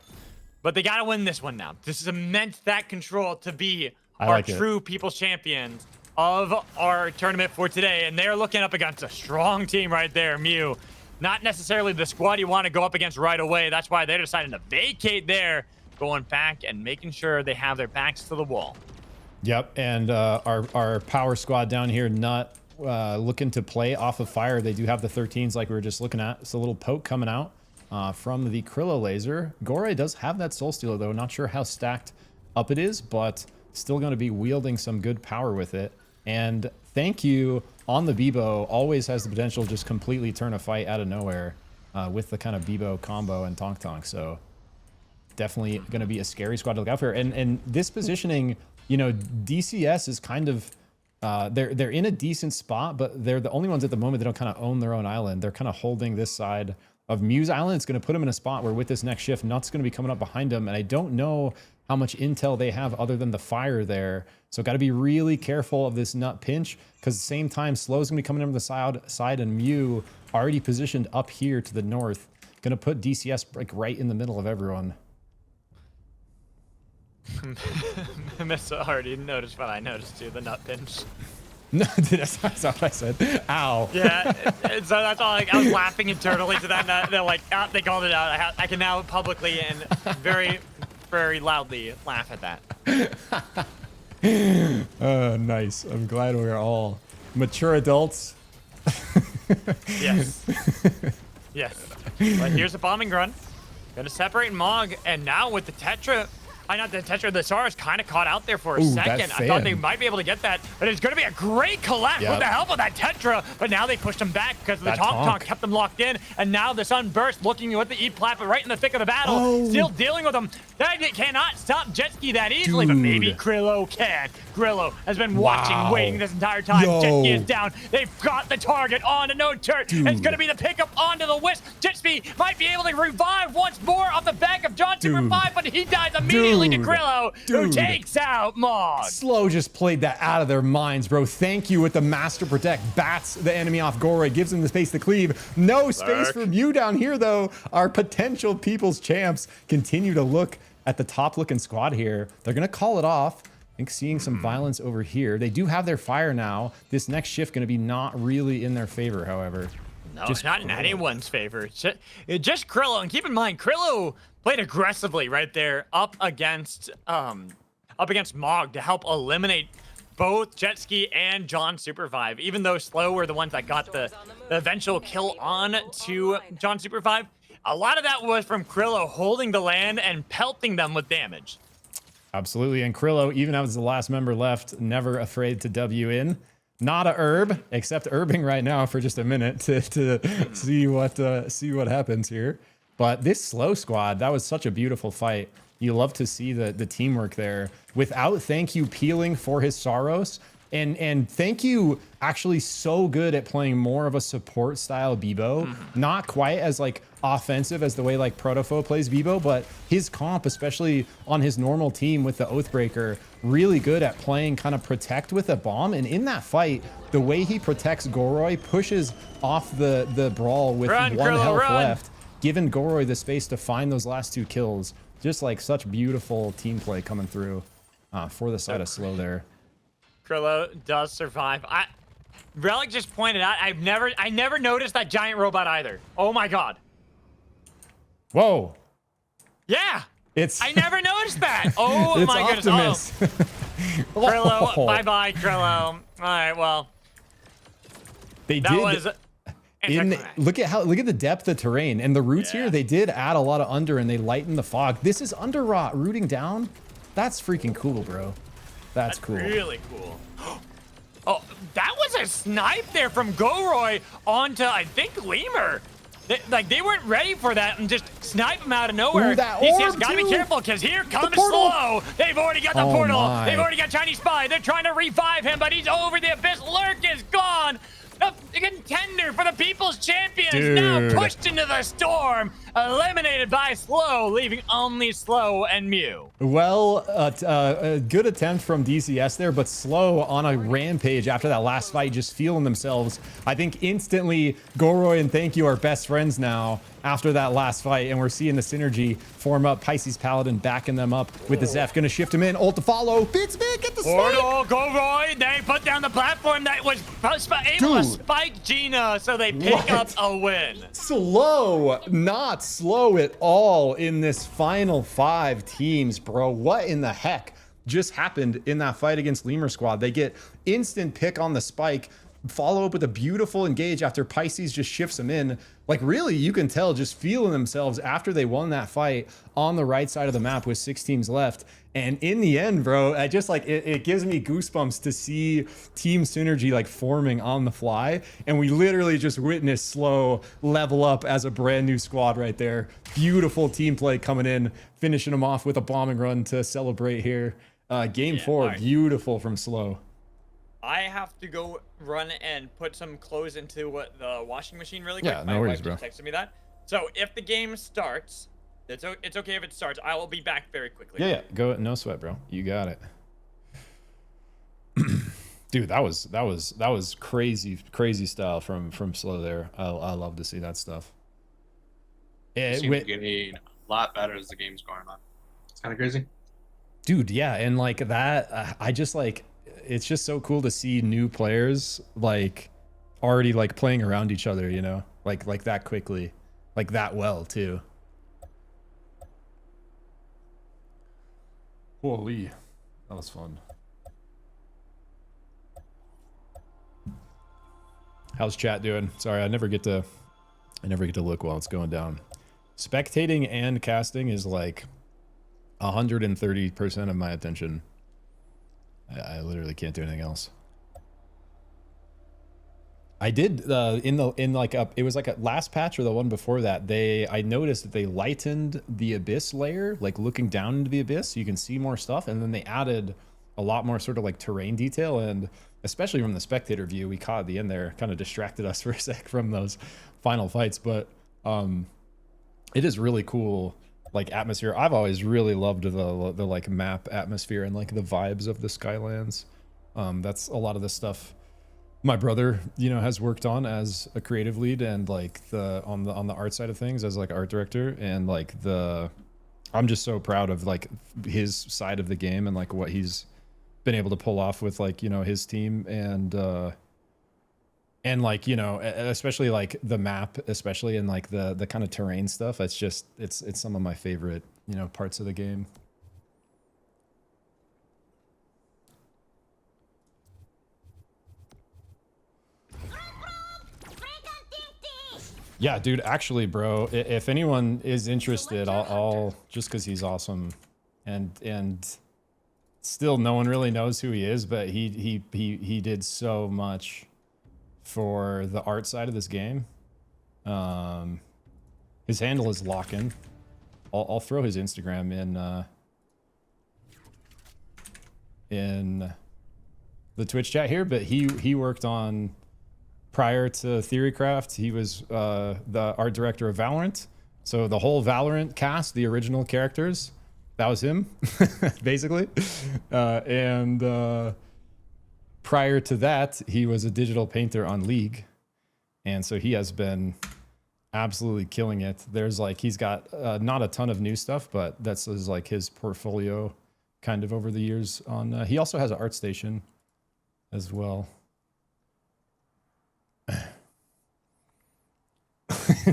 But they got to win this one now. This cements that control to be our true People's Champions of our tournament for today. And they're looking up against a strong team right there, Mew. Not necessarily the squad you want to go up against right away. That's why they're deciding to vacate there, going back and making sure they have their backs to the wall. Yep, and our power squad down here not looking to play off of fire. They do have the 13s like we were just looking at. It's a little poke coming out from the Krilla laser. Gore does have that Soul Stealer though. Not sure how stacked up it is, but still going to be wielding some good power with it. And thank you on the Bebo. Always has the potential to just completely turn a fight out of nowhere with the kind of Bebo combo and Tonk Tonk. So definitely going to be a scary squad to look out for. And this positioning, you know, DCS is kind of they're in a decent spot, but they're the only ones at the moment that don't kind of own their own island. They're kind of holding this side of Mew's island. It's going to put them in a spot where with this next shift, Nut's going to be coming up behind them. And I don't know how much intel they have other than the fire there. So got to be really careful of this Nut pinch, because at the same time, Slow's going to be coming over the side and Mew already positioned up here to the north. Going to put DCS like right in the middle of everyone. Miss already noticed what I noticed too, the nut pinch. No, that's not what I said. Ow. Yeah, so that's all. Like, I was laughing internally to that nut. They're like, they called it out. I can now publicly and very, very loudly laugh at that. Nice. I'm glad we're all mature adults. Yes. Yes. But here's a bombing run. Gonna separate Mog, and now with the Tetra, not the Tetra, the Saurus kind of caught out there for a Ooh, that second. I thought they fan. might be able to get that, but it's going to be a great collapse with the help of that Tetra. But now they pushed him back because the That Tonk Tonk. kept them locked in. And now the Sunburst looking with the E-Plat, but right in the thick of the battle, still dealing with them. That cannot stop Jetski that easily, but maybe Dude. Krillo can. Grillo has been watching, Wow. waiting this entire time. Yo. Jetski is down. They've got the target on to No Turret. It's Dude. going to be the pickup onto the Wisp. Jetspeed might be able to revive once more off the back of John Super Dude. 5, but he dies immediately to Dude. Grillo, who Dude. takes out Mog. Slow just played that out of their minds, bro. Thank you with the Master Protect. Bats the enemy off Goroy, gives him the space to cleave. No space for Mew down here, though. Our potential people's champs continue to look at the top looking squad here. They're going to call it off. I think seeing some violence over here. They do have their fire now. This next shift going to be not really in their favor, however. No, it's not in anyone's favor. It's just Krillo, and keep in mind, Krillo played aggressively right there up against Mog to help eliminate both Jetski and John Supervive. Even though Slow were the ones that got the eventual kill on to John Supervive, a lot of that was from Krillo holding the land and pelting them with damage. Absolutely. And Krillo, even as the last member left, never afraid to W in. Not a herb, except herbing right now for just a minute to see what happens here. But this Slow squad, that was such a beautiful fight. You love to see the teamwork there. Without Thank You peeling for his Saros, and Thank You actually so good at playing more of a support style Bebo. Not quite as like offensive as the way like Protofo plays Bebo, but his comp, especially on his normal team with the Oathbreaker, really good at playing kind of protect with a bomb. And in that fight, the way he protects Goroy, pushes off the brawl with Run, one Krillo, health run. left, giving Goroy the space to find those last 2 kills. Just like such beautiful team play coming through for the side of Slow there. Krillo does survive. Relic just pointed out, I never noticed that giant robot either. Oh my god. Whoa. Yeah. I never noticed that. Oh it's my goodness. Optimus. Oh. Krillo, Oh. bye-bye, Krillo. All right, well, They that did. was Look at the depth of terrain and the roots here. They did add a lot of under and they lighten the fog. This is under rot rooting down. That's freaking cool, bro. That's cool. Really cool. Oh, that was a snipe there from Goroy onto, I think, Lemur. They weren't ready for that and just snipe him out of nowhere. Ooh, that DCS orb gotta be too. careful because here comes portal. Slow. They've already got the Oh portal. my. They've already got Chinese Spy. They're trying to revive him, but he's over the abyss. Lurk is gone. The contender for the People's Champion is now Dude. pushed into the storm, eliminated by Slow, leaving only Slow and Mew. Well, a good attempt from DCS there, but Slow on a rampage after that last fight, just feeling themselves. I think instantly Goroy and Thank You are best friends now after that last fight, and we're seeing the synergy form up. Pisces Paladin backing them up with the Zeph, gonna shift him in. Ult to follow. Bits big, get the spike. Portal, Goroy, they put down the platform that was able to spike Gina, so they pick up a win. Slow, not slow at all in this final 5 teams, bro. What in the heck just happened in that fight against Lemur Squad? They get instant pick on the spike, follow up with a beautiful engage after Pisces just shifts them in. Like, really, you can tell just feeling themselves after they won that fight on the right side of the map with 6 teams left. And in the end, bro, I just like it gives me goosebumps to see team synergy like forming on the fly. And we literally just witnessed Slow level up as a brand new squad right there. Beautiful team play coming in, finishing them off with a bombing run to celebrate here. Game 4, right. Beautiful from Slow. I have to go run and put some clothes into the washing machine really quick. Yeah, My no worries, wife bro. just texted me that. So if the game starts, it's okay if it starts. I will be back very quickly. Yeah, go, no sweat, bro. You got it. Dude, that was crazy style from Slow there. I love to see that stuff. It seems getting a lot better as the game's going on. It's kind of crazy. Dude, yeah, and like that, I just like, it's just so cool to see new players like already like playing around each other, you know, like that quickly, like that well too. Holy, that was fun. How's chat doing? Sorry, I never get to look while it's going down. Spectating and casting is like 130% of my attention. I literally can't do anything else. I did it was like a last patch or the one before that, I noticed that they lightened the abyss layer, like looking down into the abyss so you can see more stuff, and then they added a lot more sort of like terrain detail, and especially from the spectator view we caught at the end there, kind of distracted us for a sec from those final fights, but it is really cool, like atmosphere. I've always really loved the like map atmosphere and like the vibes of the Skylands. That's a lot of the stuff my brother, you know, has worked on as a creative lead, and like on the art side of things as like art director, and like I'm just so proud of like his side of the game and like what he's been able to pull off with like, you know, his team, and like, you know, especially like the map, especially, and like the kind of terrain stuff. It's just it's some of my favorite, you know, parts of the game. Yeah, dude, actually, bro, if anyone is interested, I'll just because he's awesome, and still no one really knows who he is, but he did so much for the art side of this game. His handle is Lockin. I'll throw his Instagram in the Twitch chat here, but he worked on, prior to Theorycraft, he was the art director of Valorant. So the whole Valorant cast, the original characters, that was him, basically. And prior to that, he was a digital painter on League. And so he has been absolutely killing it. There's like, he's got not a ton of new stuff, but that's like his portfolio kind of over the years on, he also has an art station as well.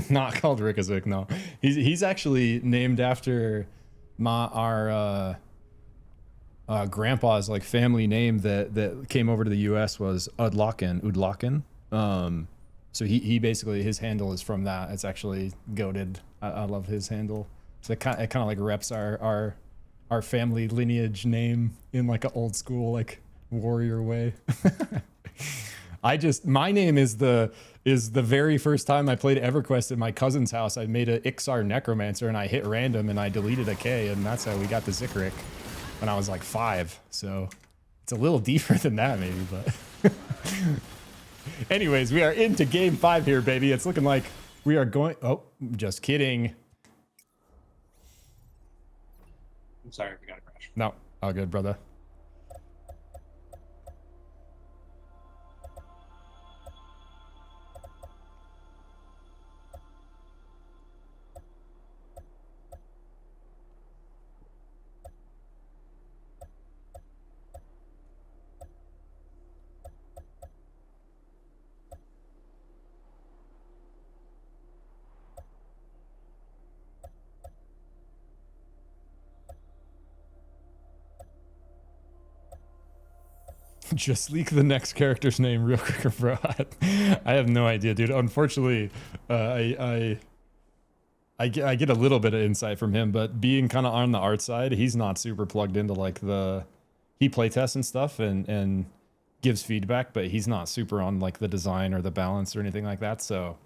Not called Rickazick, no. He's actually named after our grandpa's like family name that came over to the US was Udlakin. So he basically, his handle is from that. It's actually goated. I love his handle. So it kind of like reps our family lineage name in like an old school like warrior way. My name is the very first time I played EverQuest at my cousin's house. I made an Ixar Necromancer and I hit random and I deleted a K, and that's how we got the Zikrik when I was like 5. So it's a little deeper than that maybe, but anyways, we are into game 5 here, baby. It's looking like we are going, oh, just kidding. I'm sorry, we got a crash. No, all good, brother. Just leak the next character's name real quick, bro. I have no idea, dude. Unfortunately, I get a little bit of insight from him, but being kind of on the art side, he's not super plugged into like he playtests and stuff and gives feedback, but he's not super on like the design or the balance or anything like that. So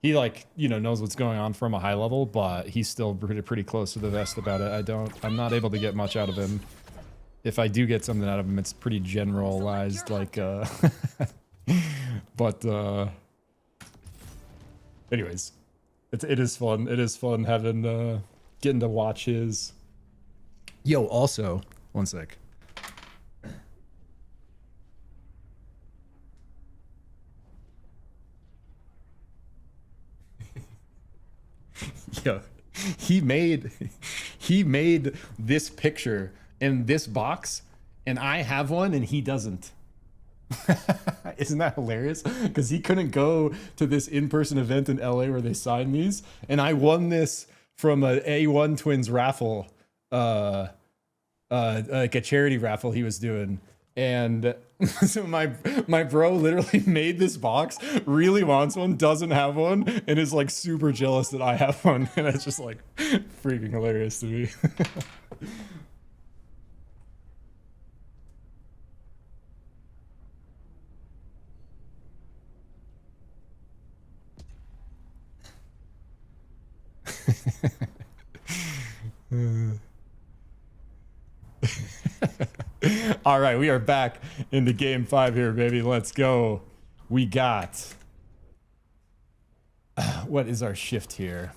he like, you know, knows what's going on from a high level, but he's still pretty close to the vest about it. I'm not able to get much out of him. If I do get something out of him, it's pretty generalized, like, but, anyways, it is fun. It is fun having, getting to watch his. Yo, also, one sec. Yo, he made this picture in this box, and I have one and he doesn't. Isn't that hilarious? Because he couldn't go to this in-person event in LA where they signed these, and I won this from a A1 Twins raffle, like a charity raffle he was doing, And so my bro literally made this box, really wants one, doesn't have one, and is like super jealous that I have one. And it's just like freaking hilarious to me. All right, we are back into game 5 here, baby. Let's go. We got what is our shift here?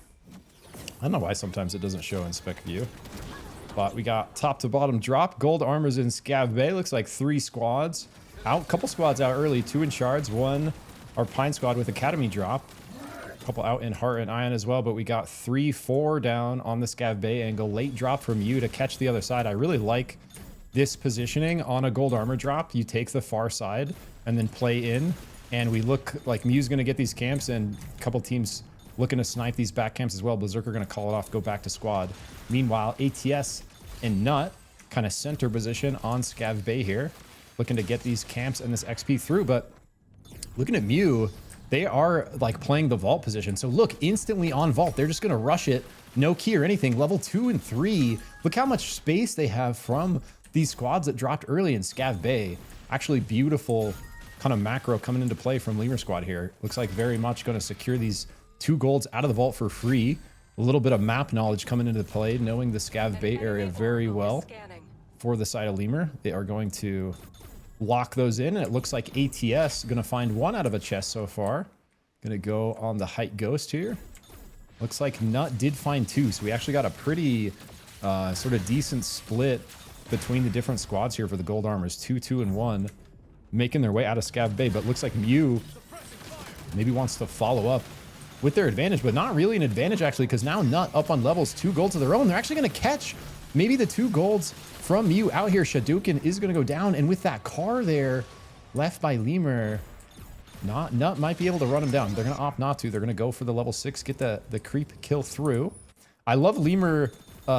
I don't know why sometimes it doesn't show in spec view, but we got top to bottom drop. Gold armors in Scav Bay. Looks like 3 squads out, couple squads out early, 2 in shards, 1 our Pine squad with academy drop, a couple out in heart and ion as well. But we got 3-4 down on the Scav Bay angle. Late drop from you to catch the other side. I really like this positioning on a gold armor drop. You take the far side and then play in, and we look like Mew's gonna get these camps, and a couple teams looking to snipe these back camps as well. Berserker gonna call it off, go back to squad. Meanwhile, ATS and Nut kind of center position on Scav Bay here, looking to get these camps and this XP through. But looking at Mew, they are like playing the vault position. So look, instantly on vault, they're just gonna rush it, no key or anything. Level 2 and 3. Look how much space they have from these squads that dropped early in Scav Bay. Actually beautiful kind of macro coming into play from Lemur squad here. Looks like very much going to secure these 2 golds out of the vault for free. A little bit of map knowledge coming into play, knowing the Scav Bay area very well for the side of Lemur. They are going to lock those in, and it looks like ATS going to find 1 out of a chest so far. Going to go on the Height Ghost here. Looks like Nut did find 2, so we actually got a pretty sort of decent split between the different squads here for the gold armors. 2, 2, and 1 making their way out of Scav Bay. But looks like Mew maybe wants to follow up with their advantage, but not really an advantage actually, because now Nut up on levels, 2 golds of their own. They're actually going to catch maybe the 2 golds from Mew out here. Shadouken is going to go down, and with that car there left by Lemur, Nut might be able to run him down. They're going to opt not to. They're going to go for the level 6, get the creep kill through. I love Lemur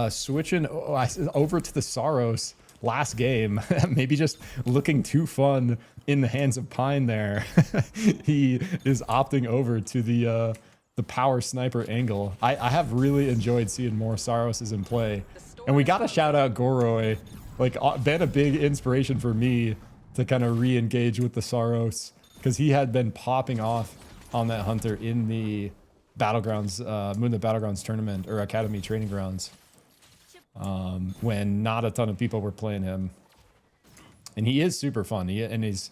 switching over to the Saros last game. Maybe just looking too fun in the hands of Pine there. He is opting over to the power sniper angle. I have really enjoyed seeing more Saroses in play. And we gotta shout out Goroy. Like, been a big inspiration for me to kind of re-engage with the Saros, because he had been popping off on that hunter in the Battlegrounds, Moonlit Battlegrounds tournament, or Academy Training Grounds, when not a ton of people were playing him. And he is super fun, and he's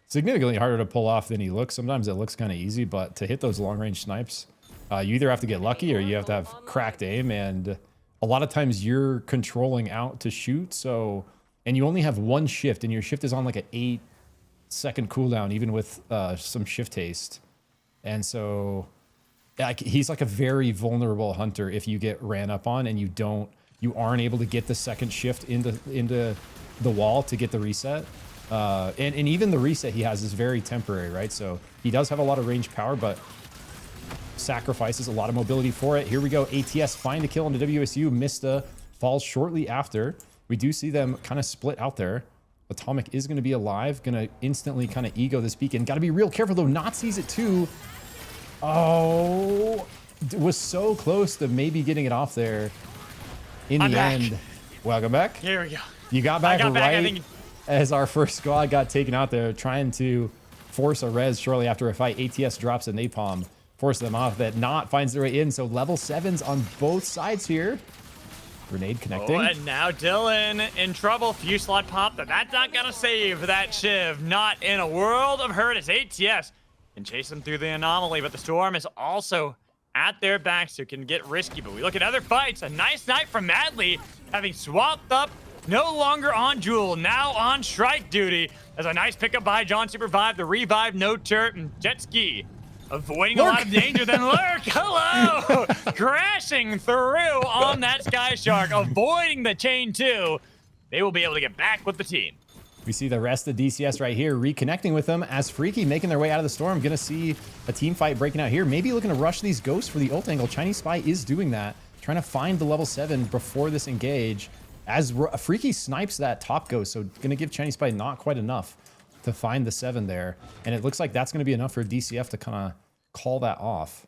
significantly harder to pull off than he looks. Sometimes it looks kind of easy, but to hit those long-range snipes, you either have to get lucky or you have to have cracked aim, and a lot of times you're controlling out to shoot, so, and you only have 1 shift, and your shift is on like an 8-second cooldown, even with some shift haste. And so he's like a very vulnerable hunter if you get ran up on and you aren't able to get the second shift into the wall to get the reset. And even the reset he has is very temporary, right? So he does have a lot of range power, but sacrifices a lot of mobility for it. Here we go. ATS find a kill into WSU. Mista falls shortly after. We do see them kind of split out there. Atomic is going to be alive, going to instantly kind of ego this beacon. Got to be real careful though. Not sees it too. Oh, was so close to maybe getting it off there. In the end, welcome back. Here we go. You got back right as our first squad got taken out there, trying to force a res shortly after a fight. ATS drops a napalm, force them off. That Not finds their way in. So level 7s on both sides here. Grenade connecting. Oh, and now Dylan in trouble. Few slot pop, but that's not gonna save that Shiv. Not in a world of hurt as ATS can chase them through the anomaly, but the Storm is also at their back, so it can get risky. But we look at other fights. A nice night from Madly, having swapped up, no longer on Jewel, now on strike duty. As a nice pickup by John SUPERVIVE, the revive, no turret, and jet ski. Avoiding a lot of danger, then Lurk, hello! Crashing through on that Sky Shark, avoiding the chain 2. They will be able to get back with the team. We see the rest of DCS right here reconnecting with them as Freaky making their way out of the storm. Gonna see a team fight breaking out here. Maybe looking to rush these ghosts for the ult angle. Chinese Spy is doing that, trying to find the level 7 before this engage. as Freaky snipes that top ghost. So going to give Chinese Spy not quite enough to find the 7 there. And it looks like that's going to be enough for DCF to kind of call that off.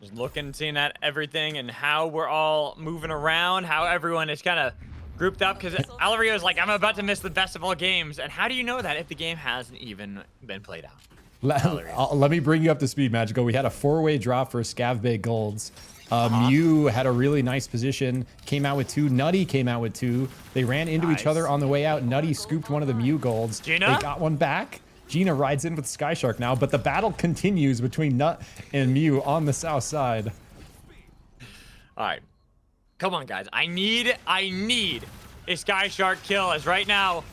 Just looking, seeing at everything and how we're all moving around, how everyone is kind of grouped up, because Alario is like, I'm about to miss the best of all games. And how do you know that if the game hasn't even been played out? Let me bring you up to speed, Magical. We had a 4-way drop for Scav Bay Golds. Mew had a really nice position, came out with 2. Nutty came out with 2. They ran into each other on the way out. Nutty scooped one of the Mew Golds. Gina? They got one back. Gina rides in with Sky Shark now, but the battle continues between Nut and Mew on the south side. All right. Come on, guys. I need a Sky Shark kill, as right now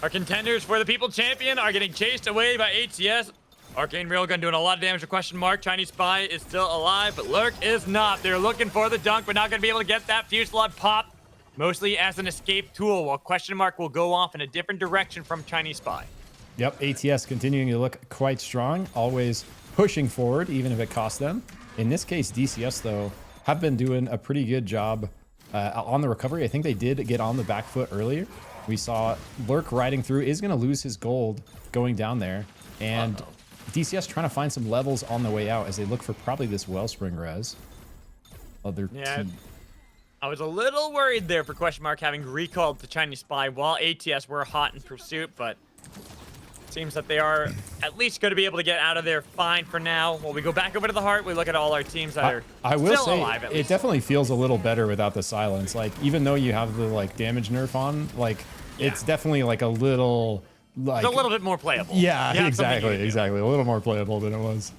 our contenders for the People Champion are getting chased away by ATS. Arcane Railgun doing a lot of damage to question mark. Chinese Spy is still alive, but Lurk is not. They're looking for the dunk, but not going to be able to get that Fusillade pop, mostly as an escape tool, while question mark will go off in a different direction from Chinese Spy. Yep, ATS continuing to look quite strong, always pushing forward, even if it costs them. In this case, DCS, though, have been doing a pretty good job on the recovery. I think they did get on the back foot earlier. We saw Lurk riding through, is going to lose his gold going down there. And DCS trying to find some levels on the way out as they look for probably this Wellspring res. Other team. I was a little worried there for question mark having recalled the Chinese Spy while ATS were hot in pursuit, but seems that they are at least going to be able to get out of there fine for now. When we go back over to the heart, we look at all our teams that are still alive at least. It definitely feels a little better without the silence. Like, even though you have the like damage nerf on, like it's definitely like a little like it's a little bit more playable. Yeah, exactly. A little more playable than it was.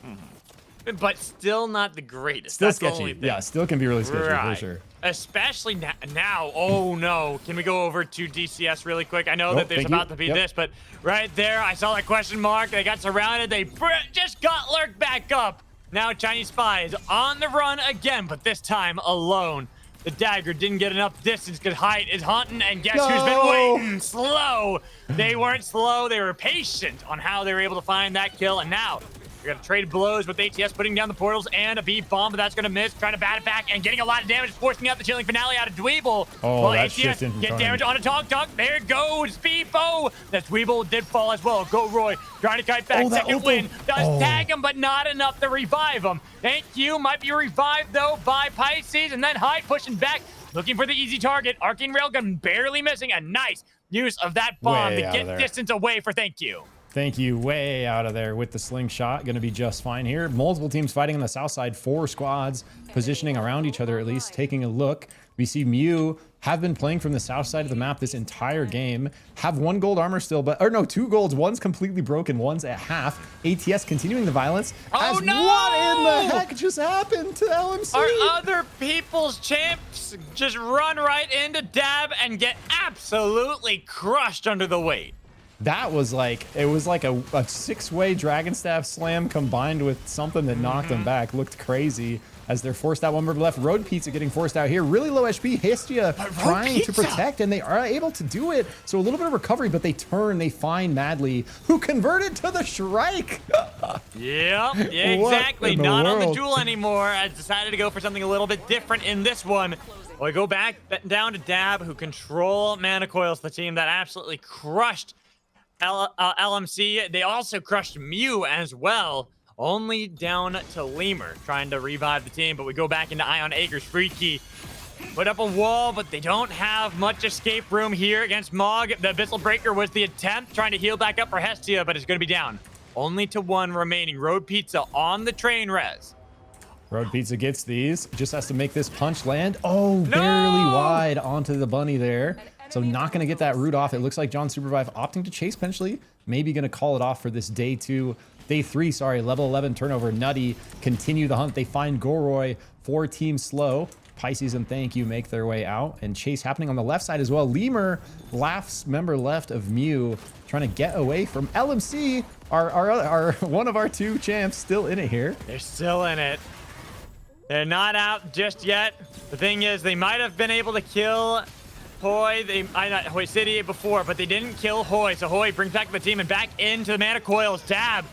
But still not the greatest. Still That's sketchy. Yeah, still can be really sketchy for sure. Especially now. Oh no. Can we go over to DCS really quick? I know that there's about to be this, but right there, I saw that question mark. They got surrounded. They just got Lurk back up. Now Chinese Spy is on the run again, but this time alone. The dagger didn't get enough distance because Height is hunting, and guess who's been waiting? Slow. They weren't slow. They were patient on how they were able to find that kill, and now we're going to trade blows with ATS putting down the portals and a B-bomb, but that's going to miss. Trying to bat it back and getting a lot of damage, forcing out the chilling finale out of Dweeble. Oh, that's ATS get damage on a Talk. There goes Beefo. That Dweeble did fall as well. Go Roy. Trying to kite back. Second win. Does tag him, but not enough to revive him. Thank you. Might be revived, though, by Pisces. And then Hyde pushing back, looking for the easy target. Arcane Railgun barely missing. A nice use of that bomb to get distance away for thank you. Thank you. Way out of there with the slingshot. Going to be just fine here. Multiple teams fighting on the south side. 4 squads positioning around each other, at least taking a look. We see Mew have been playing from the south side of the map this entire game. Have 1 gold armor still, but or no, 2 golds. One's completely broken. One's at half. ATS continuing the violence. Oh no! What in the heck just happened to LMC? Our other people's champs just run right into Dab and get absolutely crushed under the weight. That was like, it was like a 6-way Dragon Staff slam combined with something that knocked them back. Looked crazy as they're forced out. 1 more left. Road Pizza getting forced out here. Really low HP. Hestia trying to protect, and they are able to do it. So a little bit of recovery, but they turn. They find Madly, who converted to the Shrike. Yeah, exactly. Not on the duel anymore. I decided to go for something a little bit different in this one. We go back down to Dab, who control Mana Coils, the team that absolutely crushed LMC. They also crushed Mew as well, only down to Lemur trying to revive the team. But we go back into Ion Acres. Freaky put up a wall, but they don't have much escape room here against Mog. The Abyssal Breaker was the attempt, trying to heal back up for Hestia, but it's going to be down. Only to 1 remaining. Road Pizza on the train res. Road Pizza gets these, just has to make this punch land. Oh, barely wide onto the bunny there. So not going to get that root off. It looks like John SUPERVIVE opting to chase potentially. Maybe going to call it off for this day 3, sorry, level 11 turnover. Nutty continue the hunt. They find Goroy for Team Slow. Pisces and Thank You make their way out. And chase happening on the left side as well. Lemur, last member left of Mew, trying to get away from LMC. Our one of our 2 champs still in it here. They're still in it. They're not out just yet. The thing is, they might have been able to kill Hoy, Hoy City before, but they didn't kill Hoy. So Hoy brings back the team and back into the Mana Coils. Dab,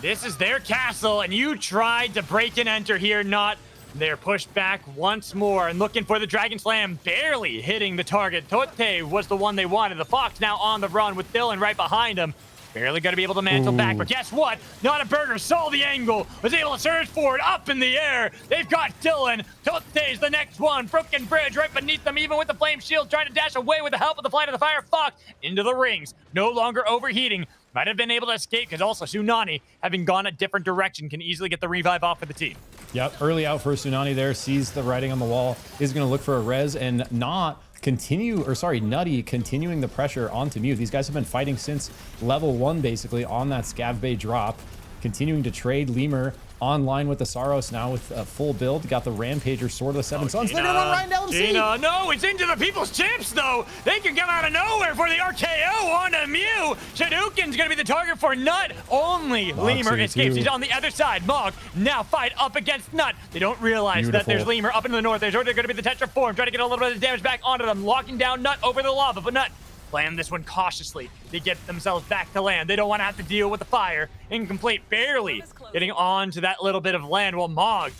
this is their castle, and you tried to break and enter here, not They're pushed back once more and looking for the Dragon Slam, barely hitting the target. Tote was the one they wanted. The Fox now on the run with Dylan right behind him. Barely going to be able to mantle back, but guess what? Not a burger saw the angle, was able to surge forward up in the air. They've got Dylan. Tote's the next one. Broken bridge right beneath them, even with the flame shield, trying to dash away with the help of the flight of the Fire Fox into the rings. No longer overheating. Might have been able to escape because also Tsunami, having gone a different direction, can easily get the revive off for the team. Yep, early out for Tsunami there, sees the writing on the wall, is going to look for a res and not Nutty continuing the pressure onto Mew. These guys have been fighting since level 1 basically on that Scav Bay drop, continuing to trade. Lemur online with the Saros now with a full build. Got the Rampager, Sword of the Seven Suns. They're gonna run right down Gina, no, it's into the people's champs though. They can come out of nowhere for the RKO onto Mew. Shadouken's gonna be the target for Nut. Only Lemur escapes. He's on the other side. Mog now fight up against Nut. They don't realize that there's Lemur up into the north. There's already gonna be the Tetra form, trying to get a little bit of damage back onto them, locking down Nut over the lava, but Nut plan this one cautiously. They get themselves back to land. They don't want to have to deal with the fire. Incomplete, barely getting on to that little bit of land, while Mog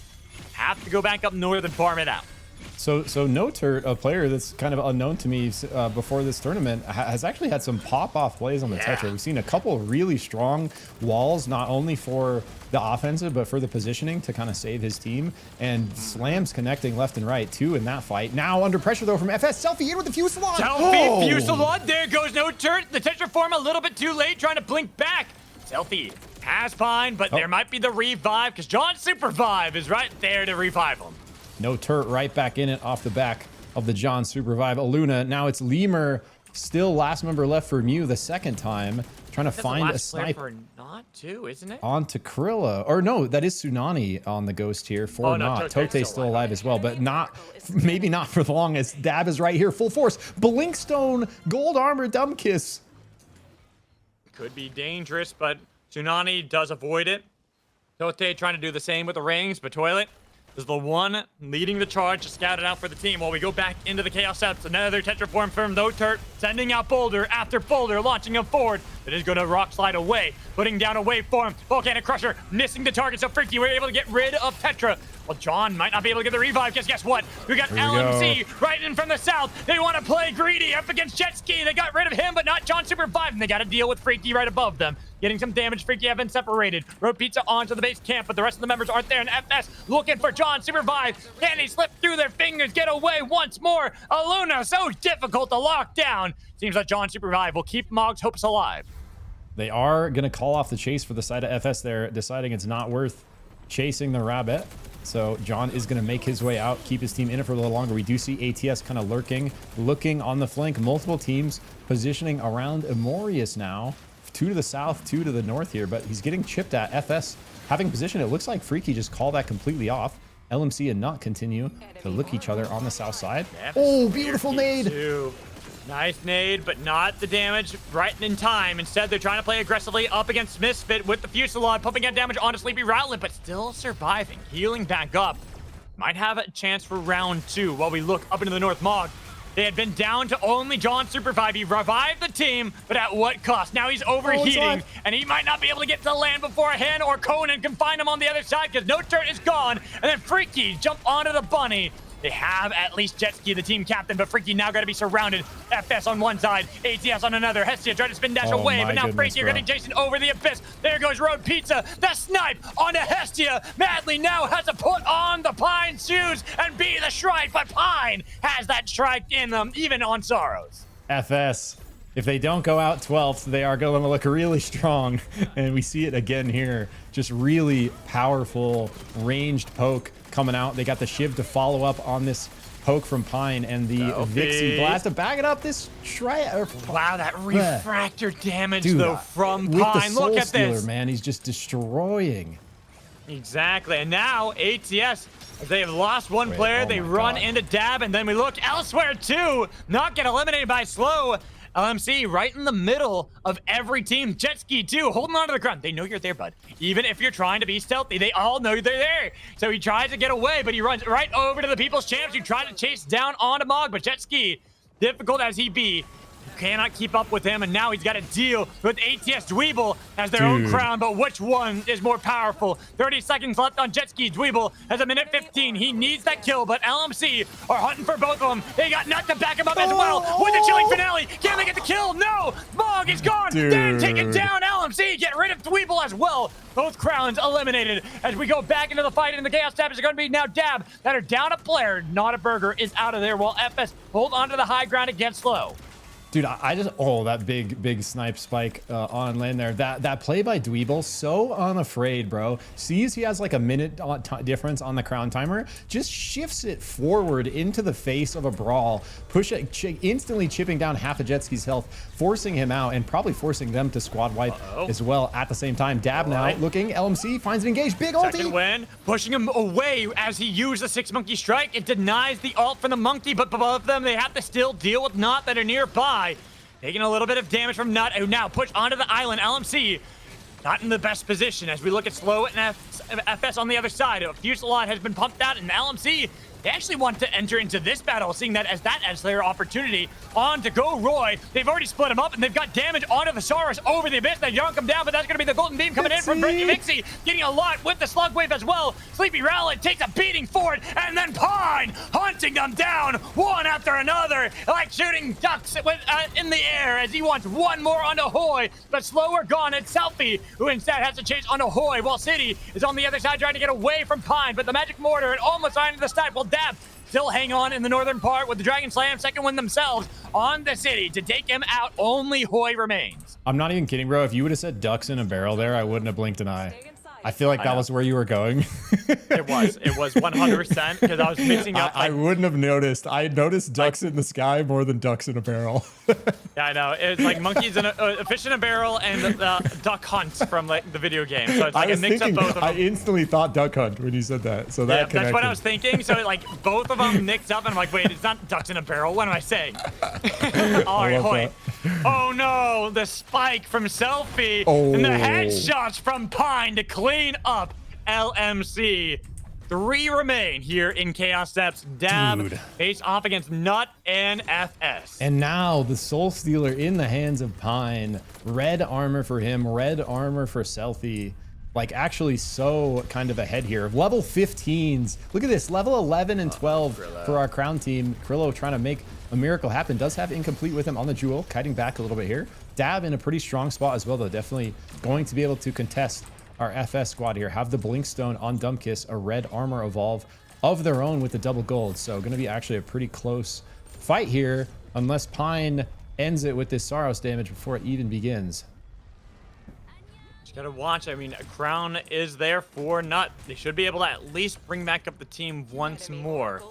have to go back up north and farm it out. So NoTurt, a player that's kind of unknown to me before this tournament, has actually had some pop-off plays on the Tetra. We've seen a couple of really strong walls, not only for the offensive, but for the positioning to kind of save his team. And slams connecting left and right, too, in that fight. Now under pressure, though, from FS. Selfie in with the Fusillade. Selfie, Fusillade. There goes NoTurt. The Tetra form a little bit too late, trying to blink back. Selfie has Pine, but there might be the revive, because John SUPERVIVE is right there to revive him. NoTurt right back in it off the back of the John SUPERVIVE. Aluna, now it's Lemur, still last member left for Mew the second time, trying to find a sniper. Not too, isn't it? Onto Krilla, or no, that is Tsunami on the ghost here for Not. Tote's still alive as well, but maybe not for long, as Dab is right here, full force. Blinkstone, gold armor, dumb kiss. Could be dangerous, but Tsunami does avoid it. Tote trying to do the same with the rings, but Toilet is the one leading the charge to scout it out for the team while we go back into the Chaos Steps. Another Tetra form from NoTurt, sending out Boulder after Boulder, launching him forward. That is going to rock slide away, putting down a waveform. Volcanic Crusher missing the target, so Freaky, we're able to get rid of Tetra. Well, John might not be able to get the revive, because guess what? We got LMC right in from the south. They want to play greedy up against Jetski. They got rid of him, but not John SUPERVIVE, and they got to deal with Freaky right above them. Getting some damage. Freaky have been separated. Road Pizza onto the base camp, but the rest of the members aren't there, and FS looking for John SUPERVIVE. Can he slip through their fingers, get away once more? Aluna, so difficult to lock down. Seems like John SUPERVIVE will keep Mog's hopes alive. They are going to call off the chase for the side of FS there, deciding it's not worth chasing the rabbit. So John is going to make his way out, keep his team in it for a little longer. We do see ATS kind of looking on the flank. Multiple teams positioning around Amorius now. 2 to the south, 2 to the north here, but he's getting chipped at. FS having position. It looks like Freaky just called that completely off. LMC and Nut continue to look each other on the south side. Oh, beautiful nade. Nice nade, but not the damage right in time. Instead, they're trying to play aggressively up against Misfit with the Fusillade, pumping out damage onto Sleepy Rattling, but still surviving, healing back up. Might have a chance for round 2 while we look up into the north. Mog, they had been down to only John SUPERVIVE. He revived the team, but at what cost? Now he's overheating, and he might not be able to get to land beforehand, or Conan can find him on the other side because NoTurt is gone, and then Freaky jump onto the bunny. They have at least Jetski, the team captain, but Freaky now got to be surrounded. FS on one side, ATS on another. Hestia trying to spin dash away, but now Freaky are getting Jason over the abyss. There goes Road Pizza. The snipe onto Hestia. Madly now has to put on the Pine shoes and be the strike, but Pine has that strike in them, even on Sorrows. FS, if they don't go out 12th, they are going to look really strong. And we see it again here. Just really powerful ranged poke coming out. They got the Shiv to follow up on this poke from Pine, and the Vixie Blast to back it up. This wow, that refractor damage though from Pine. Look at this, man. He's just destroying. Exactly, and now ATS, they have lost one player. They run into Dab, and then we look elsewhere too. Not get eliminated by Slow. LMC right in the middle of every team. Jetski too, holding on to the ground. They know you're there, bud. Even if you're trying to be stealthy, they all know they're there. So he tries to get away, but he runs right over to the People's Champs. He tried to chase down onto Mog, but Jetski, difficult as he be, cannot keep up with him, and now he's got to deal with ATS Dweeble as their own crown, but which one is more powerful? 30 seconds left on Jet Ski. Dweeble has a minute 15. He needs that kill, but LMC are hunting for both of them. They got Nut to back him up as well with the chilling finale. Can they get the kill? No! Mog is gone. Then taking down LMC. Get rid of Dweeble as well. Both crowns eliminated as we go back into the fight, and the Chaos Tappers are going to be now Dab that are down a player. Not a Burger is out of there while FS hold onto the high ground against Slow. Dude, I just, that big snipe spike on lane there. That play by Dweeble, so unafraid, bro. Sees he has like a minute difference on the crown timer, just shifts it forward into the face of a brawl, instantly chipping down half of Jet Ski's health, forcing him out, and probably forcing them to squad wipe as well at the same time. Dab now looking, LMC finds an engage, big ulti. Second win, pushing him away as he used the 6 monkey strike. It denies the ult from the monkey, but above them, they have to still deal with Nut that are nearby. Taking a little bit of damage from Nut, who now pushed onto the island. LMC not in the best position as we look at Slow and FS on the other side. A Fusillade has been pumped out, and LMC, they actually want to enter into this battle, seeing that as their opportunity on to go Roy. They've already split him up, and they've got damage onto the Saurus over the abyss. They yank him down, but that's going to be the golden beam coming in from Bricky Vixie, getting a lot with the slug wave as well. Sleepy Rowlet takes a beating for it, and then Pine hunting them down one after another, like shooting ducks in the air as he wants one more onto Hoy, but Slower gone. It's Selfie who instead has to chase onto Hoy, while City is on the other side trying to get away from Pine, but the Magic Mortar and almost on the side. Well, Dab still hang on in the northern part with the Dragon Slam, second win themselves on the City. To take him out, only Hoy remains. I'm not even kidding, bro. If you would have said ducks in a barrel there, I wouldn't have blinked an eye. I feel like that was where you were going. It was 100% because I was mixing up. I wouldn't have noticed. I noticed ducks in the sky more than ducks in a barrel. Yeah, I know. It's like monkeys in a fish in a barrel and duck hunt from like the video game. So it's like a mix of both of them. I instantly thought duck hunt when you said that. So that that's what I was thinking. So like both of them mixed up, and I'm like, wait, it's not ducks in a barrel. What am I saying? All right, Hoy. Oh no, the spike from Selfie and the headshots from Pine to clean up LMC. 3 remain here in Chaos Steps. Dab face off against Nut and FS. And now the Soul Stealer in the hands of Pine. Red armor for him, red armor for Selfie. Like actually so kind of ahead here. Level 15s. Look at this, level 11 and 12 for our crown team. Krillo trying to make a miracle happen. Does have incomplete with him on the Jewel, kiting back a little bit here. Dab in a pretty strong spot as well, though. Definitely going to be able to contest our FS squad here. Have the Blinkstone on Dumbkiss, a red armor evolve of their own with the double gold. So going to be actually a pretty close fight here, unless Pine ends it with this Saros damage before it even begins. Just gotta watch. I mean, a crown is there for Nut. They should be able to at least bring back up the team once more.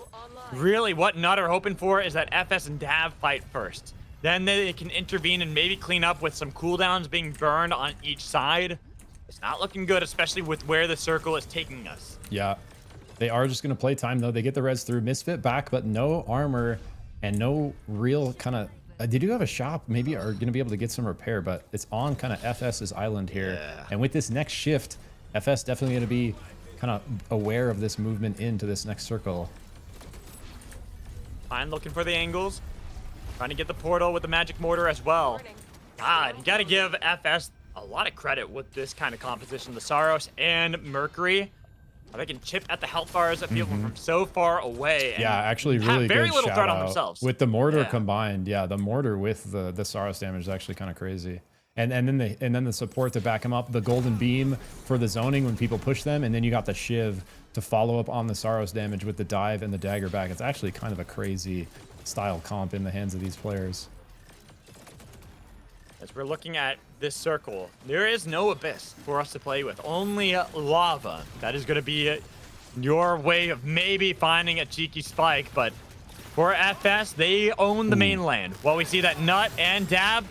Really, what Nut are hoping for is that FS and Dav fight first. Then they can intervene and maybe clean up with some cooldowns being burned on each side. It's not looking good, especially with where the circle is taking us. Yeah, they are just going to play time, though. They get the res through. Misfit back, but no armor and no real kind of... they do have a shop. Maybe are going to be able to get some repair, but it's on kind of FS's island here. Yeah. And with this next shift, FS definitely going to be kind of aware of this movement into this next circle. Fine, looking for the angles. Trying to get the portal with the Magic Mortar as well. God, you got to give FS a lot of credit with this kind of composition. The Saros and Mercury, they can chip at the health bars of people from so far away. And yeah, actually really very good little shout threat out. on themselves. With the mortar combined, yeah, the mortar with the Saros damage is actually kind of crazy. And then the support to back him up, the golden beam for the zoning when people push them, and then you got the shiv to follow up on the Saros damage with the dive and the dagger back. It's actually kind of a crazy style comp in the hands of these players. As we're looking at this circle, there is no abyss for us to play with, only lava. That is going to be your way of maybe finding a cheeky spike, but for FS, they own the mainland. While we see that Nut and Dab,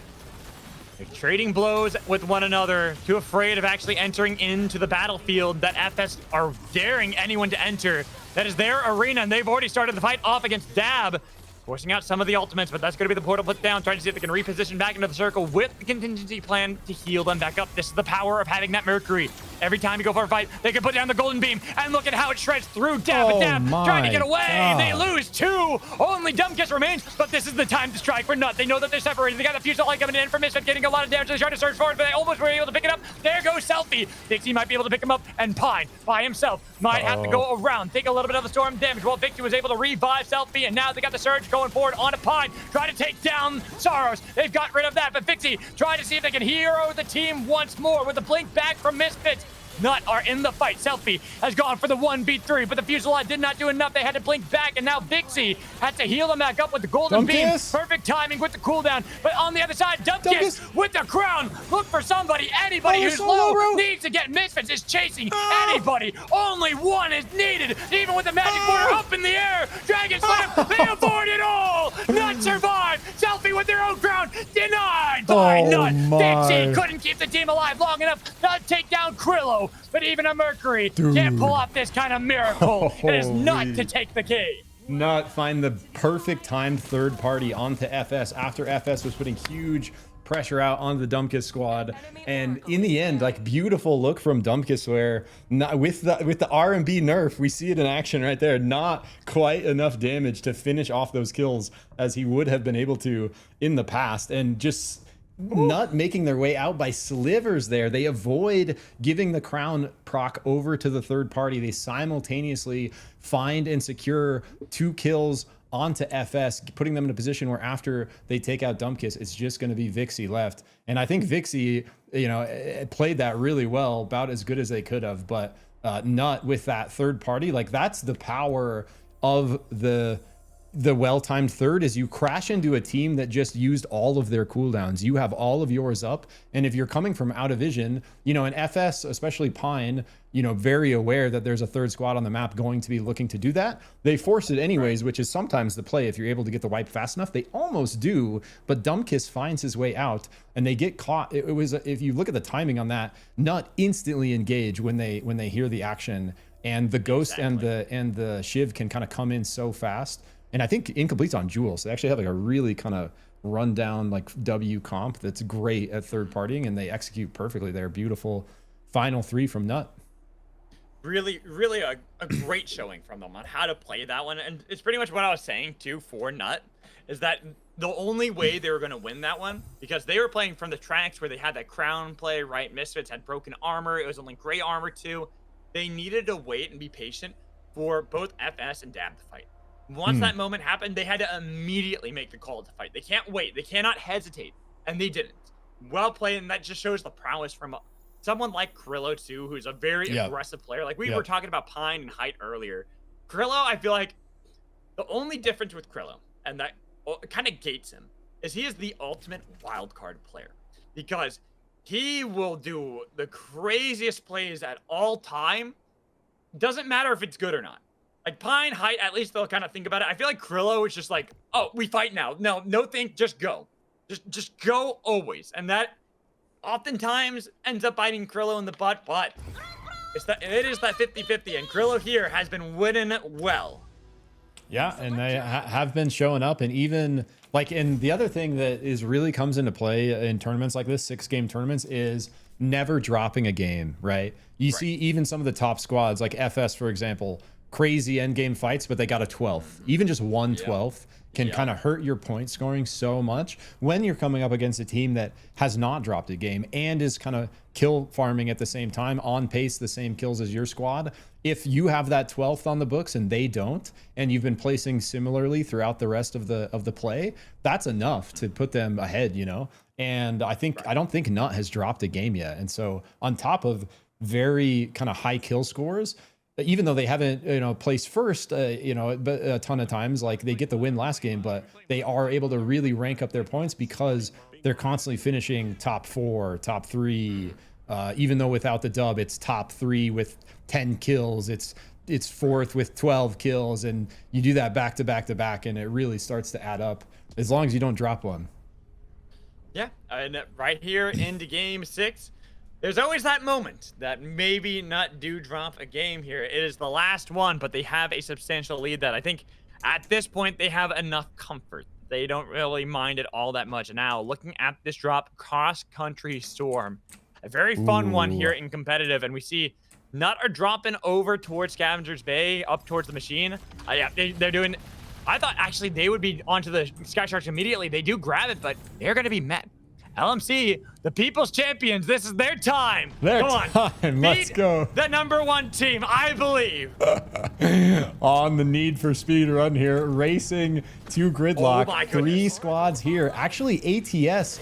they're trading blows with one another, too afraid of actually entering into the battlefield that FS are daring anyone to enter. That is their arena, and they've already started the fight off against Dab. forcing out some of the ultimates, but that's going to be the portal put down, trying to see if they can reposition back into the circle with the contingency plan to heal them back up. This is the power of having that Mercury. Every time you go for a fight, they can put down the golden beam, and look at how it shreds through Dab and Dab, trying to get away. God. They lose 2. Only Dumbkiss remains, but this is the time to strike for Nut. They know that they're separated. They got the Fusel Light coming in for Misfit, getting a lot of damage. They try to search for it, but they almost were able to pick it up. There goes Selfie. Dixie might be able to pick him up, and Pine by himself might have to go around, take a little bit of the storm damage, while Victor was able to revive Selfie, and now they got the surge going forward onto Pine, trying to take down Saros. They've got rid of that, but Vixie trying to see if they can hero the team once more with a blink back from Misfits. Nut are in the fight. Selfie has gone for the 1v3, but the Fusillade did not do enough. They had to blink back, and now Vixie had to heal them back up with the golden beam. Perfect timing with the cooldown. But on the other side, Dumbkiss with the crown. Look for somebody. Anybody who's low needs to get Misfits is chasing anybody. Only one is needed, even with the magic border up in the air. Dragon Slam, they avoid it all. Nut survived. Selfie with their own crown. Denied by Nut. Dixie couldn't keep the team alive long enough to take down Krillo. But even a Mercury can't pull off this kind of miracle. It is Nut to take the cave. Nut find the perfect timed third party onto FS after FS was putting huge pressure out on the Dumbkiss squad, and in the end, like, beautiful look from Dumbkiss where with the R&B nerf, we see it in action right there. Not quite enough damage to finish off those kills as he would have been able to in the past, and just Nut making their way out by slivers there. They avoid giving the crown proc over to the third party. They simultaneously find and secure 2 kills onto FS, putting them in a position where after they take out Dumbkiss, it's just going to be Vixie left. And I think Vixie, you know, played that really well, about as good as they could have. But Nut with that third party, like, that's the power of the well-timed third, is you crash into a team that just used all of their cooldowns. You have all of yours up, and if you're coming from out of vision, you know, in FS, especially Pine, you know, very aware that there's a third squad on the map going to be looking to do that. They force it anyways, which is sometimes the play if you're able to get the wipe fast enough. They almost do, but Dumbkiss finds his way out, and they get caught. It was, if you look at the timing on that, Nut instantly engage when they hear the action, and the Ghost and the Shiv can kind of come in so fast. And I think Incomplete's on Jewel, so they actually have like a really kind of rundown like W comp that's great at third partying, and they execute perfectly there. Beautiful final 3 from Nut. Really a great showing from them on how to play that one. And it's pretty much what I was saying too for Nut, is that the only way they were going to win that one, because they were playing from the tracks where they had that crown play, right? Misfits had broken armor. It was only gray armor too. They needed to wait and be patient for both FS and Dab to fight. Once that moment happened, they had to immediately make the call to fight. They can't wait. They cannot hesitate. And they didn't. Well played, and that just shows the prowess from someone like Krillo, too, who's a very aggressive player. Like, we were talking about Pine and Height earlier. Krillo, I feel like the only difference with Krillo, and that kind of gates him, is he is the ultimate wildcard player. Because he will do the craziest plays at all time. Doesn't matter if it's good or not. Like, Pine, Height, at least they'll kind of think about it. I feel like Krillo is just like, oh, we fight now. No think, just go. Just go always. And that oftentimes ends up biting Krillo in the butt, but it is that 50-50, and Krillo here has been winning well. Yeah, and they have been showing up, and even, like, and the other thing that is really comes into play in tournaments like this, 6-game tournaments, is never dropping a game, right? You see even some of the top squads, like FS, for example, crazy endgame fights, but they got a 12th. Even just 1/12 can kind of hurt your point scoring so much when you're coming up against a team that has not dropped a game and is kind of kill farming at the same time, on pace, the same kills as your squad. If you have that 12th on the books and they don't, and you've been placing similarly throughout the rest of the play, that's enough to put them ahead, you know? And I don't think Nut has dropped a game yet. And so on top of very kind of high kill scores, even though they haven't, you know, placed first, you know, but a ton of times, like, they get the win last game, but they are able to really rank up their points because they're constantly finishing top 4, top 3. Even though without the dub, it's top 3 with 10 kills. It's 4th with 12 kills, and you do that back to back to back, and it really starts to add up as long as you don't drop one. Yeah, and right here into game 6. There's always that moment that maybe Nut do drop a game here. It is the last one, but they have a substantial lead that I think At this point, they have enough comfort. They don't really mind it all that much. Now, looking at this drop, Cross Country Storm. A very fun one here in competitive, and we see Nut are dropping over towards Scavenger's Bay, up towards the machine. Yeah, they're doing... I thought actually they would be onto the Sky Sharks immediately. They do grab it, but they're going to be met. LMC, the people's champions, this is their time. Come on. Let's go. The #1 team, I believe. On the need for speed run here, racing to Gridlock. Oh my 3 goodness. squads here. Actually, ATS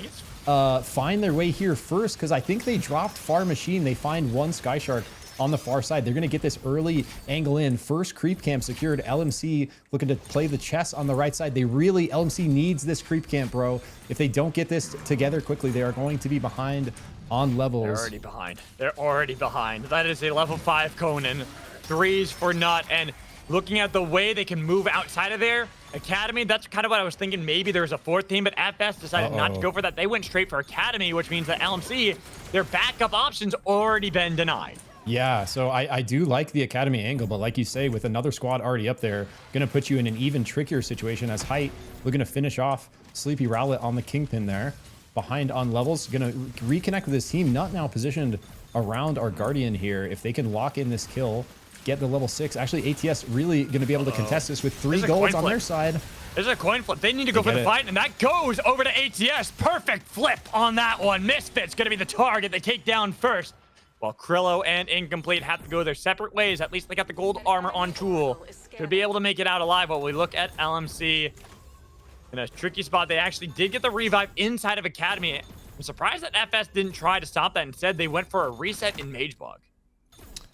find their way here first because I think they dropped Far Machine. They find 1 Sky Shark on the far side. They're going to get this early angle in. First creep camp secured. LMC looking to play the chess on the right side. LMC needs this creep camp, bro. If they don't get this together quickly, they are going to be behind on levels. They're already behind. They're already behind. That is a level 5 Conan. 3s for Nut. And looking at the way they can move outside of there, Academy, that's kind of what I was thinking. Maybe there's a 4th team, but FS decided not to go for that. They went straight for Academy, which means that LMC, their backup options already been denied. Yeah, so I do like the Academy angle, but like you say, with another squad already up there, going to put you in an even trickier situation as Height looking to finish off Sleepy Rowlet on the Kingpin there. Behind on levels, going to reconnect with his team. Not now positioned around our Guardian here. If they can lock in this kill, get the level 6. Actually, ATS really going to be able to contest this with 3 golds on their side. There's a coin flip. They need to go for the fight, and that goes over to ATS. Perfect flip on that one. Misfit's going to be the target they take down first. While Krillo and Incomplete have to go their separate ways. At least they got the gold armor on Tool. Should be able to make it out alive. While we look at LMC in a tricky spot. They actually did get the revive inside of Academy. I'm surprised that FS didn't try to stop that. Instead, they went for a reset in Magebog.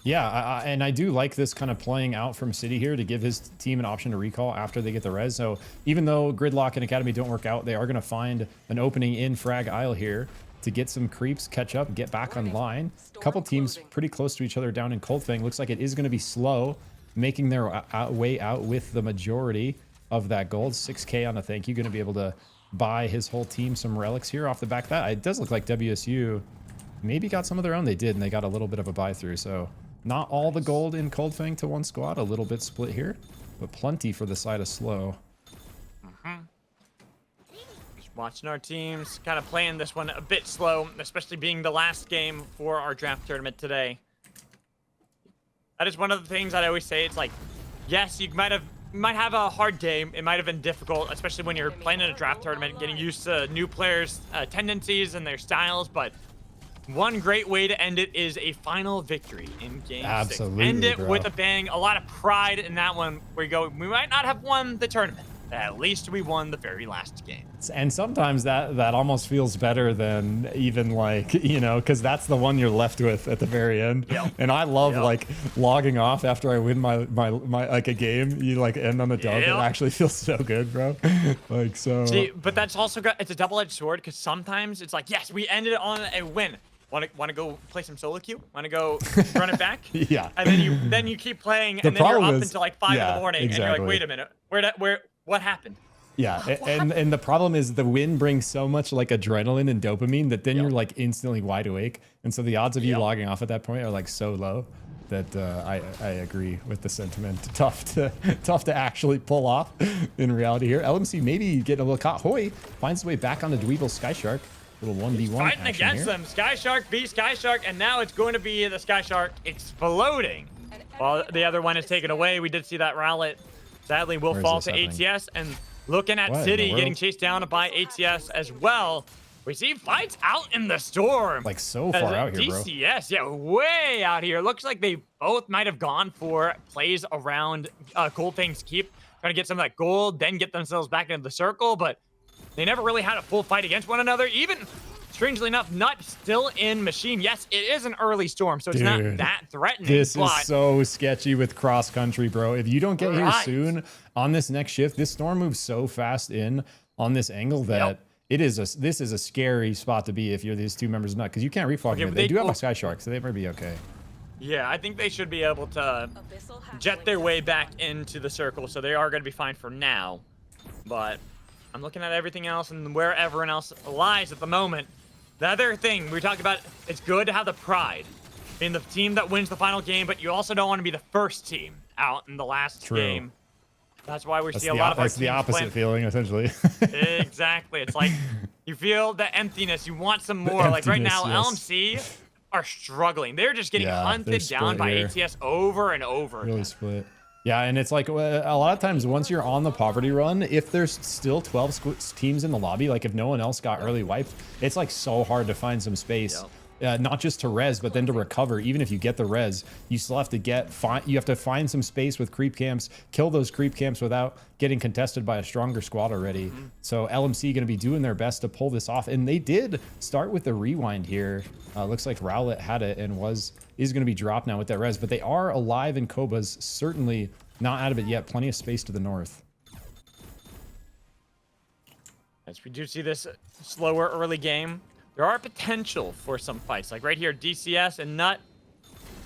Yeah, and I do like this kind of playing out from City here to give his team an option to recall after they get the res. So even though Gridlock and Academy don't work out, they are going to find an opening in Frag Isle here to get some creeps, catch up, get back online. A couple teams pretty close to each other down in Cold Fang. Looks like it is going to be Slow, making their way out with the majority of that gold. 6K on a thank you. Going to be able to buy his whole team some relics here off the back of that. It does look like WSU maybe got some of their own. They did, and they got a little bit of a buy through. So not all the gold in Cold Fang to 1 squad. A little bit split here, but plenty for the side of Slow. Watching our teams kind of playing this one a bit slow, especially being the last game for our draft tournament today. That is one of the things that I always say. It's like, yes, you might have a hard game. It might have been difficult, especially when you're playing in a draft tournament, getting used to new players' tendencies and their styles. But one great way to end it is a final victory in game 6. Absolutely, End it bro. with a bang. A lot of pride in that one where you go, we might not have won the tournament. At least we won the very last game. And sometimes that almost feels better than even like, you know, because that's the one you're left with at the very end. Yep. And I love like logging off after I win my like a game. You like end on a dub. It actually feels so good, bro. Like so. See, but that's also it's a double-edged sword because sometimes it's like, yes, we ended it on a win. Want to go play some solo queue? Want to go run it back? Yeah. And then you keep playing, and then you're up until like 5 in the morning, and you're like, wait a minute, what happened? Yeah, and the problem is the win brings so much like adrenaline and dopamine that then you're like instantly wide awake, and so the odds of you logging off at that point are like so low that I agree with the sentiment. Tough to actually pull off in reality here. LMC maybe getting a little caught. Hoy finds his way back on the Dweeble Sky Shark. Little 1v1 fighting action against here. them. Sky Shark v Sky Shark, and now it's going to be the Sky Shark exploding. While the other one is taken away. We did see that Rowlet sadly will fall to ATS, and looking at City getting chased down by ATS as well. We see fights out in the storm. Like so far out here, bro. DCS, yeah, way out here. Looks like they both might have gone for plays around Cold Fang's Keep, trying to get some of that gold, then get themselves back into the circle, but they never really had a full fight against one another. Even, strangely enough, Nut still in Machine. Yes, it is an early storm, so it's not that threatening. This is so sketchy with cross country, bro. If you don't get here soon on this next shift, this storm moves so fast in on this angle that this is a scary spot to be if you're these two members of Nut, because you can't refog it. They do have a Sky Shark, so they might be okay. Yeah, I think they should be able to jet their way back into the circle, so they are going to be fine for now. But I'm looking at everything else and where everyone else lies at the moment. The other thing we talked about, it's good to have the pride in the team that wins the final game, but you also don't want to be the first team out in the last game. That's why we see a lot of our That's the teams opposite playing. feeling, essentially. Exactly. It's like you feel the emptiness. You want some more. Like right now, yes. LMC are struggling. They're just getting Yeah, hunted they're down split by here. ATS over and over. Really split. Yeah, and it's like a lot of times once you're on the poverty run, if there's still 12 teams in the lobby, like if no one else got early wiped, it's like so hard to find some space. Not just to res, but then to recover. Even if you get the res, you still have to you have to find some space with creep camps, kill those creep camps without getting contested by a stronger squad already. So LMC going to be doing their best to pull this off, and they did start with the rewind here. Looks like Rowlet had it and is going to be dropped now with that res, but they are alive, and Koba's certainly not out of it yet. Plenty of space to the north. As we do see this slower early game, there are potential for some fights. Like right here, DCS and Nut.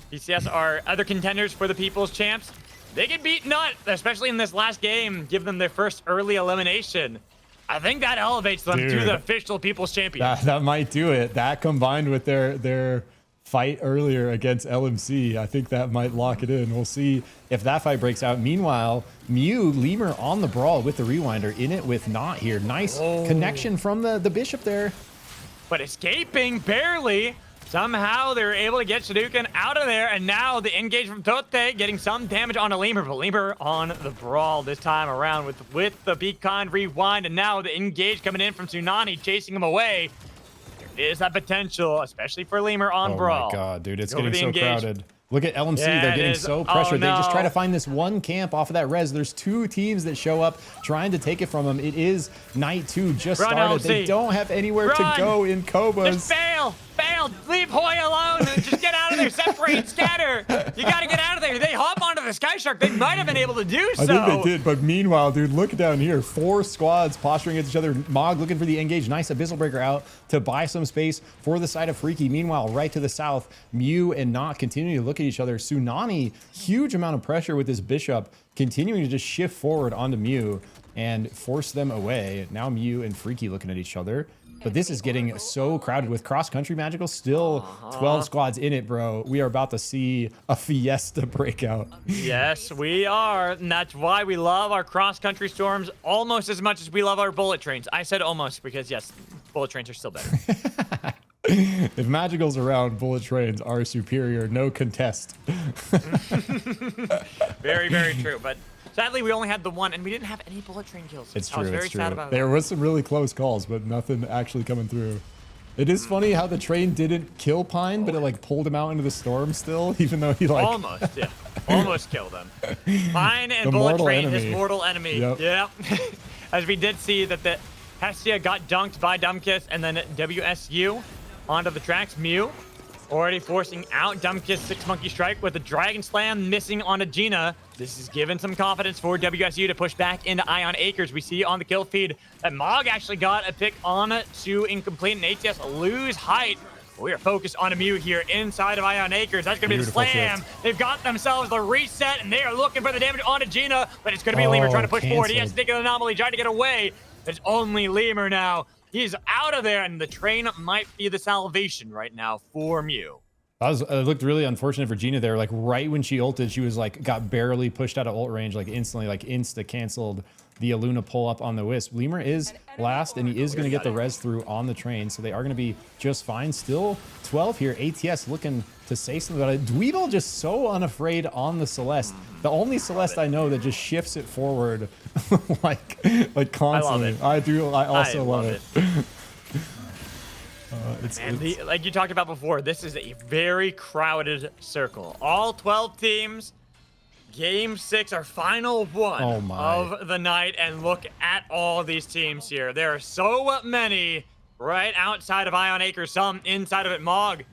DCS are other contenders for the People's Champs. They can beat Nut, especially in this last game, give them their first early elimination. I think that elevates them to the official People's Champion. That might do it. That combined with their fight earlier against LMC, I think that might lock it in. We'll see if that fight breaks out. Meanwhile, Mew, Lemur on the brawl with the rewinder, in it with Not here. Nice connection from the Bishop there. But escaping barely. Somehow they're able to get Shadouken out of there, and now the engage from Tote getting some damage on a Lemur, but Lemur on the brawl this time around with the Beacon rewind, and now the engage coming in from Tsunami chasing him away. There is that potential, especially for Lemur on brawl. Oh my god, dude, it's Go getting so engage. crowded. Look at LMC, Yeah, they're it getting is. so Oh, pressured. They just no. try to find this one camp off of that res. There's 2 teams that show up trying to take it from them. It is night 2 just Run, started. LMC. They don't have anywhere Run. to go in Koba's. Just fail! Leave Hoy alone and just get out of there. Separate, scatter. You gotta get out of there. They hop onto the Sky Shark. They might have been able to do so. I think they did, but meanwhile, dude, look down here. 4 squads posturing against each other. Mog looking for the engage. Nice Abyssal Breaker out to buy some space for the side of Freaky. Meanwhile, right to the south, Mew and Not continuing to look at each other. Tsunami, huge amount of pressure with this Bishop, continuing to just shift forward onto Mew and force them away. Now Mew and Freaky looking at each other. But this is getting so crowded with cross-country Magical. Still 12 squads in it, bro. We are about to see a fiesta breakout. Yes, we are. And that's why we love our cross-country storms almost as much as we love our bullet trains. I said almost because, yes, bullet trains are still better. If Magical's around, bullet trains are superior. No contest. Very, very true. But sadly, we only had the one, and we didn't have any bullet train kills. It's I true. was very It's true. sad about There that. was some really close calls, but nothing actually coming through. It is funny how the train didn't kill Pine, but it like pulled him out into the storm still, even though he like Almost, yeah. Almost killed him. Pine and The bullet mortal train, enemy. his mortal enemy. Yep. Yeah. As we did see that the Hestia got dunked by Dumbkiss, and then WSU onto the tracks. Mew already forcing out Dumbkiss 6 Monkey Strike with the Dragon Slam missing on a Gina. This is given some confidence for WSU to push back into Ion Acres. We see on the kill feed that Mog actually got a pick on to Incomplete, and ATS lose height. We are focused on a Mew here inside of Ion Acres. That's going to be the Beautiful slam. shift. They've got themselves the reset, and they are looking for the damage onto Gina, but it's going to be Lemur trying to push forward. He has to take an anomaly, trying to get away. It's only Lemur now. He's out of there, and the train might be the salvation right now for Mew. it looked really unfortunate for Gina there. Like right when she ulted, she was like got barely pushed out of ult range, like instantly, like insta canceled the Aluna pull up on the Wisp. Lemur is last, and he is going to get the res through on the train, so they are going to be just fine. Still 12 here. ATS looking to say something about it. Dweeble just so unafraid on the Celeste. The only Celeste I know that just shifts it forward like constantly. I also love it. Like you talked about before, this is a very crowded circle. All 12 teams. Game 6, our final one of the night, and look at all these teams here. There are so many right outside of Ion Acres, some inside of it. Mog,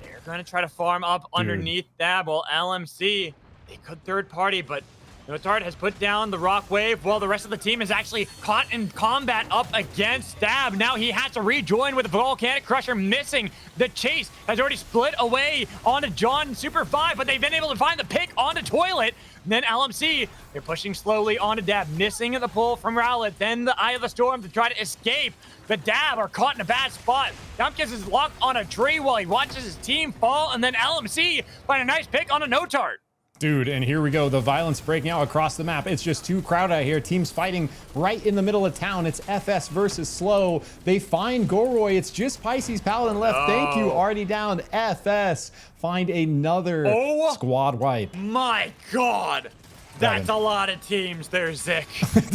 they're going to try to farm up underneath that. Well, LMC, they could third party, but Notard has put down the rock wave while the rest of the team is actually caught in combat up against Stab. Now he has to rejoin with the Volcanic Crusher missing. The chase has already split away onto John Super 5, but they've been able to find the pick onto Toilet. And then LMC, they're pushing slowly onto Dab, missing the pull from Rowlet. Then the Eye of the Storm to try to escape. The Dab are caught in a bad spot. Dumpkiss is locked on a tree while he watches his team fall, and then LMC find a nice pick on a Notard. Dude, and here we go. The violence breaking out across the map. It's just too crowded out here. Teams fighting right in the middle of town. It's FS versus Slow. They find Goroy. It's just Pisces Paladin left. Thank you. Already down. FS find another squad wipe. My God. That's a lot of teams there, Zik.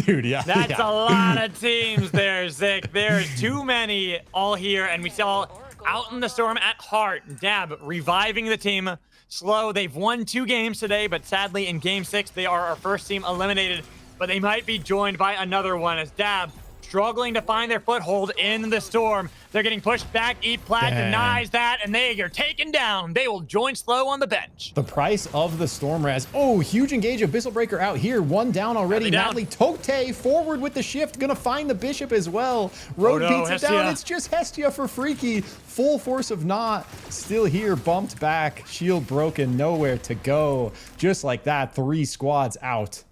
Dude, yeah. That's a lot of teams there, Zik. There's too many all here, and we saw out in the storm at Heart, Dab reviving the team. Slow, they've won 2 games today, but sadly in game 6, they are our first team eliminated, but they might be joined by another one as Dab struggling to find their foothold in the storm. They're getting pushed back. Plat denies that, and they are taken down. They will join Slow on the bench. The price of the Storm Res. Oh, huge engage. Abyssal Breaker out here. 1 down already. Natalie Tote forward with the shift. Gonna find the Bishop as well. Road beats it down. It's just Hestia for Freaky. Full force of Not. Still here. Bumped back. Shield broken. Nowhere to go. Just like that. 3 squads out.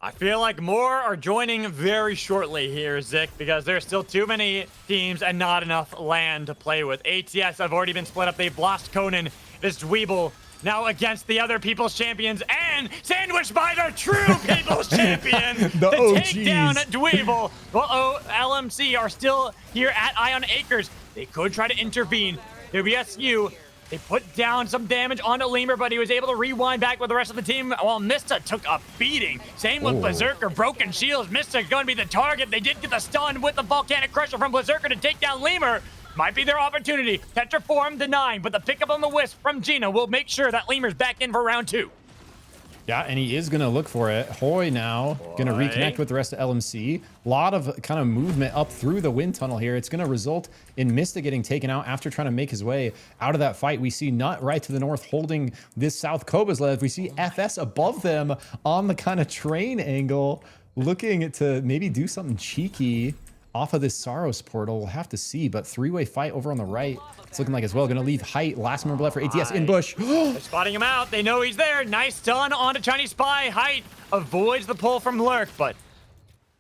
I feel like more are joining very shortly here, Zik, because there's still too many teams and not enough land to play with. ATS have already been split up. They've lost Conan. This Dweeble now against the other People's Champions and sandwiched by the true People's Champion to take down Dweeble. LMC are still here at Ion Acres. They could try to intervene. WSU, they put down some damage onto Lemur, but he was able to rewind back with the rest of the team while Mista took a beating. Same with Berserker, broken shields. Mista going to be the target. They did get the stun with the Volcanic Crusher from Berserker to take down Lemur. Might be their opportunity. Tetraform denying, but the pickup on the Wisp from Gina will make sure that Lemur's back in for round 2. Yeah, and he is going to look for it. Hoy now going to reconnect with the rest of LMC. A lot of kind of movement up through the wind tunnel here. It's going to result in Mista getting taken out after trying to make his way out of that fight. We see Nut right to the north holding this South Cobas left. We see FS above them on the kind of train angle, looking to maybe do something cheeky off of this Saros portal. We'll have to see, but 3-way fight over on the right. It's looking like as well. Going to leave Height. Last member left for ATS in bush. They're spotting him out. They know he's there. Nice stun onto Chinese Spy. Height avoids the pull from Lurk, but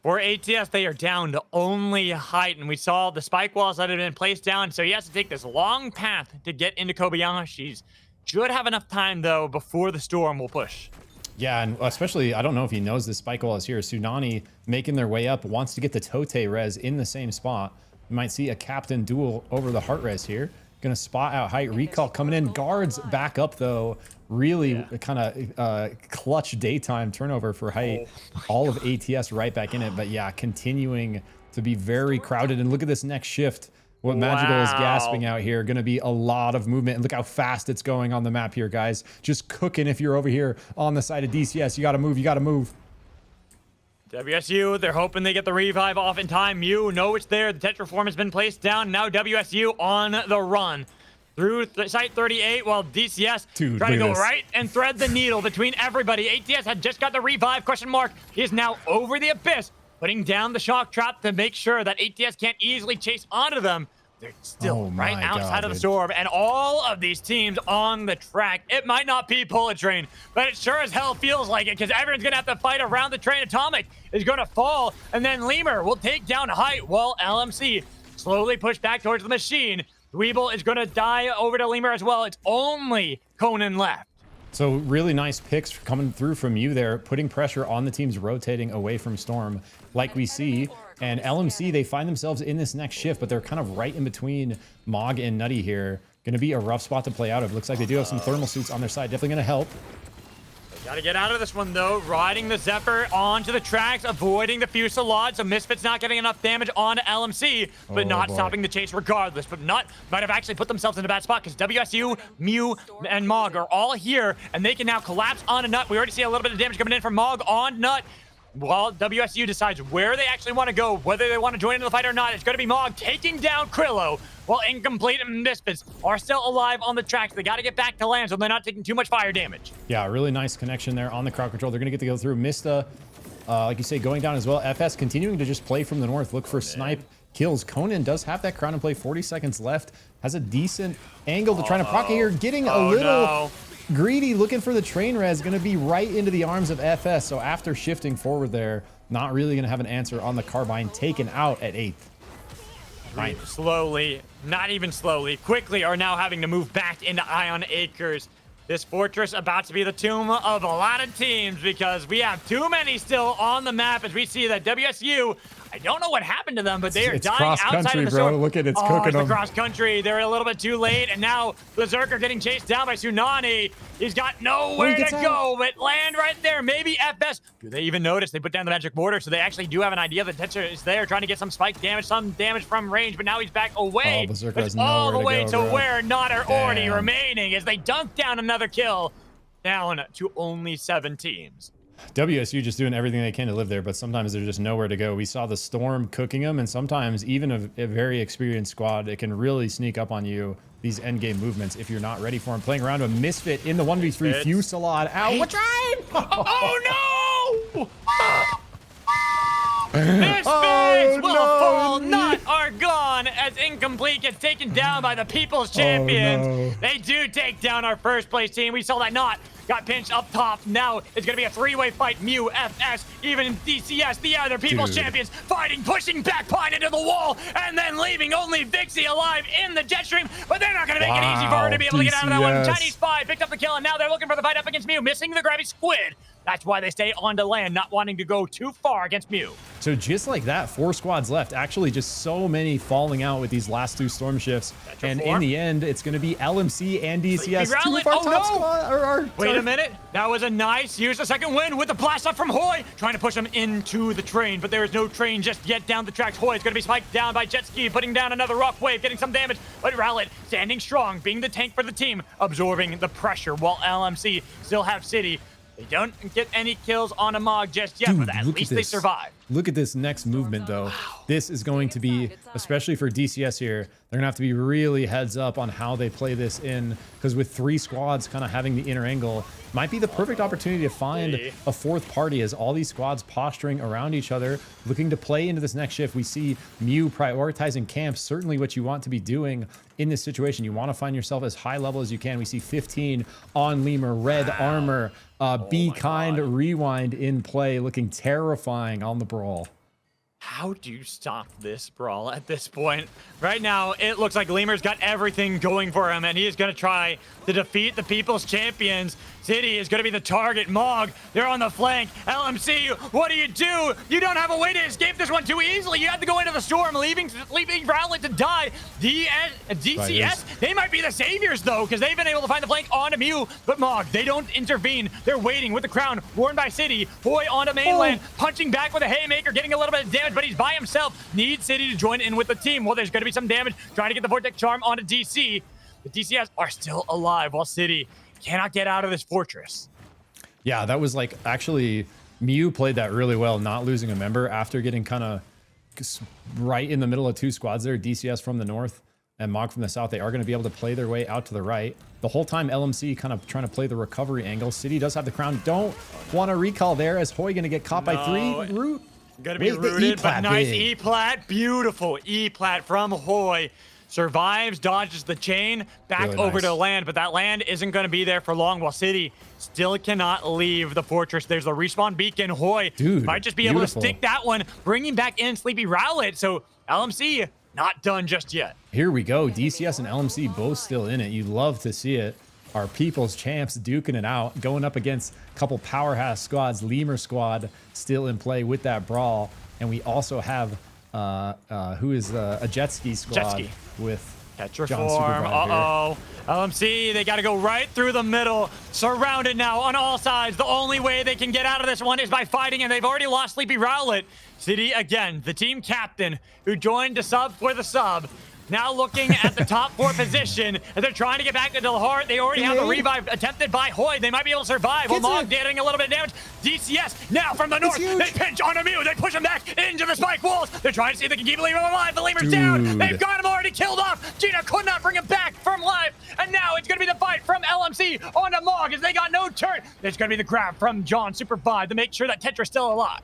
for ATS, they are down to only Height, and we saw the spike walls that had been placed down, so he has to take this long path to get into Kobayashi's. Should have enough time, though, before the storm will push. Yeah, and especially, I don't know if he knows the spike wall is here. Tsunami making their way up, wants to get the Tote res in the same spot. You might see a captain duel over the heart res here. Gonna spot out Height. Recall coming in. Guards back up, though. Really kind of clutch daytime turnover for Height. All of ATS right back in it. But yeah, continuing to be very crowded. And look at this next shift. What Magical is gasping out here. Going to be a lot of movement. And look how fast it's going on the map here, guys. Just cooking if you're over here on the side of DCS. You got to move. You got to move. WSU, they're hoping they get the revive off in time. Mew know it's there. The Tetraform has been placed down. Now WSU on the run through site 38 while DCS trying to go right and thread the needle between everybody. ATS had just got the revive, question mark. He is now over the abyss, putting down the shock trap to make sure that ATS can't easily chase onto them. They're still right outside of the storm, and all of these teams on the track. It might not be Bullet Train, but it sure as hell feels like it, because everyone's gonna have to fight around the train. Atomic is gonna fall, and then Lemur will take down Height while LMC slowly push back towards the machine. Dweeble is gonna die over to Lemur as well. It's only Conan left. So really nice picks coming through from you there, putting pressure on the teams rotating away from Storm, like we see. And LMC, they find themselves in this next shift, but they're kind of right in between Mog and Nutty here. Going to be a rough spot to play out of. Looks like they do have some thermal suits on their side. Definitely going to help. Got to get out of this one, though. Riding the Zephyr onto the tracks, avoiding the Fusillade. So Misfits not getting enough damage on LMC, but not stopping the chase regardless. But Nut might have actually put themselves in a bad spot, because WSU, Mew, and Mog are all here, and they can now collapse on a Nut. We already see a little bit of damage coming in from Mog on Nut. While WSU decides where they actually want to go, whether they want to join into the fight or not, it's going to be Mog taking down Krillo, while Incomplete and Misfits are still alive on the tracks. They got to get back to land so they're not taking too much fire damage. Yeah, really nice connection there on the crowd control. They're going to get to go through. Mista, like you say, going down as well. FS continuing to just play from the north, look for snipe kills. Conan does have that crown and play. 40 seconds left. Has a decent angle to try to proc here. Getting a little greedy, looking for the train res. Going to be right into the arms of FS. So after shifting forward there, not really going to have an answer on the carbine. Taken out at 8th. Right. Slowly, not even slowly, quickly are now having to move back into Ion Acres. This fortress about to be the tomb of a lot of teams because we have too many still on the map as we see that WSU, I don't know what happened to them, but they are It's dying cross outside country, of the bro. storm. Look at it's Oh, cooking it's the them. cross country. They're a little bit too late, and now Berserker getting chased down by Tsunami. He's got nowhere to go but land right there. Maybe FS. Do they even notice? They put down the magic border, so they actually do have an idea that Tetra is there trying to get some spike damage, some damage from range, but now he's back away. Oh, Berserker It's has all the nowhere to way go, to bro. where not are already Damn. remaining as they dunk down another kill. Down to only 7 teams. WSU just doing everything they can to live there, but sometimes there's just nowhere to go. We saw the Storm cooking them, and sometimes even a very experienced squad, it can really sneak up on you, these endgame movements, if you're not ready for them. Playing around a Misfit in the 1v3, Fusillade out. What time? Oh, no! Misfits will fall, not are gone, as Incomplete gets taken down by the People's Champions. no. They do take down our first place team. We saw that not. Got pinched up top. Now it's going to be a 3-way fight. Mew, FS, even DCS, the other People's Champions, fighting, pushing back Pine into the wall, and then leaving only Vixie alive in the jet stream. But they're not going to make it easy for her to be able to get out of that one. DCS. Chinese Spy picked up the kill, and now they're looking for the fight up against Mew, missing the grabby squid. That's why they stay on to land, not wanting to go too far against Mew. So just like that, 4 squads left. Actually, just so many falling out with these last 2 storm shifts. And in the end, it's going to be LMC and DCS. Two of our top squad. Wait a minute. That was a nice use a second win with the blast off from Hoy, trying to push him into the train, but there is no train just yet down the tracks. Hoy is going to be spiked down by Jet Ski, putting down another rock wave, getting some damage, but Rowlet standing strong, being the tank for the team, absorbing the pressure, while LMC still have City. They don't get any kills on a Mog just yet, Dude, but at look least at they this. survive. Look at this next movement, though. This is going to be, especially for DCS here, they're going to have to be really heads up on how they play this in, because with 3 squads kind of having the inner angle, might be the perfect opportunity to find a 4th party as all these squads posturing around each other, looking to play into this next shift. We see Mew prioritizing camps, certainly what you want to be doing in this situation. You want to find yourself as high level as you can. We see 15 on Lemur, red armor, Be Kind, Rewind in play, looking terrifying on the brawl. How do you stop this brawl at this point? Right now, it looks like Lemur's got everything going for him, and he is going to try to defeat the People's Champions. City is going to be the target. Mog, they're on the flank. LMC, what do? You don't have a way to escape this one too easily. You have to go into the storm, leaving Rowlet to die. DCS, they might be the saviors, though, because they've been able to find the flank onto Mew, but Mog, they don't intervene. They're waiting with the crown, worn by City. Hoy onto mainland, punching back with a haymaker, getting a little bit of damage, but he's by himself. Needs City to join in with the team. Well, there's going to be some damage, trying to get the Vortex Charm onto DC. The DCS are still alive, while City cannot get out of this fortress. Yeah, that was like, actually, Mew played that really well, not losing a member after getting kind of right in the middle of 2 squads there. DCS from the north and Mog from the south. They are going to be able to play their way out to the right. The whole time, LMC kind of trying to play the recovery angle. City does have the crown. Don't want to recall there, as Hoy going to get caught by 3. Root. Gonna be rooted, but nice E-plat. Beautiful E-plat from Hoy. Survives, dodges the chain, back Really over nice. to land, but that land isn't going to be there for long, while City still cannot leave the fortress. There's the respawn beacon. Hoy Dude, might just be able to beautiful. stick that one, bringing back in Sleepy Rowlet. So LMC not done just yet. Here we go. DCS and LMC both still in it. You'd love to see it. Our People's Champs duking it out, going up against a couple powerhouse squads. Lemur squad still in play with that brawl. And we also have who is a jet ski squad Jet ski. with Tetra John form. SUPERVIVE here. Uh-oh. LMC, they got to go right through the middle. Surrounded now on all sides. The only way they can get out of this one is by fighting, and they've already lost Sleepy Rowlet. City, again, the team captain who joined to sub for the sub. Now looking at the top 4 position, and they're trying to get back to the heart. They already have the revive attempted by Hoy. They might be able to survive. While Mog getting a little bit of damage. DCS now from the north. They pinch on Mew. They push him back into the spike walls. They're trying to see if they can keep Lemur alive. The Lemur's down. They've got him already killed off. Gina could not bring him back from life. And now it's going to be the fight from LMC onto Mog as they got no turn. There's going to be the grab from John SUPERVIVE to make sure that Tetra's still alive.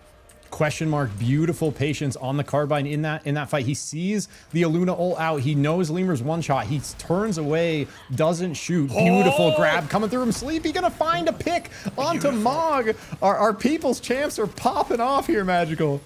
Question mark, beautiful patience on the carbine in that fight. He sees the Aluna ult out. He knows Lemur's one shot. He turns away, doesn't shoot. Beautiful grab coming through him. Sleepy gonna find a pick onto Mog. Our People's Champs are popping off here, Magical.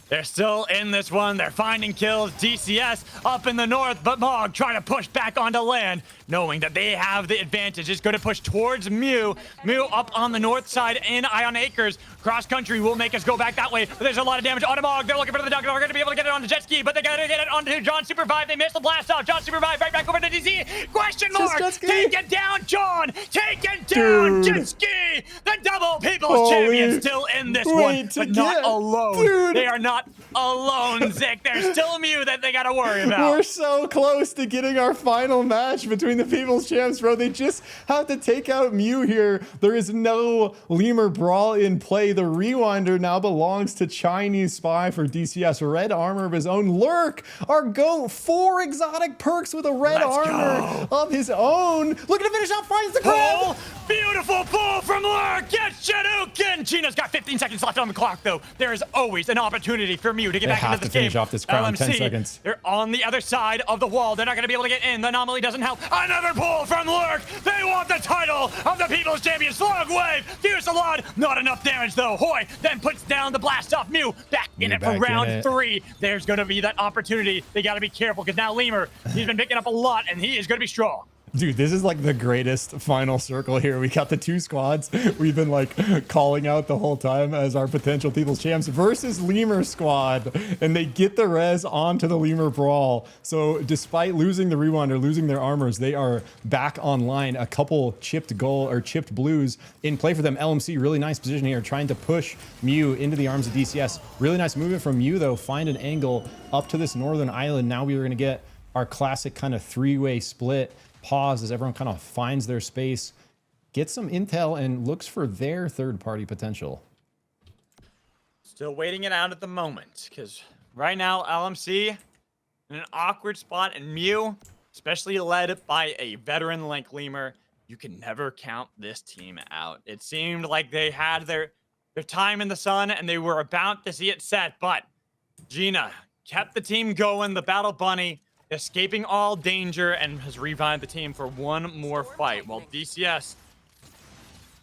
They're still in this one. They're finding kills. DCS up in the north, but Mog trying to push back onto land, knowing that they have the advantage. Is going to push towards Mew. Mew up on the north side in Ion Acres. Cross country will make us go back that way, but there's a lot of damage on Mog. They're looking for the dunk. They're going to be able to get it on the jet ski, but they got to get it onto John SUPERVIVE. They missed the blast off. John SUPERVIVE right back over to DC. Question mark. Take it down, John. Take it down, jet ski. The double people's champion still in this one, but not alone. They are not alone, Zick. There's still Mew that they got to worry about. We're so close to getting our final match between the People's Champs, bro. They just have to take out Mew here. There is no Lemur Brawl in play. The Rewinder now belongs to Chinese Spy for DCS. Red armor of his own. Lurk, our GOAT. 4 exotic perks with a red armor of his own. Looking to finish out, finds the grab. Beautiful pull from Lurk. Gets Shadouken. Gina's got 15 seconds left on the clock, though. There is always an opportunity for Mew to get back into this game. Finish off this crown in 10 seconds. They're on the other side of the wall. They're not going to be able to get in. The anomaly doesn't help. Another pull from Lurk. They want the title of the People's Champion. Slug Wave. Fusillade. Not enough damage, though. Hoy then puts down the blast off. Mew back in it for round 3. There's going to be that opportunity. They got to be careful because now Lemur, he's been picking up a lot, and he is going to be strong. Dude, this is like the greatest final circle here. We got the 2 squads we've been like calling out the whole time as our potential People's Champs versus Lemur squad, and they get the res onto the Lemur Brawl. So despite losing the Rewinder, losing their armors, they are back online. A couple chipped gold or chipped blues in play for them. LMC, really nice position here, trying to push Mew into the arms of DCS. Really nice movement from Mew, though. Find an angle up to this northern island. Now we are going to get our classic kind of 3-way split. Pause as everyone kind of finds their space, gets some intel, and looks for their third-party potential. Still waiting it out at the moment, because right now LMC in an awkward spot, and Mew, especially led by a veteran like Lemur, you can never count this team out. It seemed like they had their time in the sun, and they were about to see it set, but Gina kept the team going, the Battle Bunny, escaping all danger, and has revived the team for one more fight. While DCS,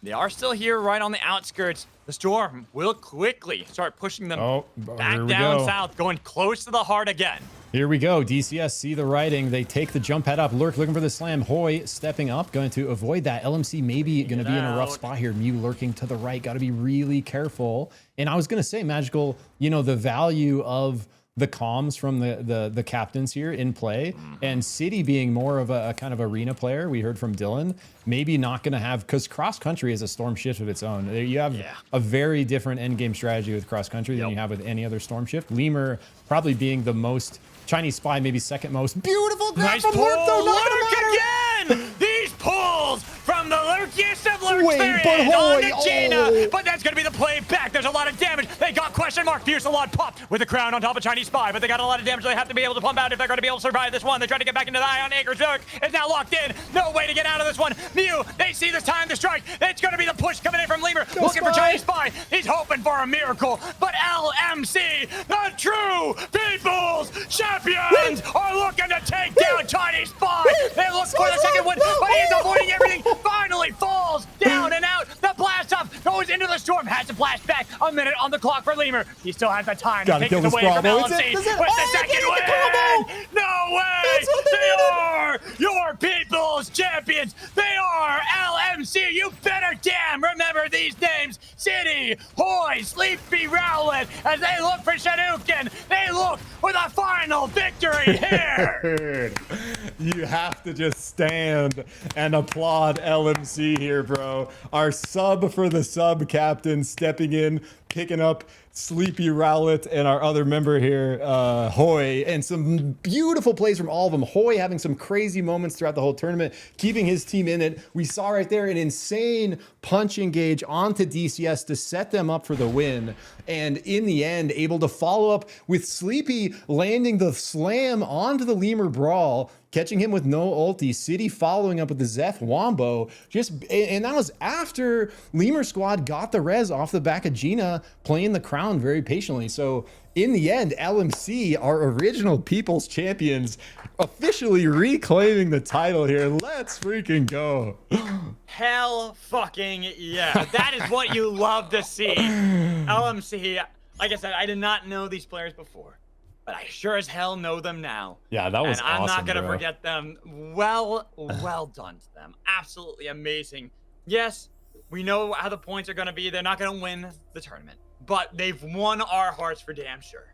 they are still here right on the outskirts. The Storm will quickly start pushing them back down south, going close to the heart again. Here we go. DCS see the writing. They take the jump head up. Lurk looking for the slam. Hoy stepping up, going to avoid that. LMC maybe going to be in a rough spot here. Mew lurking to the right. Got to be really careful. And I was going to say, Magical, you know, the value of the comms from the captains here in play, and City being more of a kind of arena player. We heard from Dylan, maybe not going to have, because cross country is a storm shift of its own. You have a very different end game strategy with cross country than you have with any other storm shift. Lemur probably being the most, Chinese Spy maybe second most. Beautiful grab from Lurk, though. Lurk again! These pulls from the lurkiest of lurks there is on to Gina, but that's going to be the play back. There's a lot of damage. They got question mark. Fusillade popped with the crown on top of Chinese Spy, but they got a lot of damage. They have to be able to pump out if they're going to be able to survive this one. They try to get back into the Ion Acres. Lurk is now locked in. No way to get out of this one. Mew, they see this time to strike. It's going to be the push coming in from Lemur, looking for Chinese Spy. He's hoping for a miracle, but LMC, the true People's Champions, are looking to take down Chinese Spy. They look for the second one, but he's avoiding everything. Finally falls down and out. The blast off goes into the storm. Has to blast back. A minute on the clock for Lemur. He still has the time to take this away from LMC with the second win. No way. They are your People's Champions. They are LMC. You better damn remember these names. City, Hoy, Sleepy Rowlet, as they look for Shadouken. They look for the final victory here. You have to just stand and applaud LMC here, bro. Our sub for the sub captain stepping in, picking up Sleepy Rowlet and our other member here, Hoy, and some beautiful plays from all of them. Hoy having some crazy moments throughout the whole tournament, keeping his team in it. We saw right there an insane punch engage onto DCS to set them up for the win. And in the end, able to follow up with Sleepy landing the slam onto the Lemur Brawl, catching him with no ulti. City following up with the Zeph Wombo. And that was after Lemur squad got the res off the back of Gina, playing the crown very patiently. So in the end, LMC, our original People's Champions, officially reclaiming the title here. Let's freaking go. Hell fucking yeah. That is what you love to see. LMC like I said, I did not know these players before, but I sure as hell know them now. Yeah, that was and I'm awesome, not gonna bro. forget them. Well done to them. Absolutely amazing. Yes, we know how the points are gonna be. They're not gonna win the tournament, but they've won our hearts for damn sure.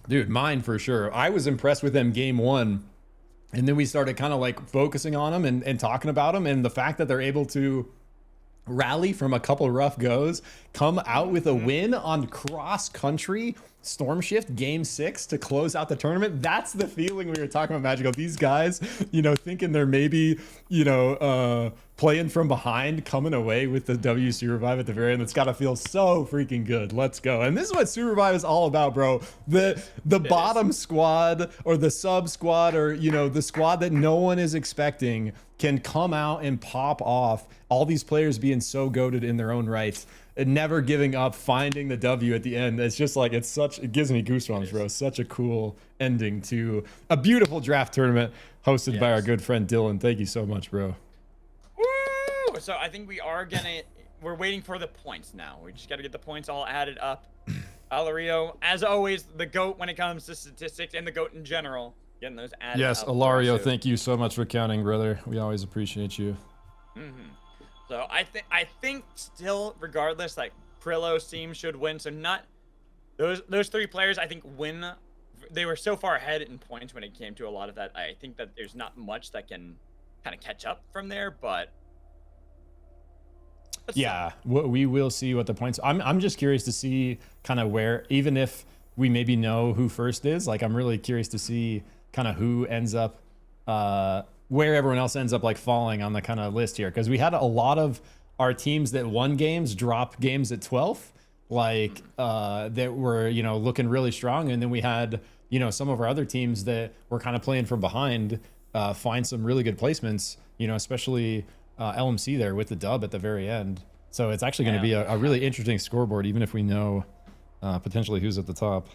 Dude, mine for sure. I was impressed with them game one. And then we started kind of like focusing on them and talking about them. And the fact that they're able to rally from a couple rough goes, come out with a win on cross country Storm Shift game 6 to close out the tournament. That's the feeling we were talking about, Magical. These guys, you know, thinking they're maybe, you know, playing from behind, coming away with the W SUPERVIVE at the very end. It's got to feel so freaking good. Let's go. And this is what SUPERVIVE is all about, bro. The bottom squad or the sub squad or, you know, the squad that no one is expecting can come out and pop off. All these players being so goated in their own rights and never giving up, finding the W at the end. It's just like, it gives me goosebumps, bro. Such a cool ending to a beautiful draft tournament hosted by our good friend Dylan. Thank you so much, bro. Woo! So I think we're waiting for the points now. We just got to get the points all added up. Alario, as always, the GOAT when it comes to statistics and the GOAT in general. Getting those added Yes, up. Alario, thank you so much for counting, brother. We always appreciate you. So I think still, regardless, like Krillo's team should win. So not those three players, I think, win. They were so far ahead in points when it came to a lot of that. I think that there's not much that can kind of catch up from there, but yeah, we will see what the points. I'm just curious to see kind of where, even if we maybe know who first is, like I'm really curious to see kind of who ends up where everyone else ends up like falling on the kind of list here, because we had a lot of our teams that won games drop games at 12th, like that were, you know, looking really strong, and then we had, you know, some of our other teams that were kind of playing from behind find some really good placements, you know, especially LMC there with the dub at the very end. So it's actually going to be a really interesting scoreboard, even if we know potentially who's at the top.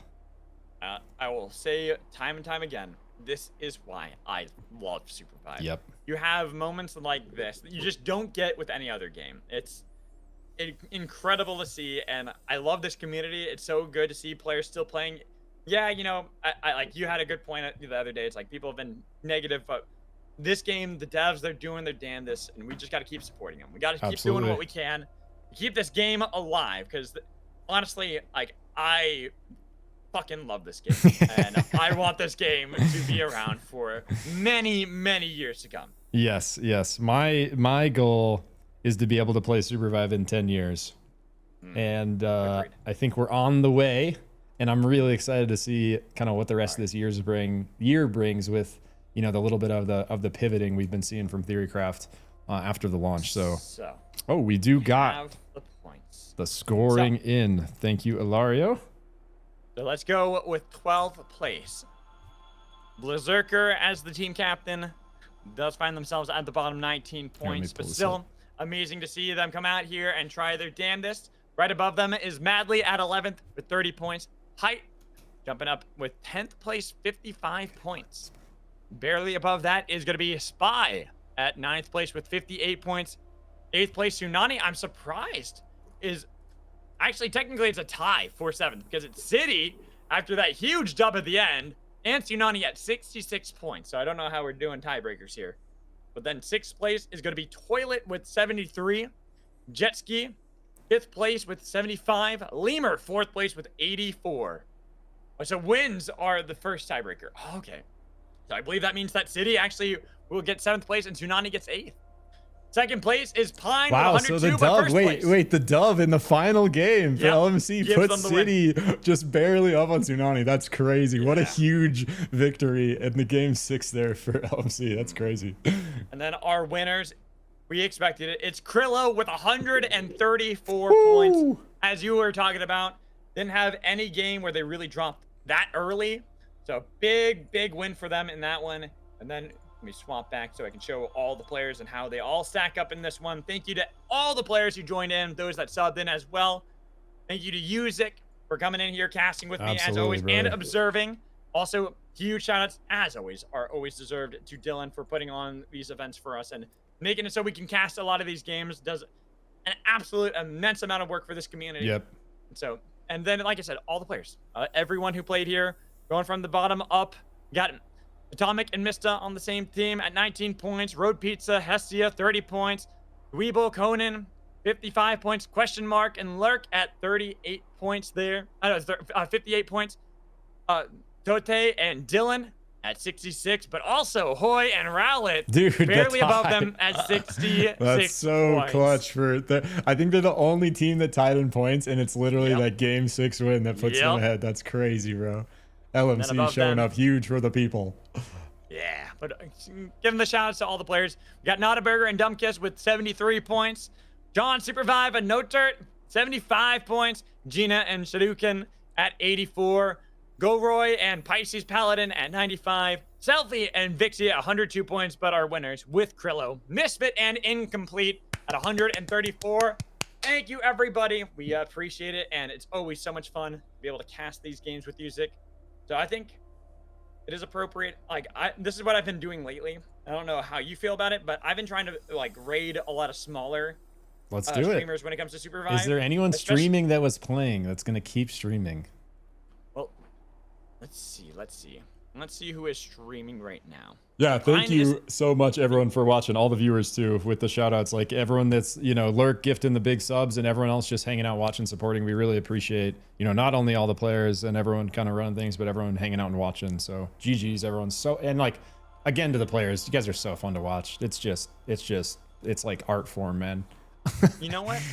I will say time and time again, this is why I love SUPERVIVE. Yep. You have moments like this that you just don't get with any other game. It's incredible to see, and I love this community. It's so good to see players still playing. Yeah, you know, I like, you had a good point the other day. It's like people have been negative, but this game, the devs, they're doing their damnedest, and we just got to keep supporting them. We got to keep doing what we can to keep this game alive, because honestly, like, I fucking love this game, and I want this game to be around for many, many years to come. Yes, yes. My goal is to be able to play SUPERVIVE in 10 years. And I think we're on the way, and I'm really excited to see kind of what the rest of this year brings with, you know, the little bit of the pivoting we've been seeing from Theorycraft after the launch. So oh, we do got the scoring in. Thank you, Ilario. So let's go with 12th place. Berserker as the team captain does find themselves at the bottom, 19 points, but still amazing to see them come out here and try their damnedest. Right above them is Madly at 11th with 30 points. Height jumping up with 10th place, 55 points. Barely above that is going to be Spy at 9th place with 58 points. 8th place, Tsunami, I'm surprised, is actually technically it's a tie for 7th, because it's City after that huge dub at the end, and Tsunami at 66 points. So I don't know how we're doing tiebreakers here. But then 6th place is going to be Toilet with 73. Jetski, 5th place with 75. Lemur, 4th place with 84. So wins are the first tiebreaker. Oh, okay. So I believe that means that City actually will get 7th place and Tsunami gets 8th. 2nd place is Pine with 102, so the dub, place. wait, the dub in the final game for LMC puts City win. just barely up on Tsunami. That's crazy. What a huge victory in the game 6 there for LMC. That's crazy. And then our winners, we expected it. It's Krillo with 134 points. As you were talking about, didn't have any game where they really dropped that early. So big win for them in that one. And then let me swap back so I can show all the players and how they all stack up in this one. Thank you to all the players who joined in, those that subbed in as well. Thank you to Uzik for coming in here, casting with me as always, and observing. Also, huge shout outs, as always, are always deserved to Dylan for putting on these events for us and making it so we can cast a lot of these games. Does an absolute immense amount of work for this community. Yep. So And then, like I said, all the players, everyone who played here, going from the bottom up, got Atomic and Mista on the same team at 19 points. Road Pizza, Hestia, 30 points. Dweeble, Conan, 55 points. Question Mark and Lurk at 38 points there. I know, 58 points. Tote and Dylan at 66, but also Hoy and Rowlet, Dude, barely that's above high. them at 66 That's so points. clutch for I think they're the only team that tied in points, and it's literally that game 6 win that puts them ahead. That's crazy, bro. LMC showing up huge for the people. Yeah, but give them the shout outs to all the players. We got Notaburger and Dumbkiss with 73 points. John Supervive and Notert, 75 points. Gina and Shadouken at 84. GoRoy and Pisces Paladin at 95. Selfie and Vixie at 102 points, but our winners with Krillo, Misfit, and Incomplete at 134. Thank you, everybody. We appreciate it, and it's always so much fun to be able to cast these games with you, Zik. So I think it is appropriate. Like, this is what I've been doing lately. I don't know how you feel about it, but I've been trying to like raid a lot of smaller Let's do it. streamers when it comes to Supervive. Is there anyone streaming that was playing that's gonna keep streaming? Well, let's see who is streaming right now. Yeah, thank you so much, everyone, for watching. All the viewers, too, with the shout-outs. Like, everyone that's, Lurk gifting the big subs and everyone else just hanging out, watching, supporting. We really appreciate, not only all the players and everyone kind of running things, but everyone hanging out and watching. So, GG's, everyone's so... And, like, again, to the players, you guys are so fun to watch. It's like art form, man. You know what?